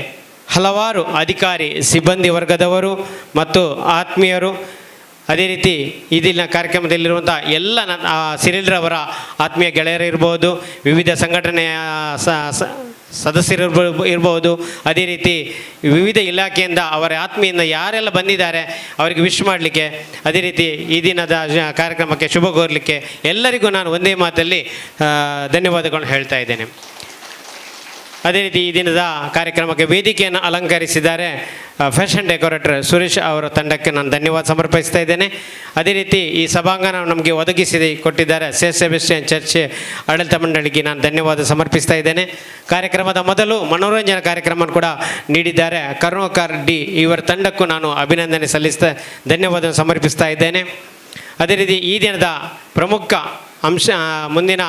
ಹಲವಾರು ಅಧಿಕಾರಿ ಸಿಬ್ಬಂದಿ ವರ್ಗದವರು ಮತ್ತು ಆತ್ಮೀಯರು, ಅದೇ ರೀತಿ ಈ ದಿನ ಕಾರ್ಯಕ್ರಮದಲ್ಲಿರುವಂಥ ಎಲ್ಲ ಸಿರಿಲ್ರವರ ಆತ್ಮೀಯ ಗೆಳೆಯರಿರ್ಬೋದು, ವಿವಿಧ ಸಂಘಟನೆಯ ಸದಸ್ಯರು ಇರ್ಬೋದು, ಅದೇ ರೀತಿ ವಿವಿಧ ಇಲಾಖೆಯಿಂದ ಅವರ ಆತ್ಮೀಯಿಂದ ಯಾರೆಲ್ಲ ಬಂದಿದ್ದಾರೆ ಅವರಿಗೆ ವಿಶ್ ಮಾಡಲಿಕ್ಕೆ, ಅದೇ ರೀತಿ ಈ ದಿನದ ಕಾರ್ಯಕ್ರಮಕ್ಕೆ ಶುಭ ಕೋರಲಿಕ್ಕೆ ಎಲ್ಲರಿಗೂ ನಾನು ಒಂದೇ ಮಾತಲ್ಲಿ ಧನ್ಯವಾದಗಳನ್ನು ಹೇಳ್ತಾ ಇದ್ದೇನೆ. ಅದೇ ರೀತಿ ಈ ದಿನದ ಕಾರ್ಯಕ್ರಮಕ್ಕೆ ವೇದಿಕೆಯನ್ನು ಅಲಂಕರಿಸಿದ್ದಾರೆ ಫ್ಯಾಷನ್ ಡೆಕೋರೇಟರ್ ಸುರೇಶ್ ಅವರ ತಂಡಕ್ಕೆ ನಾನು ಧನ್ಯವಾದ ಸಮರ್ಪಿಸ್ತಾ ಇದ್ದೇನೆ. ಅದೇ ರೀತಿ ಈ ಸಭಾಂಗಣ ನಮಗೆ ಒದಗಿಸಿ ಕೊಟ್ಟಿದ್ದಾರೆ ಸೇಂಟ್ ಸೆಬಾಸ್ಟಿಯನ್ ಚರ್ಚ್ ಆಡಳಿತ ಮಂಡಳಿಗೆ ನಾನು ಧನ್ಯವಾದ ಸಮರ್ಪಿಸ್ತಾ ಇದ್ದೇನೆ. ಕಾರ್ಯಕ್ರಮದ ಮೊದಲು ಮನೋರಂಜನಾ ಕಾರ್ಯಕ್ರಮ ಕೂಡ ನೀಡಿದ್ದಾರೆ ಕರುಣಾಕರ್ ಡಿ, ಇವರ ತಂಡಕ್ಕೂ ನಾನು ಅಭಿನಂದನೆ ಸಲ್ಲಿಸ್ತಾ ಧನ್ಯವಾದ ಸಮರ್ಪಿಸ್ತಾ ಇದ್ದೇನೆ. ಅದೇ ರೀತಿ ಈ ದಿನದ ಪ್ರಮುಖ ಅಂಶ ಮುಂದಿನ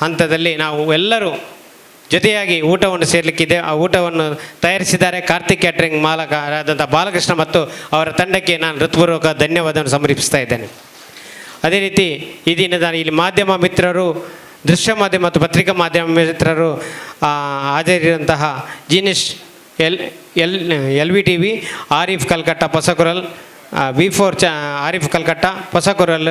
ಹಂತದಲ್ಲಿ ನಾವು ಎಲ್ಲರೂ ಜೊತೆಯಾಗಿ ಊಟವನ್ನು ಸೇರಲಿಕ್ಕಿದೆ. ಆ ಊಟವನ್ನು ತಯಾರಿಸಿದ್ದಾರೆ ಕಾರ್ತಿಕ್ ಕ್ಯಾಟ್ರಿಂಗ್ ಮಾಲಕರಾದಂಥ ಬಾಲಕೃಷ್ಣ ಮತ್ತು ಅವರ ತಂಡಕ್ಕೆ ನಾನು ಹೃತ್ಪೂರ್ವಕ ಧನ್ಯವಾದವನ್ನು ಸಮರ್ಪಿಸ್ತಾ ಇದ್ದೇನೆ. ಅದೇ ರೀತಿ ಈ ದಿನದ ಇಲ್ಲಿ ಮಾಧ್ಯಮ ಮಿತ್ರರು, ದೃಶ್ಯ ಮಾಧ್ಯಮ ಮತ್ತು ಪತ್ರಿಕಾ ಮಾಧ್ಯಮ ಮಿತ್ರರು ಹಾಜರಿರುವಂತಹ Jeenesh L V T V, Arif Kalkatta Hosakoral, V4 Arif Kalkatta Hosakoral,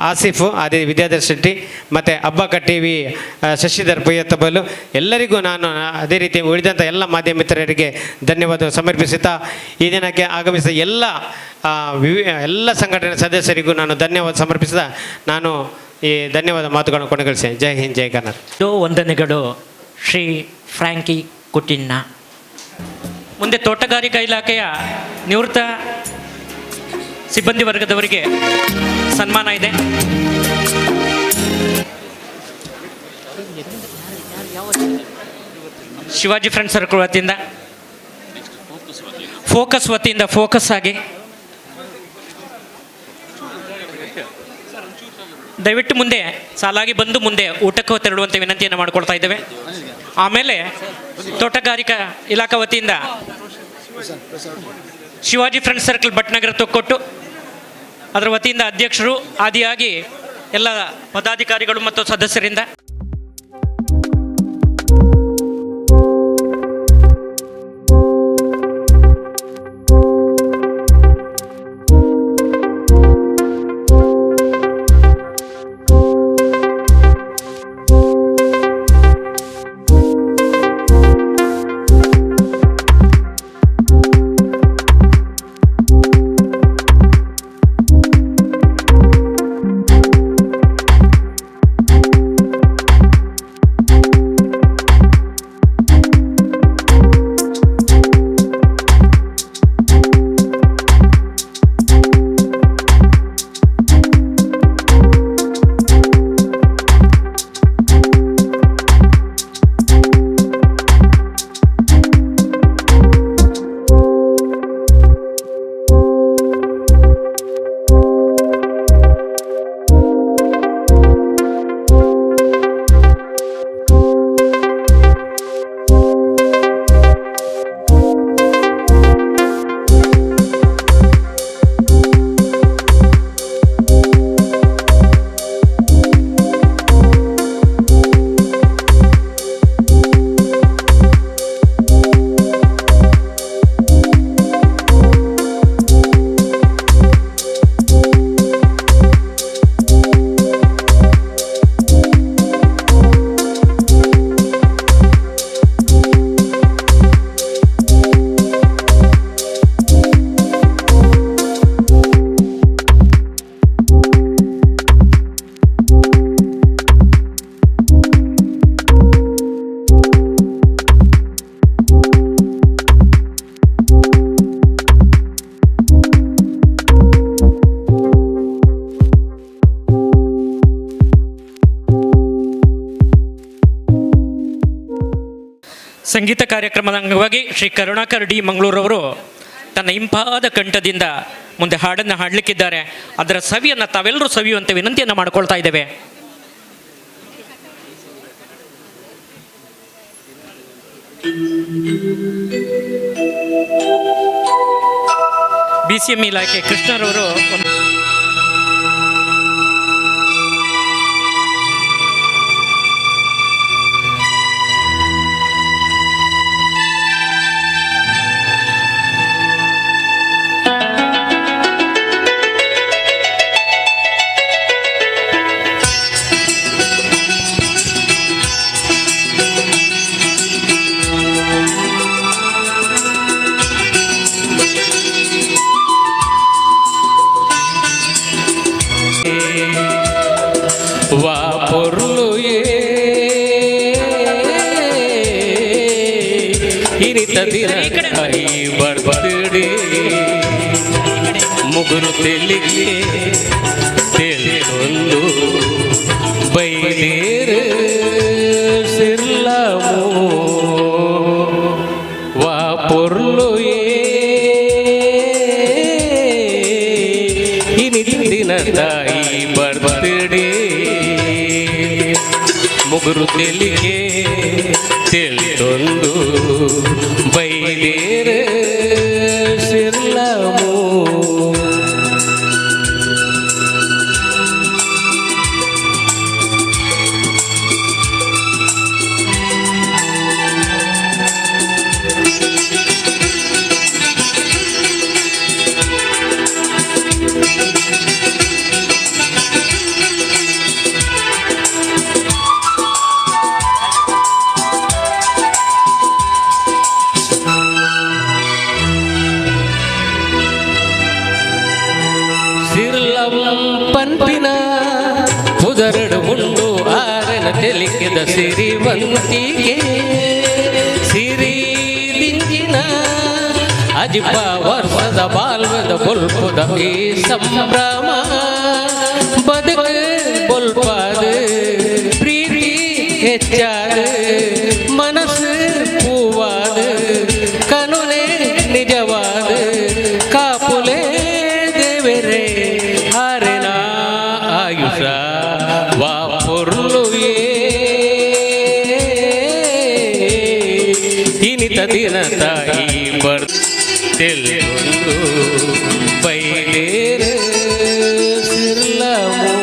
Asif ಅದೇ ವಿದ್ಯಾಧರ್ ಶೆಟ್ಟಿ ಮತ್ತು ಹಬ್ಬಕ್ಕ ಟಿ ವಿ ಶಶಿಧರ್ ಪೊಯ್ಯತ್ತಬಲು, ಎಲ್ಲರಿಗೂ ನಾನು ಅದೇ ರೀತಿ ಉಳಿದಂಥ ಎಲ್ಲ ಮಾಧ್ಯಮ ಮಿತ್ರರಿಗೆ ಧನ್ಯವಾದ ಸಮರ್ಪಿಸುತ್ತಾ ಈ ದಿನಕ್ಕೆ ಆಗಮಿಸಿದ ಎಲ್ಲ ಸಂಘಟನೆ ಸದಸ್ಯರಿಗೂ ನಾನು ಧನ್ಯವಾದ ಸಮರ್ಪಿಸಿದ ನಾನು ಈ ಧನ್ಯವಾದ ಮಾತುಗಳನ್ನು ಕೊನೆಗೊಳಿಸ್ತೇನೆ. ಜೈ ಹಿಂದ್, ಜೈ ಕರ್ನಾಟಕ. ವಂದನೆಗಳು ಶ್ರೀ ಫ್ರ್ಯಾಂಕಿ ಕುಟಿನ್ನ. ಮುಂದೆ ತೋಟಗಾರಿಕಾ ಇಲಾಖೆಯ ನಿವೃತ್ತ ಸಿಬ್ಬಂದಿ ವರ್ಗದವರಿಗೆ ಸನ್ಮಾನ ಇದೆ. ಶಿವಾಜಿ ಫ್ರೆಂಡ್ಸ್ ಸರ್ಕಲ್ ವತಿಯಿಂದ, ಫೋಕಸ್ ವತಿಯಿಂದ ಫೋಕಸ್ ಆಗಿ ದಯವಿಟ್ಟು ಮುಂದೆ ಸಾಲಾಗಿ ಬಂದು ಮುಂದೆ ಊಟಕ್ಕೆ ತೆರಳುವಂತೆ ವಿನಂತಿಯನ್ನು ಮಾಡಿಕೊಳ್ತಾ ಇದ್ದೇವೆ. ಆಮೇಲೆ ತೋಟಗಾರಿಕಾ ಇಲಾಖಾ ವತಿಯಿಂದ ಶಿವಾಜಿ ಫ್ರೆಂಡ್ಸ್ ಸರ್ಕಲ್ ಭಟ್ನಗರ ತೊಕ್ಕೊಟ್ಟು ಅದರ ವತಿಯಿಂದ ಅಧ್ಯಕ್ಷರು ಆದಿಯಾಗಿ ಎಲ್ಲ ಪದಾಧಿಕಾರಿಗಳು ಮತ್ತು ಸದಸ್ಯರಿಂದ ಸಂಗೀತ ಕಾರ್ಯಕ್ರಮದ ಅಂಗವಾಗಿ ಶ್ರೀ ಕರುಣಾಕರ್ ಡಿ ಮಂಗಳೂರವರು ತನ್ನ ಇಂಪಾದ ಕಂಠದಿಂದ ಮುಂದೆ ಹಾಡನ್ನು ಹಾಡಲಿಕ್ಕಿದ್ದಾರೆ. ಅದರ ಸವಿಯನ್ನು ತಾವೆಲ್ಲರೂ ಸವಿಯುವಂತೆ ವಿನಂತಿಯನ್ನು ಮಾಡಿಕೊಳ್ತಾ ಇದ್ದೇವೆ. BCM ಇಲಾಖೆ ಕೃಷ್ಣರವರು ముగ్గురు తెలిగి తెలుందు బయలుదేరు సిర్లము వా పొర్లు ఇనిదిన దాయి బర్త్డే ముగ్గురు తెలిగే ತಿಳಿತೊಂದು ಬೈದೇರ ಸಿರ್ಲಮೋ ಪನ್ಪಿನ ಪುದರಡು ಉಂಡು ಆರನ ತೆಲಿಕೆದ ಸಿರಿವಂತಿಗೆ ಸಿರಿ ದಿಂಜಿನ ಅಜಿಪ ವರ್ಷದ ಬಾಲ್ವದ ಬೊಲ್ಪುದ ಈ ಸಂಭ್ರಮ ಬದುಕು ಬೊಲ್ಪಾದ ಪ್ರೀತಿ ಹೆಚ್ಚಾದ ಮನಸ್ಸು ಹೂವಾದ ಕನುನೆ ನಿಜವಾದ ಕಾಪುಲೆ ದೇವರೇ ಹರೆನ ಆಯುಷ ವಾಪುರ್ಲು ಇನಿತ ದಿನ ತಾಯಿ ಬರ್ತಿಲ್ಲೊಂದು ಬೈಲೇರ ಸಿರ್ಲಮೋ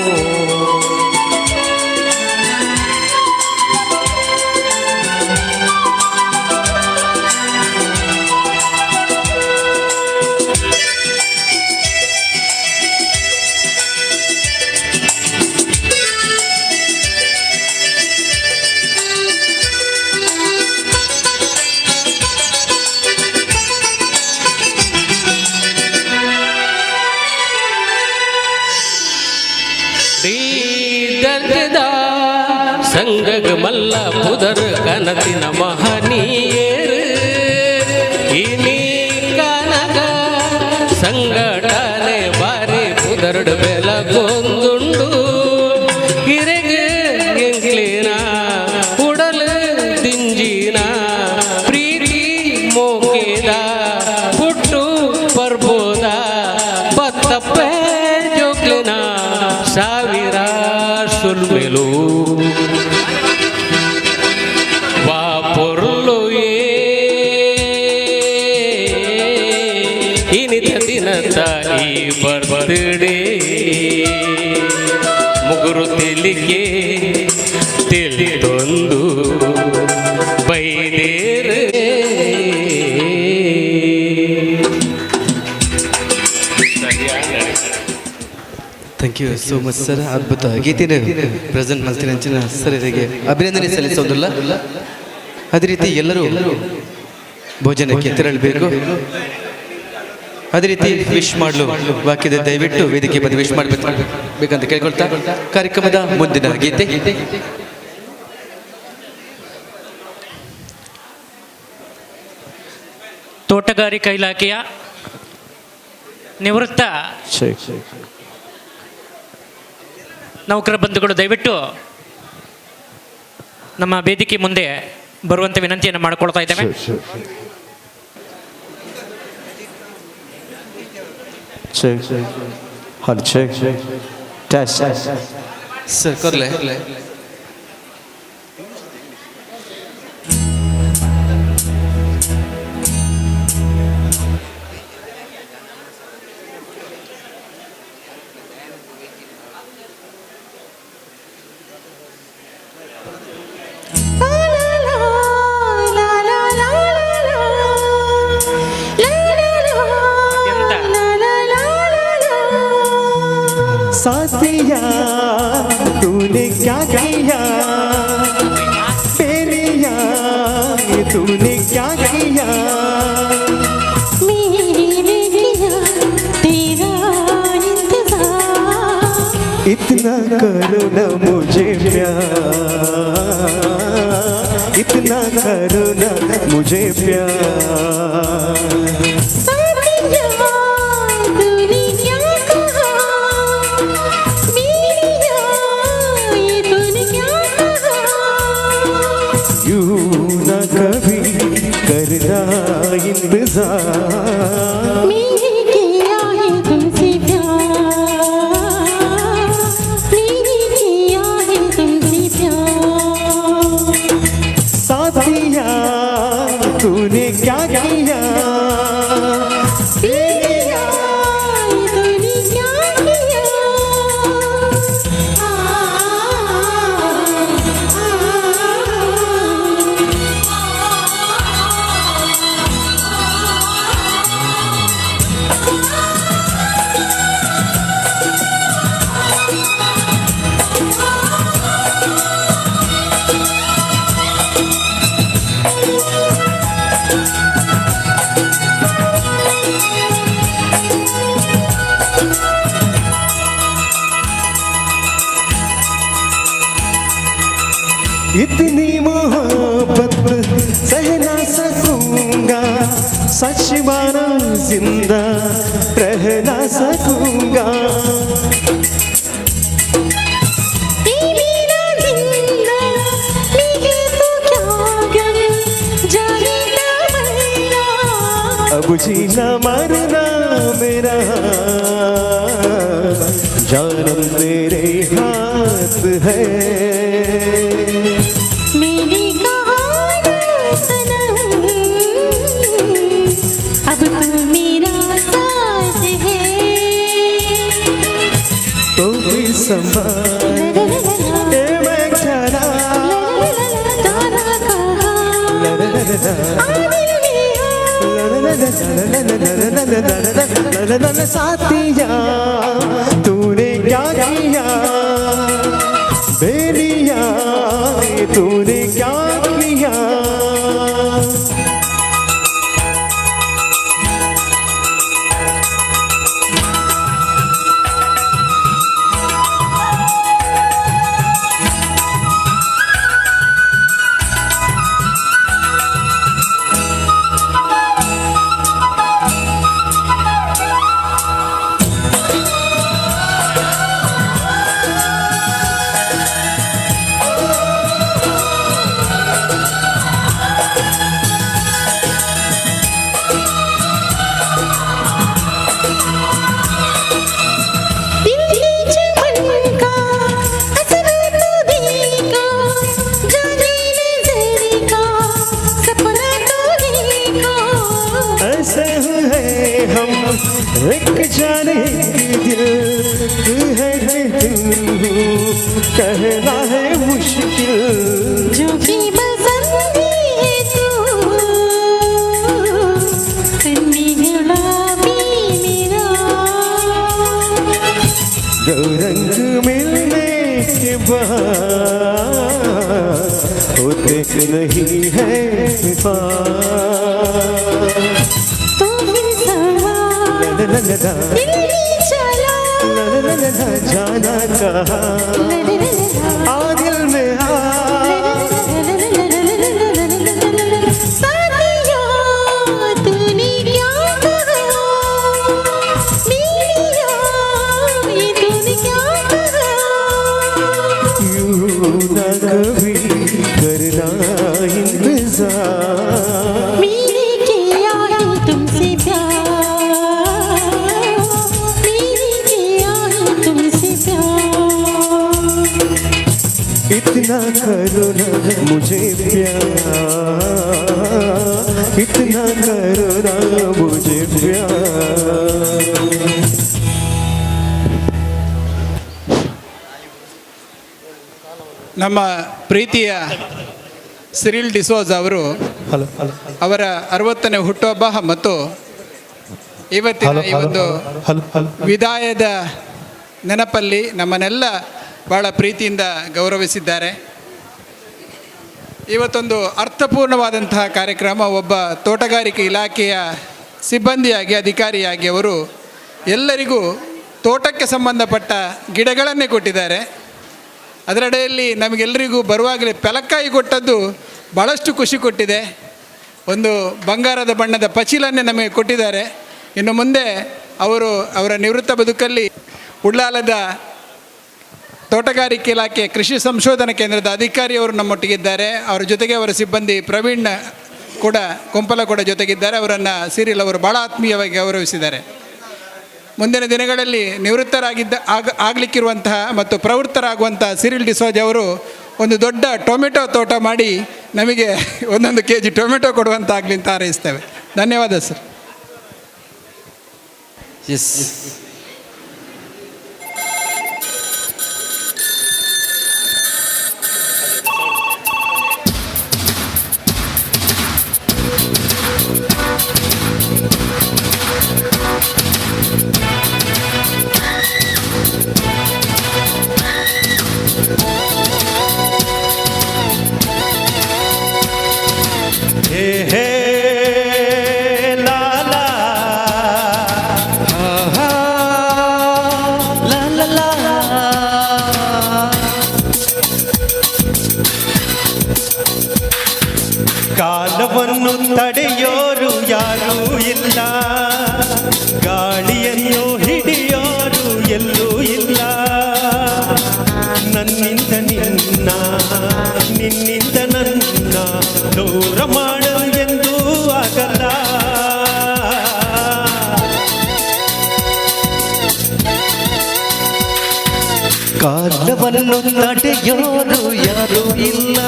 ಸಂಗಗ ಮಲ್ಲ ಪುದರ್ ಕನತಿನ ಮಹನೀಯರು ಇನಿ ಕನಗ ಸಂಗಟನೆ ಬಾರಿ ಪುದರ್ಡು ಬೆಲಗೊಂದುಂಡು ಗಿರೆಗೆ ಎಂಕ್ಲಿನ ಉಡಲು ದಿಂಜಿನ ಪ್ರೀತಿ ಮೋಕೆದ ಪುಟ್ಟು ಪರ್ಬೋದ ಬತ್ತಪ್ಪೆ ಜೋಗ್ಲಿನ ಸಾವಿರ ಸುಲ್ಮೆಲು ವಾಪುರ್ಲು ಇನಿತ ದಿನ ತಾಯಿ ಬರ್ತ್ಡೇ ಮುಗುರು ತೆಲಿಗೆ ತಿಳಿದೊಂದು ಬೈದೇರ thank you so much sir. ಅದ್ಭುತ ಗೀತೆನ ಪ್ರೆಸೆಂಟ್ ಮಾಡ್ತೀನಿ ಅಂಚಿನ ಸರ್ ಇದಕ್ಕೆ ಅಭಿನಂದನೆ ಸಲ್ಲಿಸೋದಿಲ್ಲ. ಅದೇ ರೀತಿ ಎಲ್ಲರೂ ಭೋಜನಕ್ಕೆ ತೆರಳಬೇಕು. ಅದೇ ರೀತಿ ವಿಶ್ ಮಾಡಲು ವಾಕ್ಯದ ದಯವಿಟ್ಟು ವೇದಿಕೆ ಬಂದು ವಿಶ್ ಮಾಡಬೇಕಂತ ಕೇಳ್ಕೊಳ್ತಾ ಕಾರ್ಯಕ್ರಮದ ಮುಂದಿನ ಗೀತೆ ತೋಟಗಾರಿಕಾ ಇಲಾಖೆಯ ನಿವೃತ್ತ ನೌಕರ ಬಂಧುಗಳು ದಯವಿಟ್ಟು ನಮ್ಮ ವೇದಿಕೆ ಮುಂದೆ ಬರುವಂಥ ವಿನಂತಿಯನ್ನು ಮಾಡಿಕೊಳ್ತಾ ಇದ್ದೇವೆ. ಸರ್ ಕೊರ್ಲೆ साथिया तूने क्या किया तेरिया तूने क्या किया मैंने किया तेरा इंतजार इतना करो न मुझे प्यार इतना करो न मुझे प्यार कभी करना इंतजार मैंने किया है तुमसे प्यार मैंने किया है तुमसे प्यार साथिया सकूंगा। अब जीना मरना मेरा जानम तेरे हाथ है। मेरी कहानी सनम अब तू मेरा साथ है। तो भी संभाल ए मैं चला साथिया तूने क्या किया बेलिया तूने क्या किया। एक जाने दिल है कहना है मुश्किल। जो भी बसंती है तू कन्नी गुलाबी मेरा। दो रंग मिलने के बाद होते नहीं है जाना कहा आ दिल में साथिया तूने क्या कहा मेरिया ये तूने क्या कहा। यूं ना कभी करना इंतजार मेरे किया है तुमसे प्यार। इतना करो ना मुझे प्यार इतना करो ना मुझे प्यार। ನಮ್ಮ ಪ್ರೀತಿಯ ಸಿರಿಲ್ ಡಿಸೋಜ ಅವರು ಅವರ 60ನೇ ಹುಟ್ಟುಹಬ್ಬ ಮತ್ತು ಇವತ್ತಿನ ಈ ಒಂದು ವಿದಾಯದ ನೆನಪಲ್ಲಿ ನಮ್ಮನ್ನೆಲ್ಲ ಭಾಳ ಪ್ರೀತಿಯಿಂದ ಗೌರವಿಸಿದ್ದಾರೆ. ಇವತ್ತೊಂದು ಅರ್ಥಪೂರ್ಣವಾದಂತಹ ಕಾರ್ಯಕ್ರಮ. ಒಬ್ಬ ತೋಟಗಾರಿಕೆ ಇಲಾಖೆಯ ಸಿಬ್ಬಂದಿಯಾಗಿ ಅಧಿಕಾರಿಯಾಗಿ ಅವರು ಎಲ್ಲರಿಗೂ ತೋಟಕ್ಕೆ ಸಂಬಂಧಪಟ್ಟ ಗಿಡಗಳನ್ನೇ ಕೊಟ್ಟಿದ್ದಾರೆ. ಅದರಡೆಯಲ್ಲಿ ನಮಗೆಲ್ಲರಿಗೂ ಬರುವಾಗಲೇ ಪೆಲಕ್ಕಾಯಿ ಕೊಟ್ಟದ್ದು ಭಾಳಷ್ಟು ಖುಷಿ ಕೊಟ್ಟಿದೆ. ಒಂದು ಬಂಗಾರದ ಬಣ್ಣದ ಪಚೀಲನ್ನೇ ನಮಗೆ ಕೊಟ್ಟಿದ್ದಾರೆ. ಇನ್ನು ಮುಂದೆ ಅವರು ಅವರ ನಿವೃತ್ತ ಬದುಕಲ್ಲಿ ಉಳ್ಳಾಲದ ತೋಟಗಾರಿಕೆ ಇಲಾಖೆ ಕೃಷಿ ಸಂಶೋಧನಾ ಕೇಂದ್ರದ ಅಧಿಕಾರಿಯವರು ನಮ್ಮೊಟ್ಟಿಗಿದ್ದಾರೆ. ಅವರ ಜೊತೆಗೆ ಅವರ ಸಿಬ್ಬಂದಿ ಪ್ರವೀಣ್ ಕೂಡ ಕೊಂಪಲ ಕೂಡ ಜೊತೆಗಿದ್ದಾರೆ. ಅವರನ್ನು ಸಿರಿಲ್ ಅವರು ಭಾಳ ಆತ್ಮೀಯವಾಗಿ ಗೌರವಿಸಿದ್ದಾರೆ. ಮುಂದಿನ ದಿನಗಳಲ್ಲಿ ಆಗಲಿಕ್ಕಿರುವಂತಹ ಮತ್ತು ಪ್ರವೃತ್ತರಾಗುವಂತಹ ಸಿರಿಲ್ ಡಿಸೋಜ ಅವರು ಒಂದು ದೊಡ್ಡ ಟೊಮೆಟೊ ತೋಟ ಮಾಡಿ ನಮಗೆ 1 kg ಟೊಮೆಟೊ ಕೊಡುವಂತಾಗಲಿ ಅಂತ ಹಾರೈಸ್ತೇವೆ. ಧನ್ಯವಾದ ಸರ್. ಎಸ್ ಕಾಲವನ್ನು ತಡೆಯೋರು ಯಾರೂ ಇಲ್ಲ, ಗಾಳಿಯನ್ನು ಹಿಡಿ ದೂರ ಮಾಡಲು ಎಂದೂ ಆಗಲ್ಲ. ಕಾಲವನ್ನು ತಡೆಯೋರು ಯಾರೂ ಇಲ್ಲ,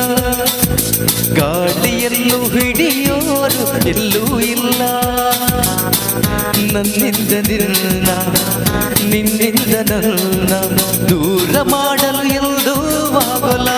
ಗಾಳಿಯನ್ನು ಹಿಡಿಯೋರು ಎಲ್ಲೂ ಇಲ್ಲ. ನನ್ನಿಂದ ನಿನ್ನ ನಿನ್ನಿಂದ ನನ್ನ ದೂರ ಮಾಡಲು ಎಂದೂ ಆಗಲ್ಲ.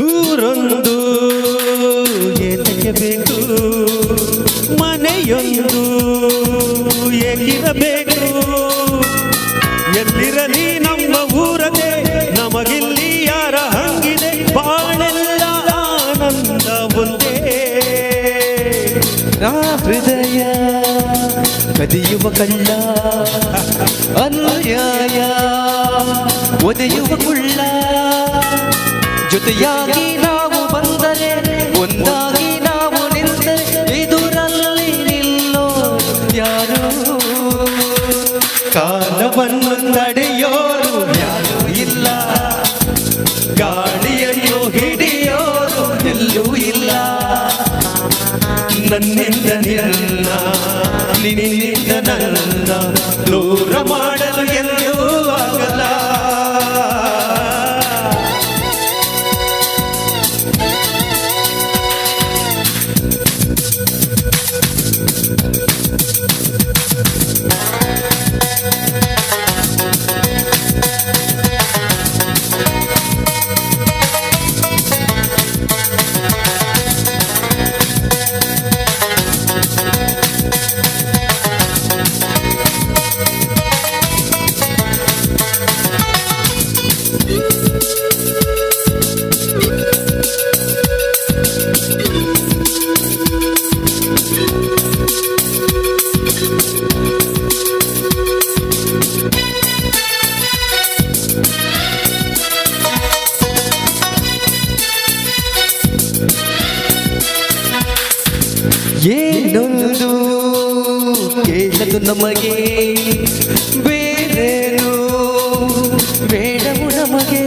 ಊರೊಂದು ಏತಕ್ಕೆ ಬೇಕು, ಮನೆಯೊಂದು ಏಕಿರಬೇಕು. ಎಲ್ಲಿರಲಿ ನಮ್ಮ ಊರದೆ, ನಮಗಿಲ್ಲಿ ಯಾರ ಹಂಗಿದೆ, ಬಾಳೆಲ್ಲ ಆನಂದ ಒಂದೇ. ಹೃದಯ ಕದಿಯುವ ಕಳ್ಳ, ಅನ್ಯಾಯ ಒದೆಯುವ ಕುಳ್ಳ, ಜೊತೆಯಾಗಿ ನಾವು ಬಂದರೆ, ಒಂದಾಗಿ ನಾವು ನಿಂತರೆ, ಎದುರಲ್ಲಿ ನಿಲ್ಲೋ ಯಾರು. ಕಾಲವನ್ನು ತಡೆಯೋರು ಯಾರೂ ಇಲ್ಲ, ಗಾಳಿಯನ್ನು ಹಿಡಿಯೋರು ಎಲ್ಲೂ ಇಲ್ಲ. ನನ್ನಿಂದ ನಿನ್ನ ನಿನ್ನಿಂದ ನನ್ನ ದೂರ ಮಾಡಲು ಎಲ್ಲೂ ಆಗಲ್ಲ. ಏನೊಂದು ಕೇಳದು ನಮಗೆ, ಬೇರೇನು ಬೇಡವು ನಮಗೆ.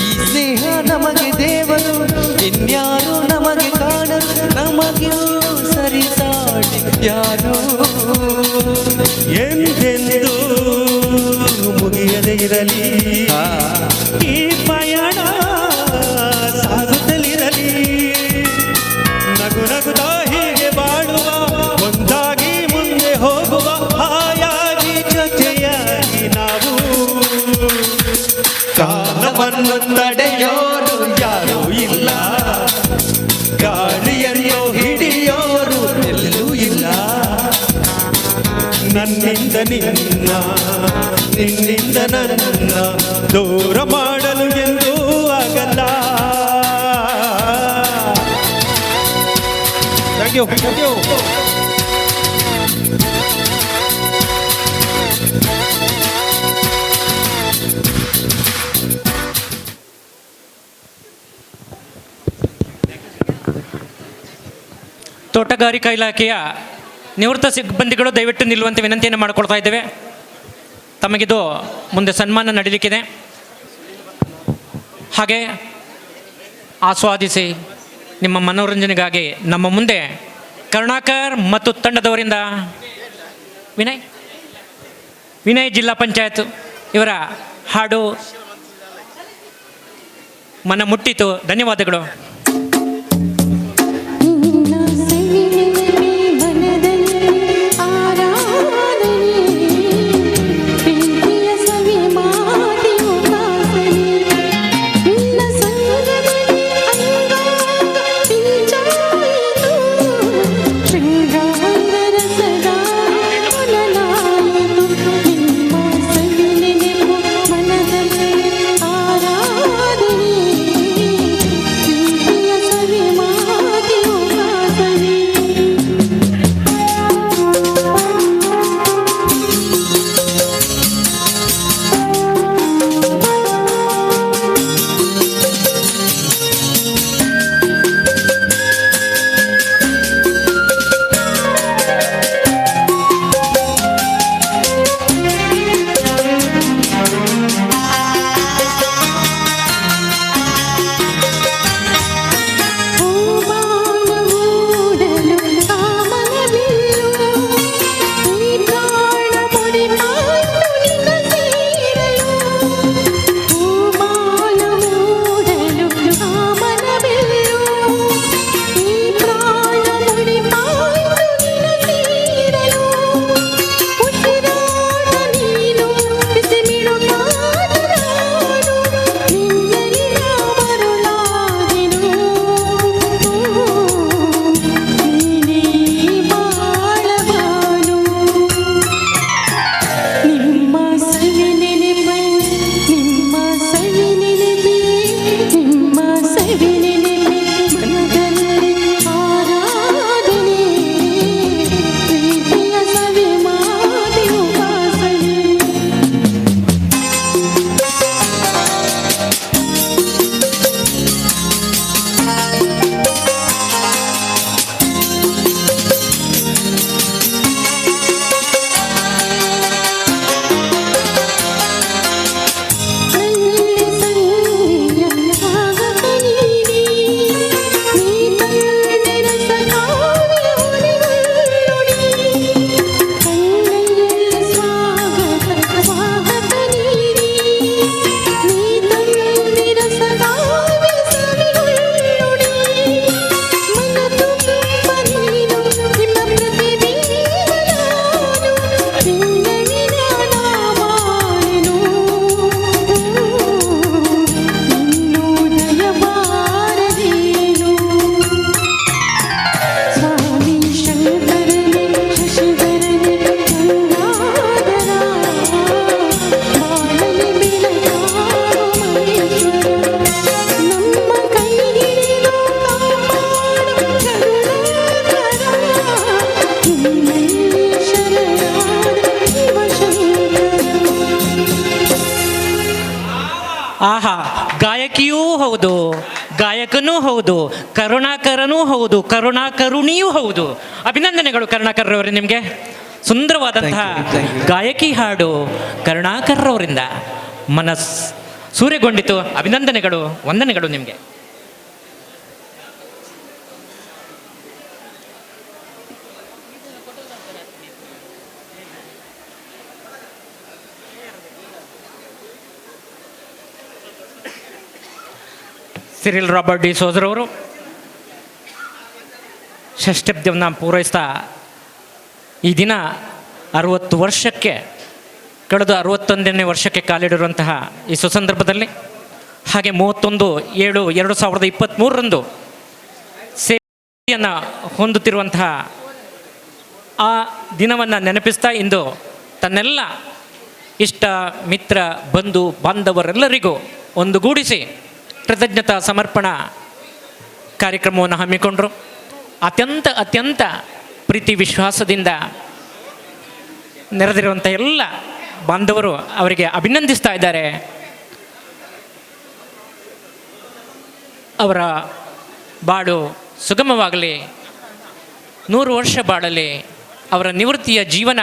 ಈ ಸ್ನೇಹ ನಮಗೆ ದೇವರು, ಇನ್ಯಾರು ನಮಗೆ ಕಾಣಲು, ನಮಗೂ ಸರಿಸಾಟಿ ಯಾರು. ಎಂದೆಂದು ಮುಗಿಯದೇ ಇರಲಿ ಈ ಪಯಣ, ಸಾಗುತ್ತಲಿರಲಿ. ನಗು ನಗುತ್ತಾ ಹೀಗೆ ಬಾಳುವ, ಒಂದಾಗಿ ಮುಂದೆ ಹೋಗುವ, ಹಾಯಾಗಿ ಜೊತೆಯಾಗಿ ನಾವು. ಕಾಲವನ್ನು ತಡೆಯೋರು ಯಾರೂ ಇಲ್ಲ, ಗಾಳಿಯನ್ನು ಹಿಡಿಯೋರು ಎಲ್ಲೂ ಇಲ್ಲ. ನನ್ನಿಂದ ನಿನ್ನ ನಿನ್ನಿಂದ ನನ್ನ ದೂರ ಮಾಡಲು ಎಂದೂ ಆಗಲ್ಲ. Thank you. Thank you. ತೋಟಗಾರಿಕಾ ಇಲಾಖೆಯ ನಿವೃತ್ತ ಸಿಬ್ಬಂದಿಗಳು ದಯವಿಟ್ಟು ನಿಲ್ಲುವಂತೆ ವಿನಂತಿಯನ್ನು ಮಾಡಿಕೊಳ್ತಾ ಇದ್ದೇವೆ. ತಮಗಿದು ಮುಂದೆ ಸನ್ಮಾನ ನಡೀಲಿಕ್ಕಿದೆ. ಹಾಗೆ ಆಸ್ವಾದಿಸಿ ನಿಮ್ಮ ಮನೋರಂಜನೆಗಾಗಿ ನಮ್ಮ ಮುಂದೆ ಕರುಣಾಕರ್ ಮತ್ತು ತಂಡದವರಿಂದ ವಿನಯ್ ಜಿಲ್ಲಾ ಪಂಚಾಯತ್ ಇವರ ಹಾಡು ಮನ ಮುಟ್ಟಿತು. ಧನ್ಯವಾದಗಳು. ಸವಿ ಮಾಡಿ ಹೌದು, ಗಾಯಕನೂ ಹೌದು, ಕರುಣಾಕರನೂ ಹೌದು, ಕರುಣಾಕರುಣಿಯೂ ಹೌದು. ಅಭಿನಂದನೆಗಳು ಕರುಣಾಕರ್ರವರೇ, ನಿಮಗೆ ಸುಂದರವಾದಂತಹ ಗಾಯಕಿ ಹಾಡು ಕರುಣಾಕರ್ರವರಿಂದ ಸೂರೆಗೊಂಡಿತು. ಅಭಿನಂದನೆಗಳು, ವಂದನೆಗಳು ನಿಮಗೆ. ಸಿರಿಲ್ ರಾಬರ್ಟ್ ಡಿಸೋಜರವರು ಷಷ್ಠಬ್ದವನ್ನು ಪೂರೈಸ್ತಾ ಈ ದಿನ 60 ವರ್ಷಕ್ಕೆ ಕಳೆದು 61ನೇ ವರ್ಷಕ್ಕೆ ಕಾಲಿಡಿರುವಂತಹ ಈ ಸುಸಂದರ್ಭದಲ್ಲಿ, ಹಾಗೆ 31/7/2023 ಸೇವೆಯನ್ನು ಹೊಂದುತ್ತಿರುವಂತಹ ಆ ದಿನವನ್ನು ನೆನಪಿಸ್ತಾ ಇಂದು ತನ್ನೆಲ್ಲ ಇಷ್ಟ ಮಿತ್ರ ಬಂಧು ಬಾಂಧವರೆಲ್ಲರಿಗೂ ಒಂದುಗೂಡಿಸಿ ಕೃತಜ್ಞತಾ ಸಮರ್ಪಣಾ ಕಾರ್ಯಕ್ರಮವನ್ನು ಹಮ್ಮಿಕೊಂಡರು. ಅತ್ಯಂತ ಪ್ರೀತಿ ವಿಶ್ವಾಸದಿಂದ ನೆರೆದಿರುವಂಥ ಎಲ್ಲ ಬಾಂಧವರು ಅವರಿಗೆ ಅಭಿನಂದಿಸ್ತಾ ಇದ್ದಾರೆ. ಅವರ ಬಾಳು ಸುಗಮವಾಗಲಿ, 100 ವರ್ಷ ಬಾಳಲಿ, ಅವರ ನಿವೃತ್ತಿಯ ಜೀವನ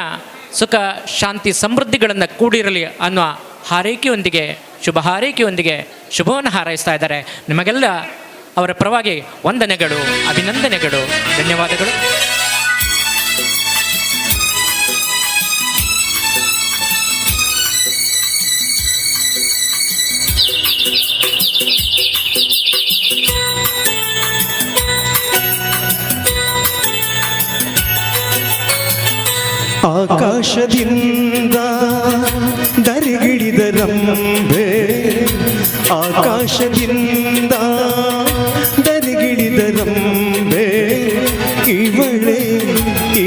ಸುಖ ಶಾಂತಿ ಸಮೃದ್ಧಿಗಳನ್ನು ಕೂಡಿರಲಿ ಅನ್ನೋ ಹಾರೈಕೆಯೊಂದಿಗೆ, ಶುಭ ಹಾರೈಕೆಯೊಂದಿಗೆ ಶುಭವನ್ನು ಹಾರೈಸ್ತಾ ಇದ್ದಾರೆ. ನಿಮಗೆಲ್ಲ ಅವರ ಪರವಾಗಿ ವಂದನೆಗಳು, ಅಭಿನಂದನೆಗಳು, ಧನ್ಯವಾದಗಳು. ಆಕಾಶದಿಂದ ದರಿಗಿಳಿದ ರಂಬೆ, ಆಕಾಶದಿಂದ ದರಿಗಿಳಿದ ರಂಬೆ, ಇವಳೆ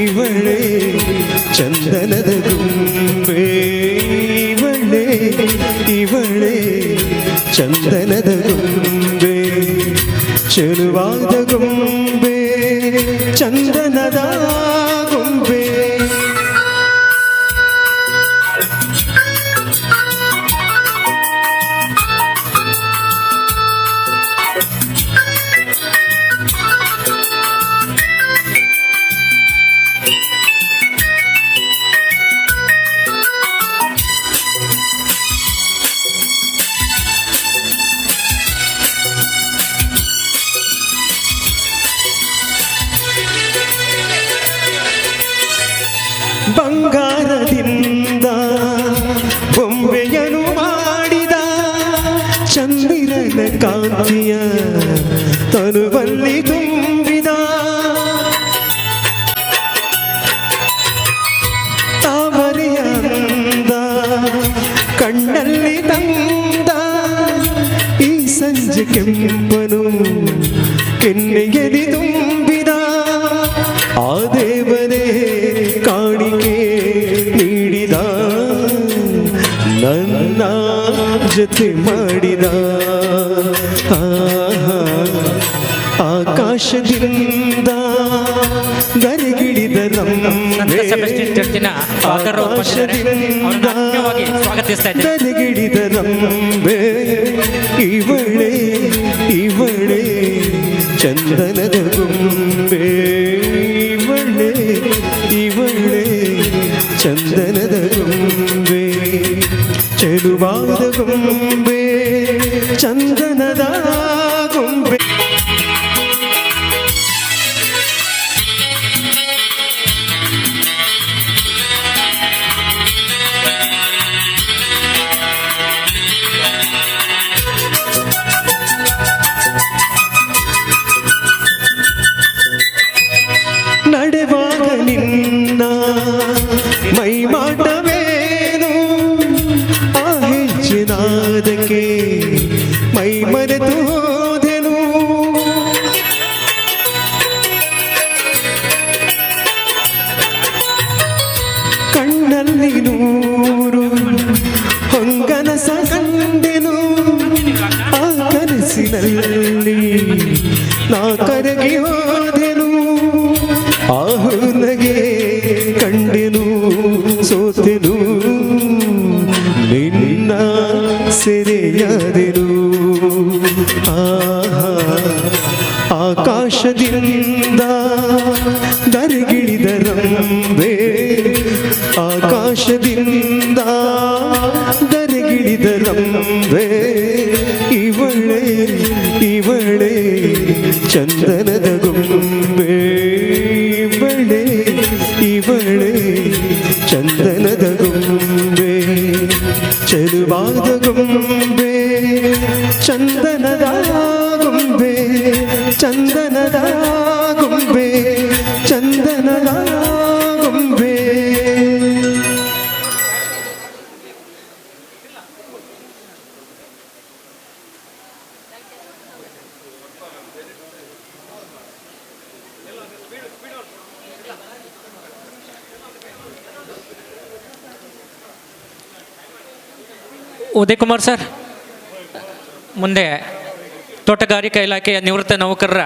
ಇವಳೆ ಚಂದನದ ಗುಂಬೆ, ಇವಳೆ ಇವಳೆ ಚಂದನದ ಗುಂಬೆ, ಚೆಲುವಾದ ಗೊಂಬೆ ಚಂದನದ ಗೊಂಬೆ. ಬಂಗಾರದಿಂದ ಬೊಂಬೆಯನ್ನು ಮಾಡಿದ ಚಂದಿರನ ಕಾಂತಿಯ ತನುವಲ್ಲಿ ತುಂಬಿದ ತಾವರೆಯ ಅಂದ ಕಣ್ಣಲ್ಲಿ ತಂದ ಈ ಸಂಜೆ ಕೆಂಪನು ಕೆನ್ನೆಯಲ್ಲಿ ತುಂಬಿದ ಆ ದೇವರೇ ಕಾಣಿಕೆ ನೀಡಿದ ನನ್ನ ಜೊತೆ ಮಾಡಿದ. ಆಕಾಶದಿಂದ ಗರಿಗಿಡಿದ ಗರಿಗಿಡಿದ ರಂಬೆ, ಇವಳೆ ಇವಳೆ ಚಂದನದ ಗೊಂಬೆ, ಇವಳೆ ಇವಳೆ ಚಂದನದ ಗೊಂಬೆ, ಚೆಲುವಾದ ಗೊಂಬೆ ಚಂದನದ ಗೊಂಬೆ. ನಡೆವಾಗ ನಿನ್ನ ಮೈ ಮಾಡವೇನು, ಆ ಹೆಚ್ಚಿನಾದಕ್ಕೆ ಮೈ ಮರೆತು ಹೋದೆನು. ಕಣ್ಣಲ್ಲಿ ನೂರು ಹೊಂಗನಸ ಕಂಡೆನು, ಆ ಕನಸಿನಲ್ಲಿ ನಾ ಕರಗಿ ಹೋದೆನು. ಆಹುನಗೆ ಕಂಡೆನು ಸೋತೆನು, ನಿನ್ನ ಸೆರೆಯಾದೆನು. ಆ ಆಕಾಶದಿಂದ ದರೆಗಿಳಿದರಂಬೆ ಆಕಾಶದಿಂದ ದರೆಗಿಳಿದರಂಬೆ ಇವಳೆ ಇವಳೆ ಚಂದನದ ಗೊಂಬೆ ಇವಳೆ ಇವಳೆ ಚಂದನದ ಗೊಂಬೆ ಚೆಲುವಾದ ಗೊಂಬೆ ಚಂದನದ ಗೊಂಬೆ ಚಂದನದ ಗೊಂಬೆ ಚಂದನದ ಗೊಂಬೆ. ಉದಯ್ ಕುಮಾರ್ ಸರ್, ಮುಂದೆ ತೋಟಗಾರಿಕಾ ಇಲಾಖೆಯ ನಿವೃತ್ತ ನೌಕರರ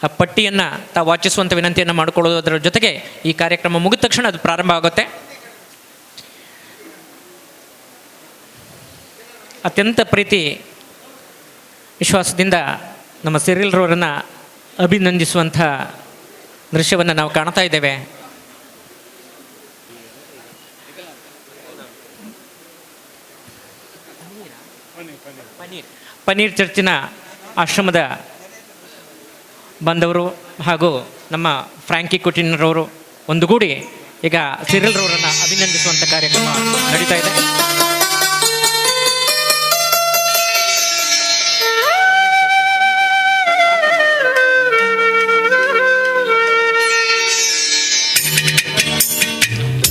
ಆ ಪಟ್ಟಿಯನ್ನು ತಾವು ವಾಚಿಸುವಂಥ ವಿನಂತಿಯನ್ನು ಮಾಡಿಕೊಳ್ಳೋದರ ಜೊತೆಗೆ ಈ ಕಾರ್ಯಕ್ರಮ ಮುಗಿದ ತಕ್ಷಣ ಅದು ಪ್ರಾರಂಭ ಆಗುತ್ತೆ. ಅತ್ಯಂತ ಪ್ರೀತಿ ವಿಶ್ವಾಸದಿಂದ ನಮ್ಮ ಸಿರಿಲ್ ರವರನ್ನು ಅಭಿನಂದಿಸುವಂಥ ದೃಶ್ಯವನ್ನು ನಾವು ಕಾಣ್ತಾ ಇದ್ದೇವೆ. ಪನ್ನೀರ್ ಚರ್ಚಿನ ಆಶ್ರಮದ ಬಂದವರು ಹಾಗೂ ನಮ್ಮ ಫ್ರಾಂಕಿ ಕುಟಿನ್ರವರು ಒಂದುಗೂಡಿ ಈಗ ಸಿರಿಲ್ ರವರನ್ನು ಅಭಿನಂದಿಸುವಂಥ ಕಾರ್ಯಕ್ರಮ ನಡೀತಾ ಇದೆ.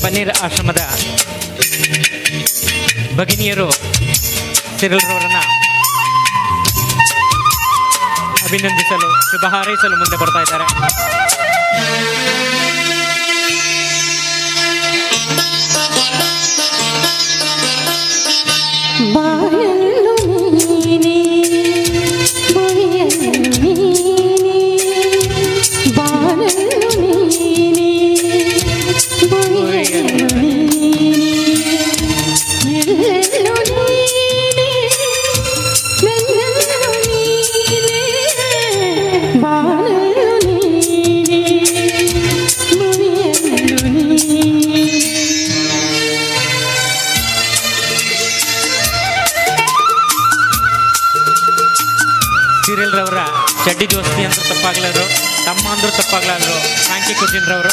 ಪನ್ನೀರ್ ಆಶ್ರಮದ ಭಗಿನಿಯರು ಸಿರಿಲ್ ರವರನ್ನು ಅಭಿನಂದಿಸಲು ಶುಭ ಹಾರೈಸಲು ಮುಂದೆ ಬರ್ತಾ ಇದ್ದಾರೆ. ಬಾಯಲ್ಲು ನೀನೇ ಬಾಯಲ್ಲು ನೀನೇ ಬಾಯಲ್ಲು ನೀನೇ ಬಾಯಲ್ಲು ನೀನೇ ಎಲ್ಲೆಲ್ಲೂ ನೀನೇ ನನ್ನಲ್ಲೂ ನೀನೇ ಬಾಯಲ್ಲು ನೀನೇ ಬಾಯಲ್ಲು ನೀನೇ. ಸಿರಿಲ್ ರವರ ಚಡ್ಡಿ ದೋಸ್ತಿ ಅಂದ್ರೂ ತಪ್ಪಾಗ್ಲಾದ್ರು, ತಮ್ಮ ಅಂದ್ರೂ ತಪ್ಪಾಗ್ಲಾದ್ರು ಫ್ರಾಂಕಿ ಕುಟಿನ್ರವರು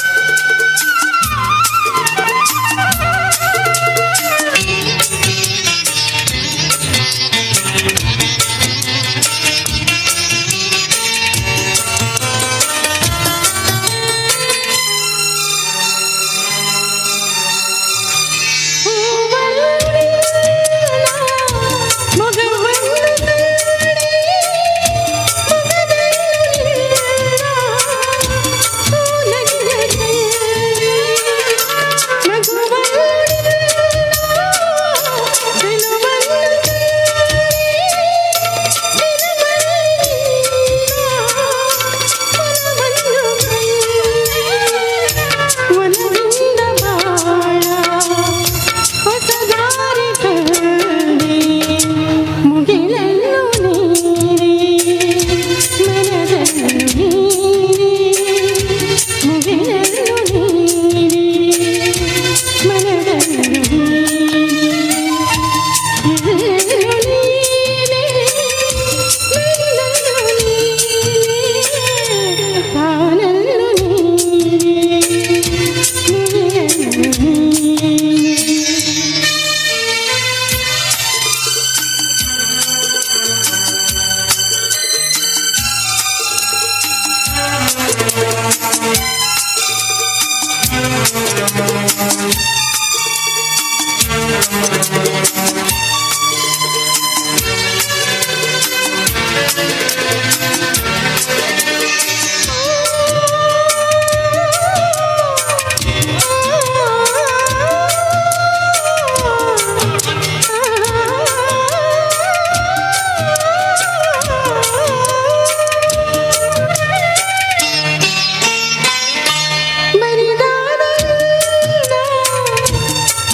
ಬರಿದಾದ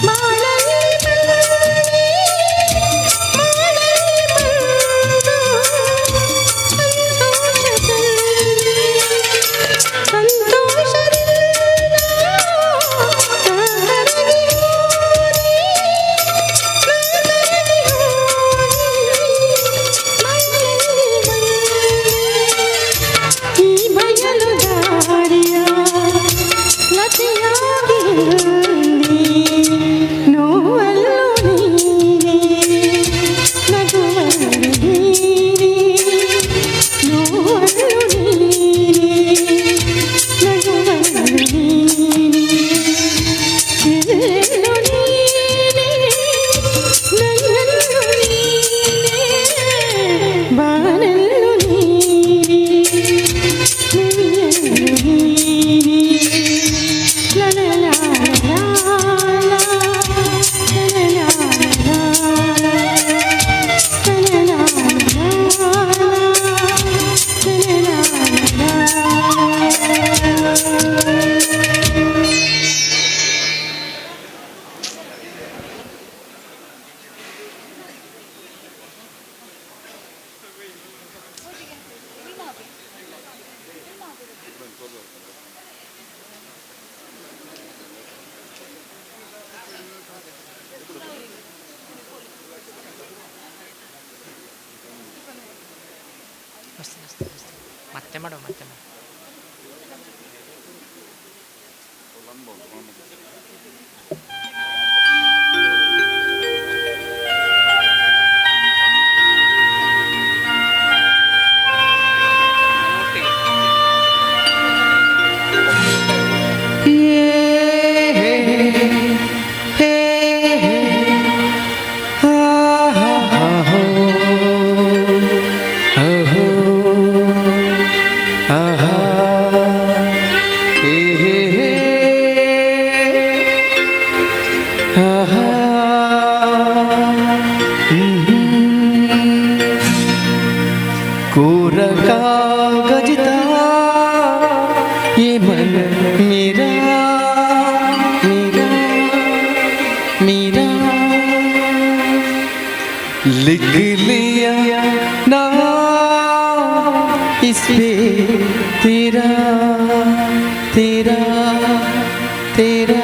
ಮಾಳಲ್ಲಿ ಮತ್ತೆ ಮಾಡು ಮತ್ತೆ ಮಾಡು. कोरा कागज था ये मन मेरा मेरा मेरा, लिख लिया नाम इस पे तेरा तेरा तेरा।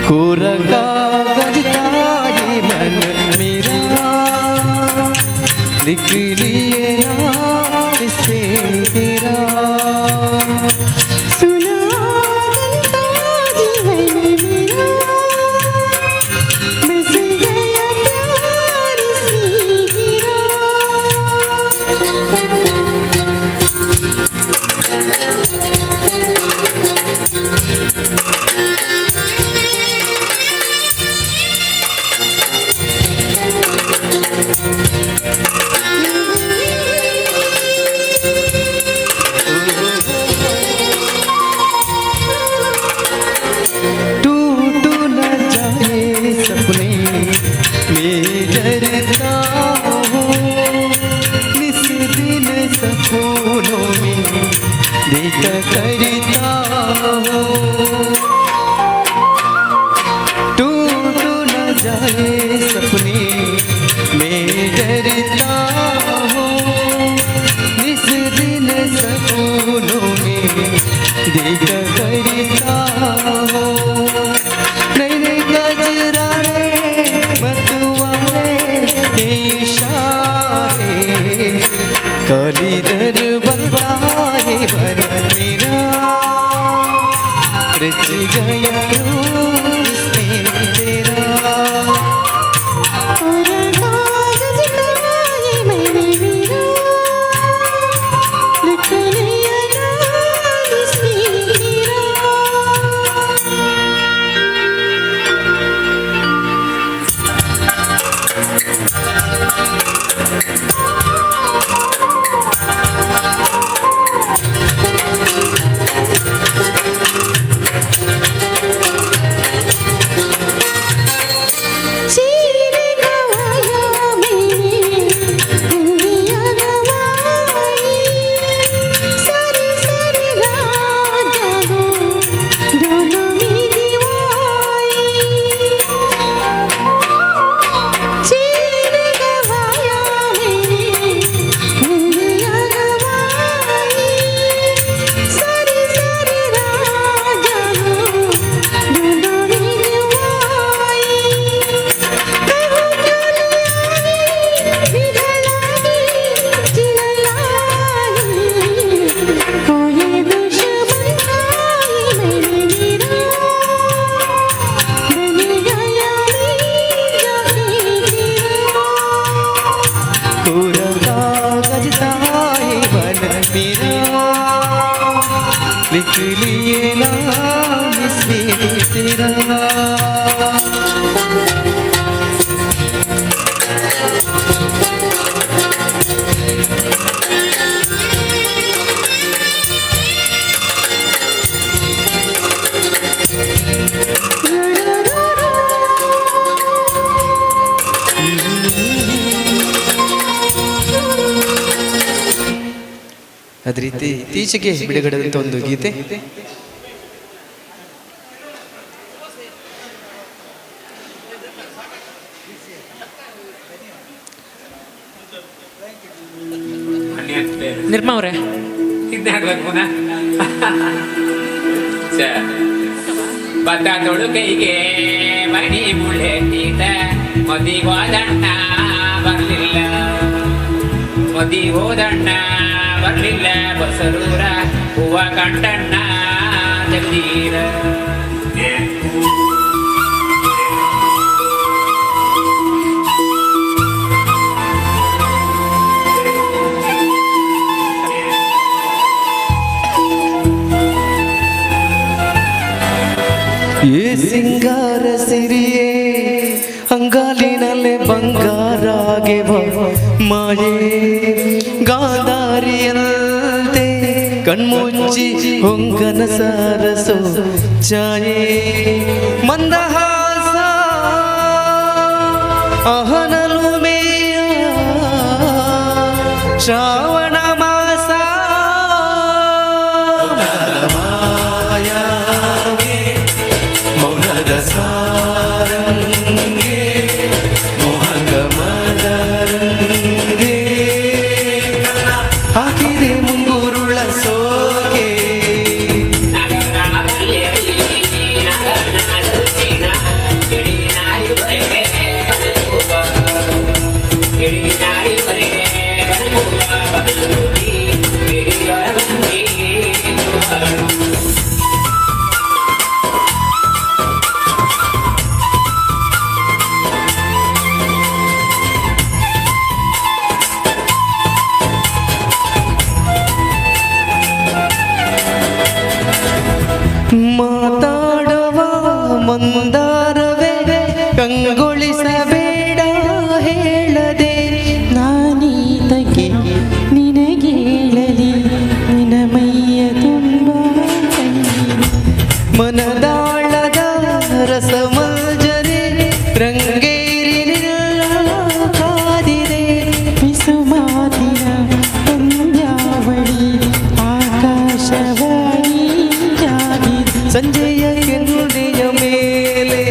कोरा कागज था ये मन मेरा, लिख लिए नाम इस पे तेरा। सुना बनता जीवन मेरा, बस गया प्यार से गिरा। टूट न जाए सपने में डरता हूँ, निस दिन सपनों में देखा करता हूँ। टूट न जाए सपने में डरता हूँ, निस दिन सपनों में देखा करता हूँ। नैने गजरारे मतवारे इशारे, काली दर बताए भर मेरा, रच गया रूप में तेरा। कोरा कागज था ये मन मेरा, लिख लिया नाम इस पे तेरा। चीर गवाया मैंने दुनिया गवाई, सारी सारी रात जागो दोनों में दीवाई। चीर गवाया मैंने दुनिया गवाई, सारी सारी रात जागो दोनों में दीवाई। कोरा कागज था ये मन मेरा, लिख लिए नाम इस पे तेरा। ಅದೇ ರೀತಿ ಇತ್ತೀಚೆಗೆ ಬಿಡುಗಡೆದಂಥ ಒಂದು ಗೀತೆ ನಿರ್ಮಾ ಅವರೇ ಬತ್ತ ತೊಡುಕೈಗೆ ಮಣಿ ಮುಳ್ಳೆತ್ತಿದ ಮದಿಗೋದಣ್ಣ ಬರಲಿಲ್ಲ ಮದಿ ಹೋದಣ್ಣ ಬರ್ಲಿಲ್ಲ ಬಸರೂರ ಹೂವ ಕಂಟಣ್ಣ ಜಗದೀರ ಏ ಸಿಂಗಾರ ಸಿರಿಯೇ ಅಂಗಾಲಿನಲ್ಲೇ ಬಂಗಾರಾಗೆ ಮಾಯೇ ಗಾಂಧಾರಿಯಂತೆ ಕಣ್ಮುಚ್ಚಿ ಹೊಂಗನ ಸಾರಸೋ ಛಾಯೆ ಮಂದಹಾಸ ಅಹನಲು ಮೇಯ ಶ್ರಾವಣ ಮಾಸ ಮೌನದ ಸಾರಂಗೆ ಮೋಹಂಗ ಮದರಂಗೆ ಹಾಕಿದೆ ಮುಂಗುರುಳ ಸೋಗೆ ಮಾತಾಡುವ ಮಂದಾರವೇ ಕಂಗೊಳಿಸಬೇಡ ಹೇಳದೆ ನಾನೀತಗೆ ನಿನಗೇಳಲಿ ನಿನ ಮೈಯ ತುಂಬ ಮನದಾಳದ ರಸಮಂಜರಿ ರಂಗೇರಿನಿಲ್ಲ ಕಾದಿದೆ ಪಿಸುಮಾತಿನ ಪಂದ್ಯಾವಳಿ ಆಕಾಶವಾಣಿ ಸಂಜೆಯ ಕೆನ್ನೆಯ ಮೇಲೆ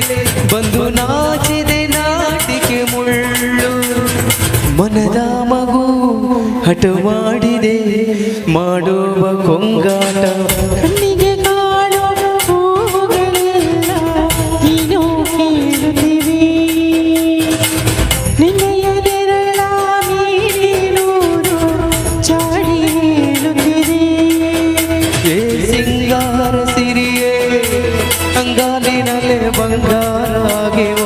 ಬಂದು ನಾಚಿದೆ ನಾಟಿಕೆ ಮುಳ್ಳು ಮನದ ಮಗು ಹಠ ಮಾಡಿದೆ ಮಾಡುವ ಕೊಂಗಾಟ ಕಣ್ಣಿಗೆ ಕಾಣುವ ಹೂಗಳೆಲ್ಲ ನೀನು ಕೇಳುತ್ತಿವೆ ನಿನ್ನೆಯ ನೆರಳ ಮೀರಿ ನೂರು ಚಾಡಿ ಹೇಳುತ್ತಿದೆ ಏ ಸಿಂಗಾರ ಸಿರಿಯೇ ಅಂಗಾಲಿನಲ್ಲೇ ಬಂಗಾರಾಗಿವ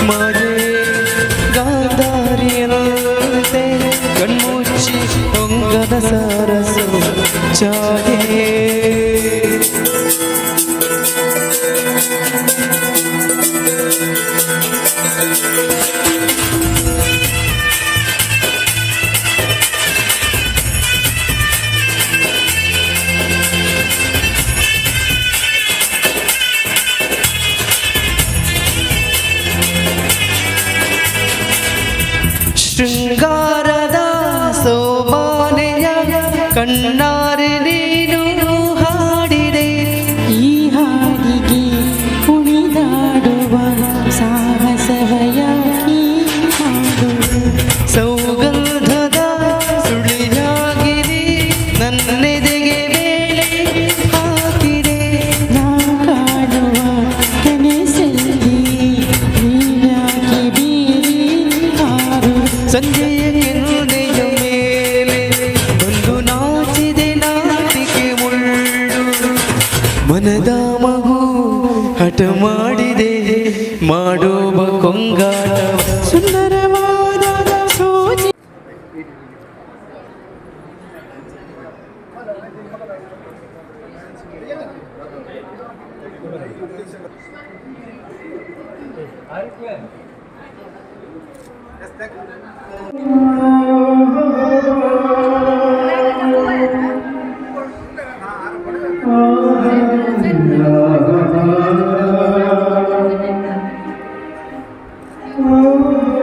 ಮಾಯೆ ಗಾಂಧಾರಿಯಂತೆ ಕಣ್ಮುಚ್ಚಿ ಹೊಂಗದ ಸರಸು ಛಾಯೆ ಶೃಂಗಾರದ ಸೋಮಾನೆಯ ಕಣ್ಣಾರೆ ನೀನು ಹಾಡಿದೆ ಈ ಹಾಡಿಗೆ ಕುಣಿದಾಡುವ ಸಾಹಸವಯಾಗಿ ಹಾಡು ಸೌಗಂಧದ ಸುಳಿಯಾಗಿರಿ ನನ್ನೆದೆಗೆ ವೇಳೆ ಹಾಕಿದೆ ನಾ ಕಾಣುವ ಕನಸಲ್ಲಿ ನೀನಾಗಿ ಬೀರಿ ಹಾರು ಸಂಜೆಯ ಕೆನ್ನೆಯ ಮೇಲೆ ಬಂದು ನಾಚಿದೆ ನಾಟಿಕೆ ಮುಳ್ಳು ಮನದ ಮಗು ಹಠ ಮಾಡಿದೆ ಮಾಡುವ ಕೊಂಗಾಟ ಸುಂದರವಾದ ಸೋಜಿ Oh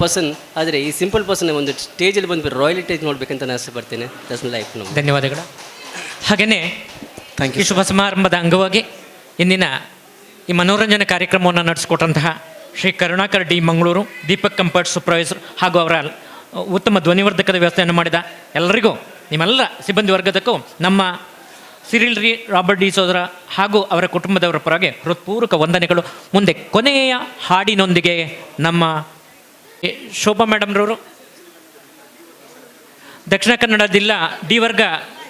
ಪರ್ಸನ್, ಆದರೆ ಈ ಸಿಂಪಲ್ ಪರ್ಸನ್ ಒಂದು ಸ್ಟೇಜಲ್ಲಿ ಬಂದುಬಿಟ್ಟು ರಾಯಲ್ಟೇಜ್ ನೋಡಬೇಕಂತ ನಾನು ಆಸೆ ಪಡ್ತೇನೆ. That's my life. ಧನ್ಯವಾದಗಳು. ಹಾಗೆಯೇ ಥ್ಯಾಂಕ್ ಈ ಶುಭ ಸಮಾರಂಭದ ಅಂಗವಾಗಿ ಇಂದಿನ ಈ ಮನೋರಂಜನೆ ಕಾರ್ಯಕ್ರಮವನ್ನು ನಡೆಸಿಕೊಟ್ಟಂತಹ Shri Karunakar D Mangaluru, Deepak comfort supervisor ಹಾಗೂ ಅವರ ಉತ್ತಮ ಧ್ವನಿವರ್ಧಕದ ವ್ಯವಸ್ಥೆಯನ್ನು ಮಾಡಿದ ಎಲ್ಲರಿಗೂ, ನಿಮ್ಮೆಲ್ಲ ಸಿಬ್ಬಂದಿ ವರ್ಗದಕ್ಕೂ ನಮ್ಮ ಸಿರಿಲ್ ರಾಬರ್ಟ್ ಡಿಸೋಜ ಹಾಗೂ ಅವರ ಕುಟುಂಬದವರ ಪರವಾಗಿ ಹೃತ್ಪೂರ್ವಕ ವಂದನೆಗಳು. ಮುಂದೆ ಕೊನೆಯ ಹಾಡಿನೊಂದಿಗೆ ನಮ್ಮ ಶೋಭಾ ಮೇಡಮ್ರವರು, ದಕ್ಷಿಣ ಕನ್ನಡ ಜಿಲ್ಲಾ ಡಿ ವರ್ಗ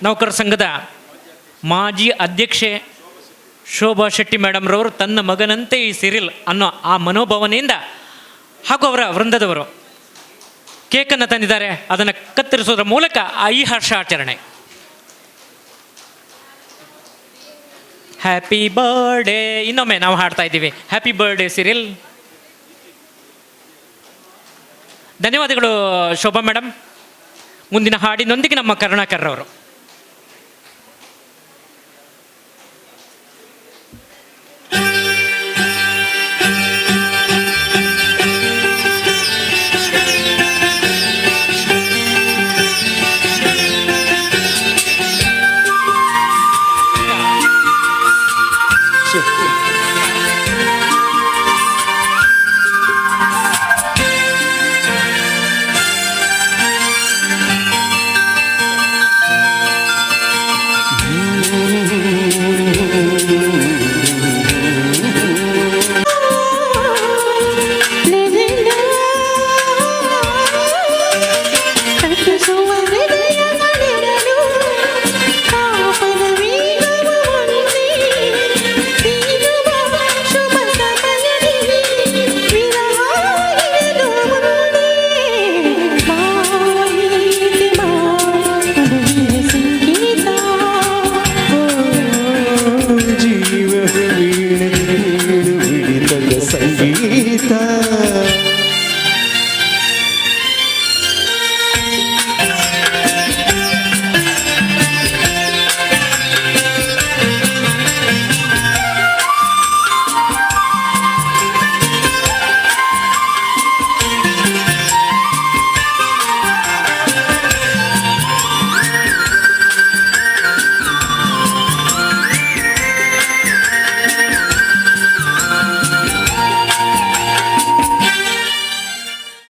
ನೌಕರ ಸಂಘದ ಮಾಜಿ ಅಧ್ಯಕ್ಷೆ ಶೋಭಾ ಶೆಟ್ಟಿ ಮೇಡಮ್ರವರು ತನ್ನ ಮಗನಂತೆ ಈ ಸಿರಿಲ್ ಅನ್ನೋ ಆ ಮನೋಭಾವನೆಯಿಂದ ಹಾಗೂ ಅವರ ವೃಂದದವರು ಕೇಕನ್ನು ತಂದಿದ್ದಾರೆ. ಅದನ್ನು ಕತ್ತರಿಸೋದ್ರ ಮೂಲಕ ಈ ಹರ್ಷಾಚರಣೆ. ಹ್ಯಾಪಿ ಬರ್ಡೇ ಇನ್ನೊಮ್ಮೆ ನಾವು ಹಾಡ್ತಾ ಇದ್ದೀವಿ, ಹ್ಯಾಪಿ ಬರ್ಡೇ ಸಿರಿಲ್. ಧನ್ಯವಾದಗಳು ಶೋಭಾ ಮೇಡಮ್. ಮುಂದಿನ ಹಾಡಿನೊಂದಿಗೆ ನಮ್ಮ ಕರುಣಾಕರ್ ಅವರು.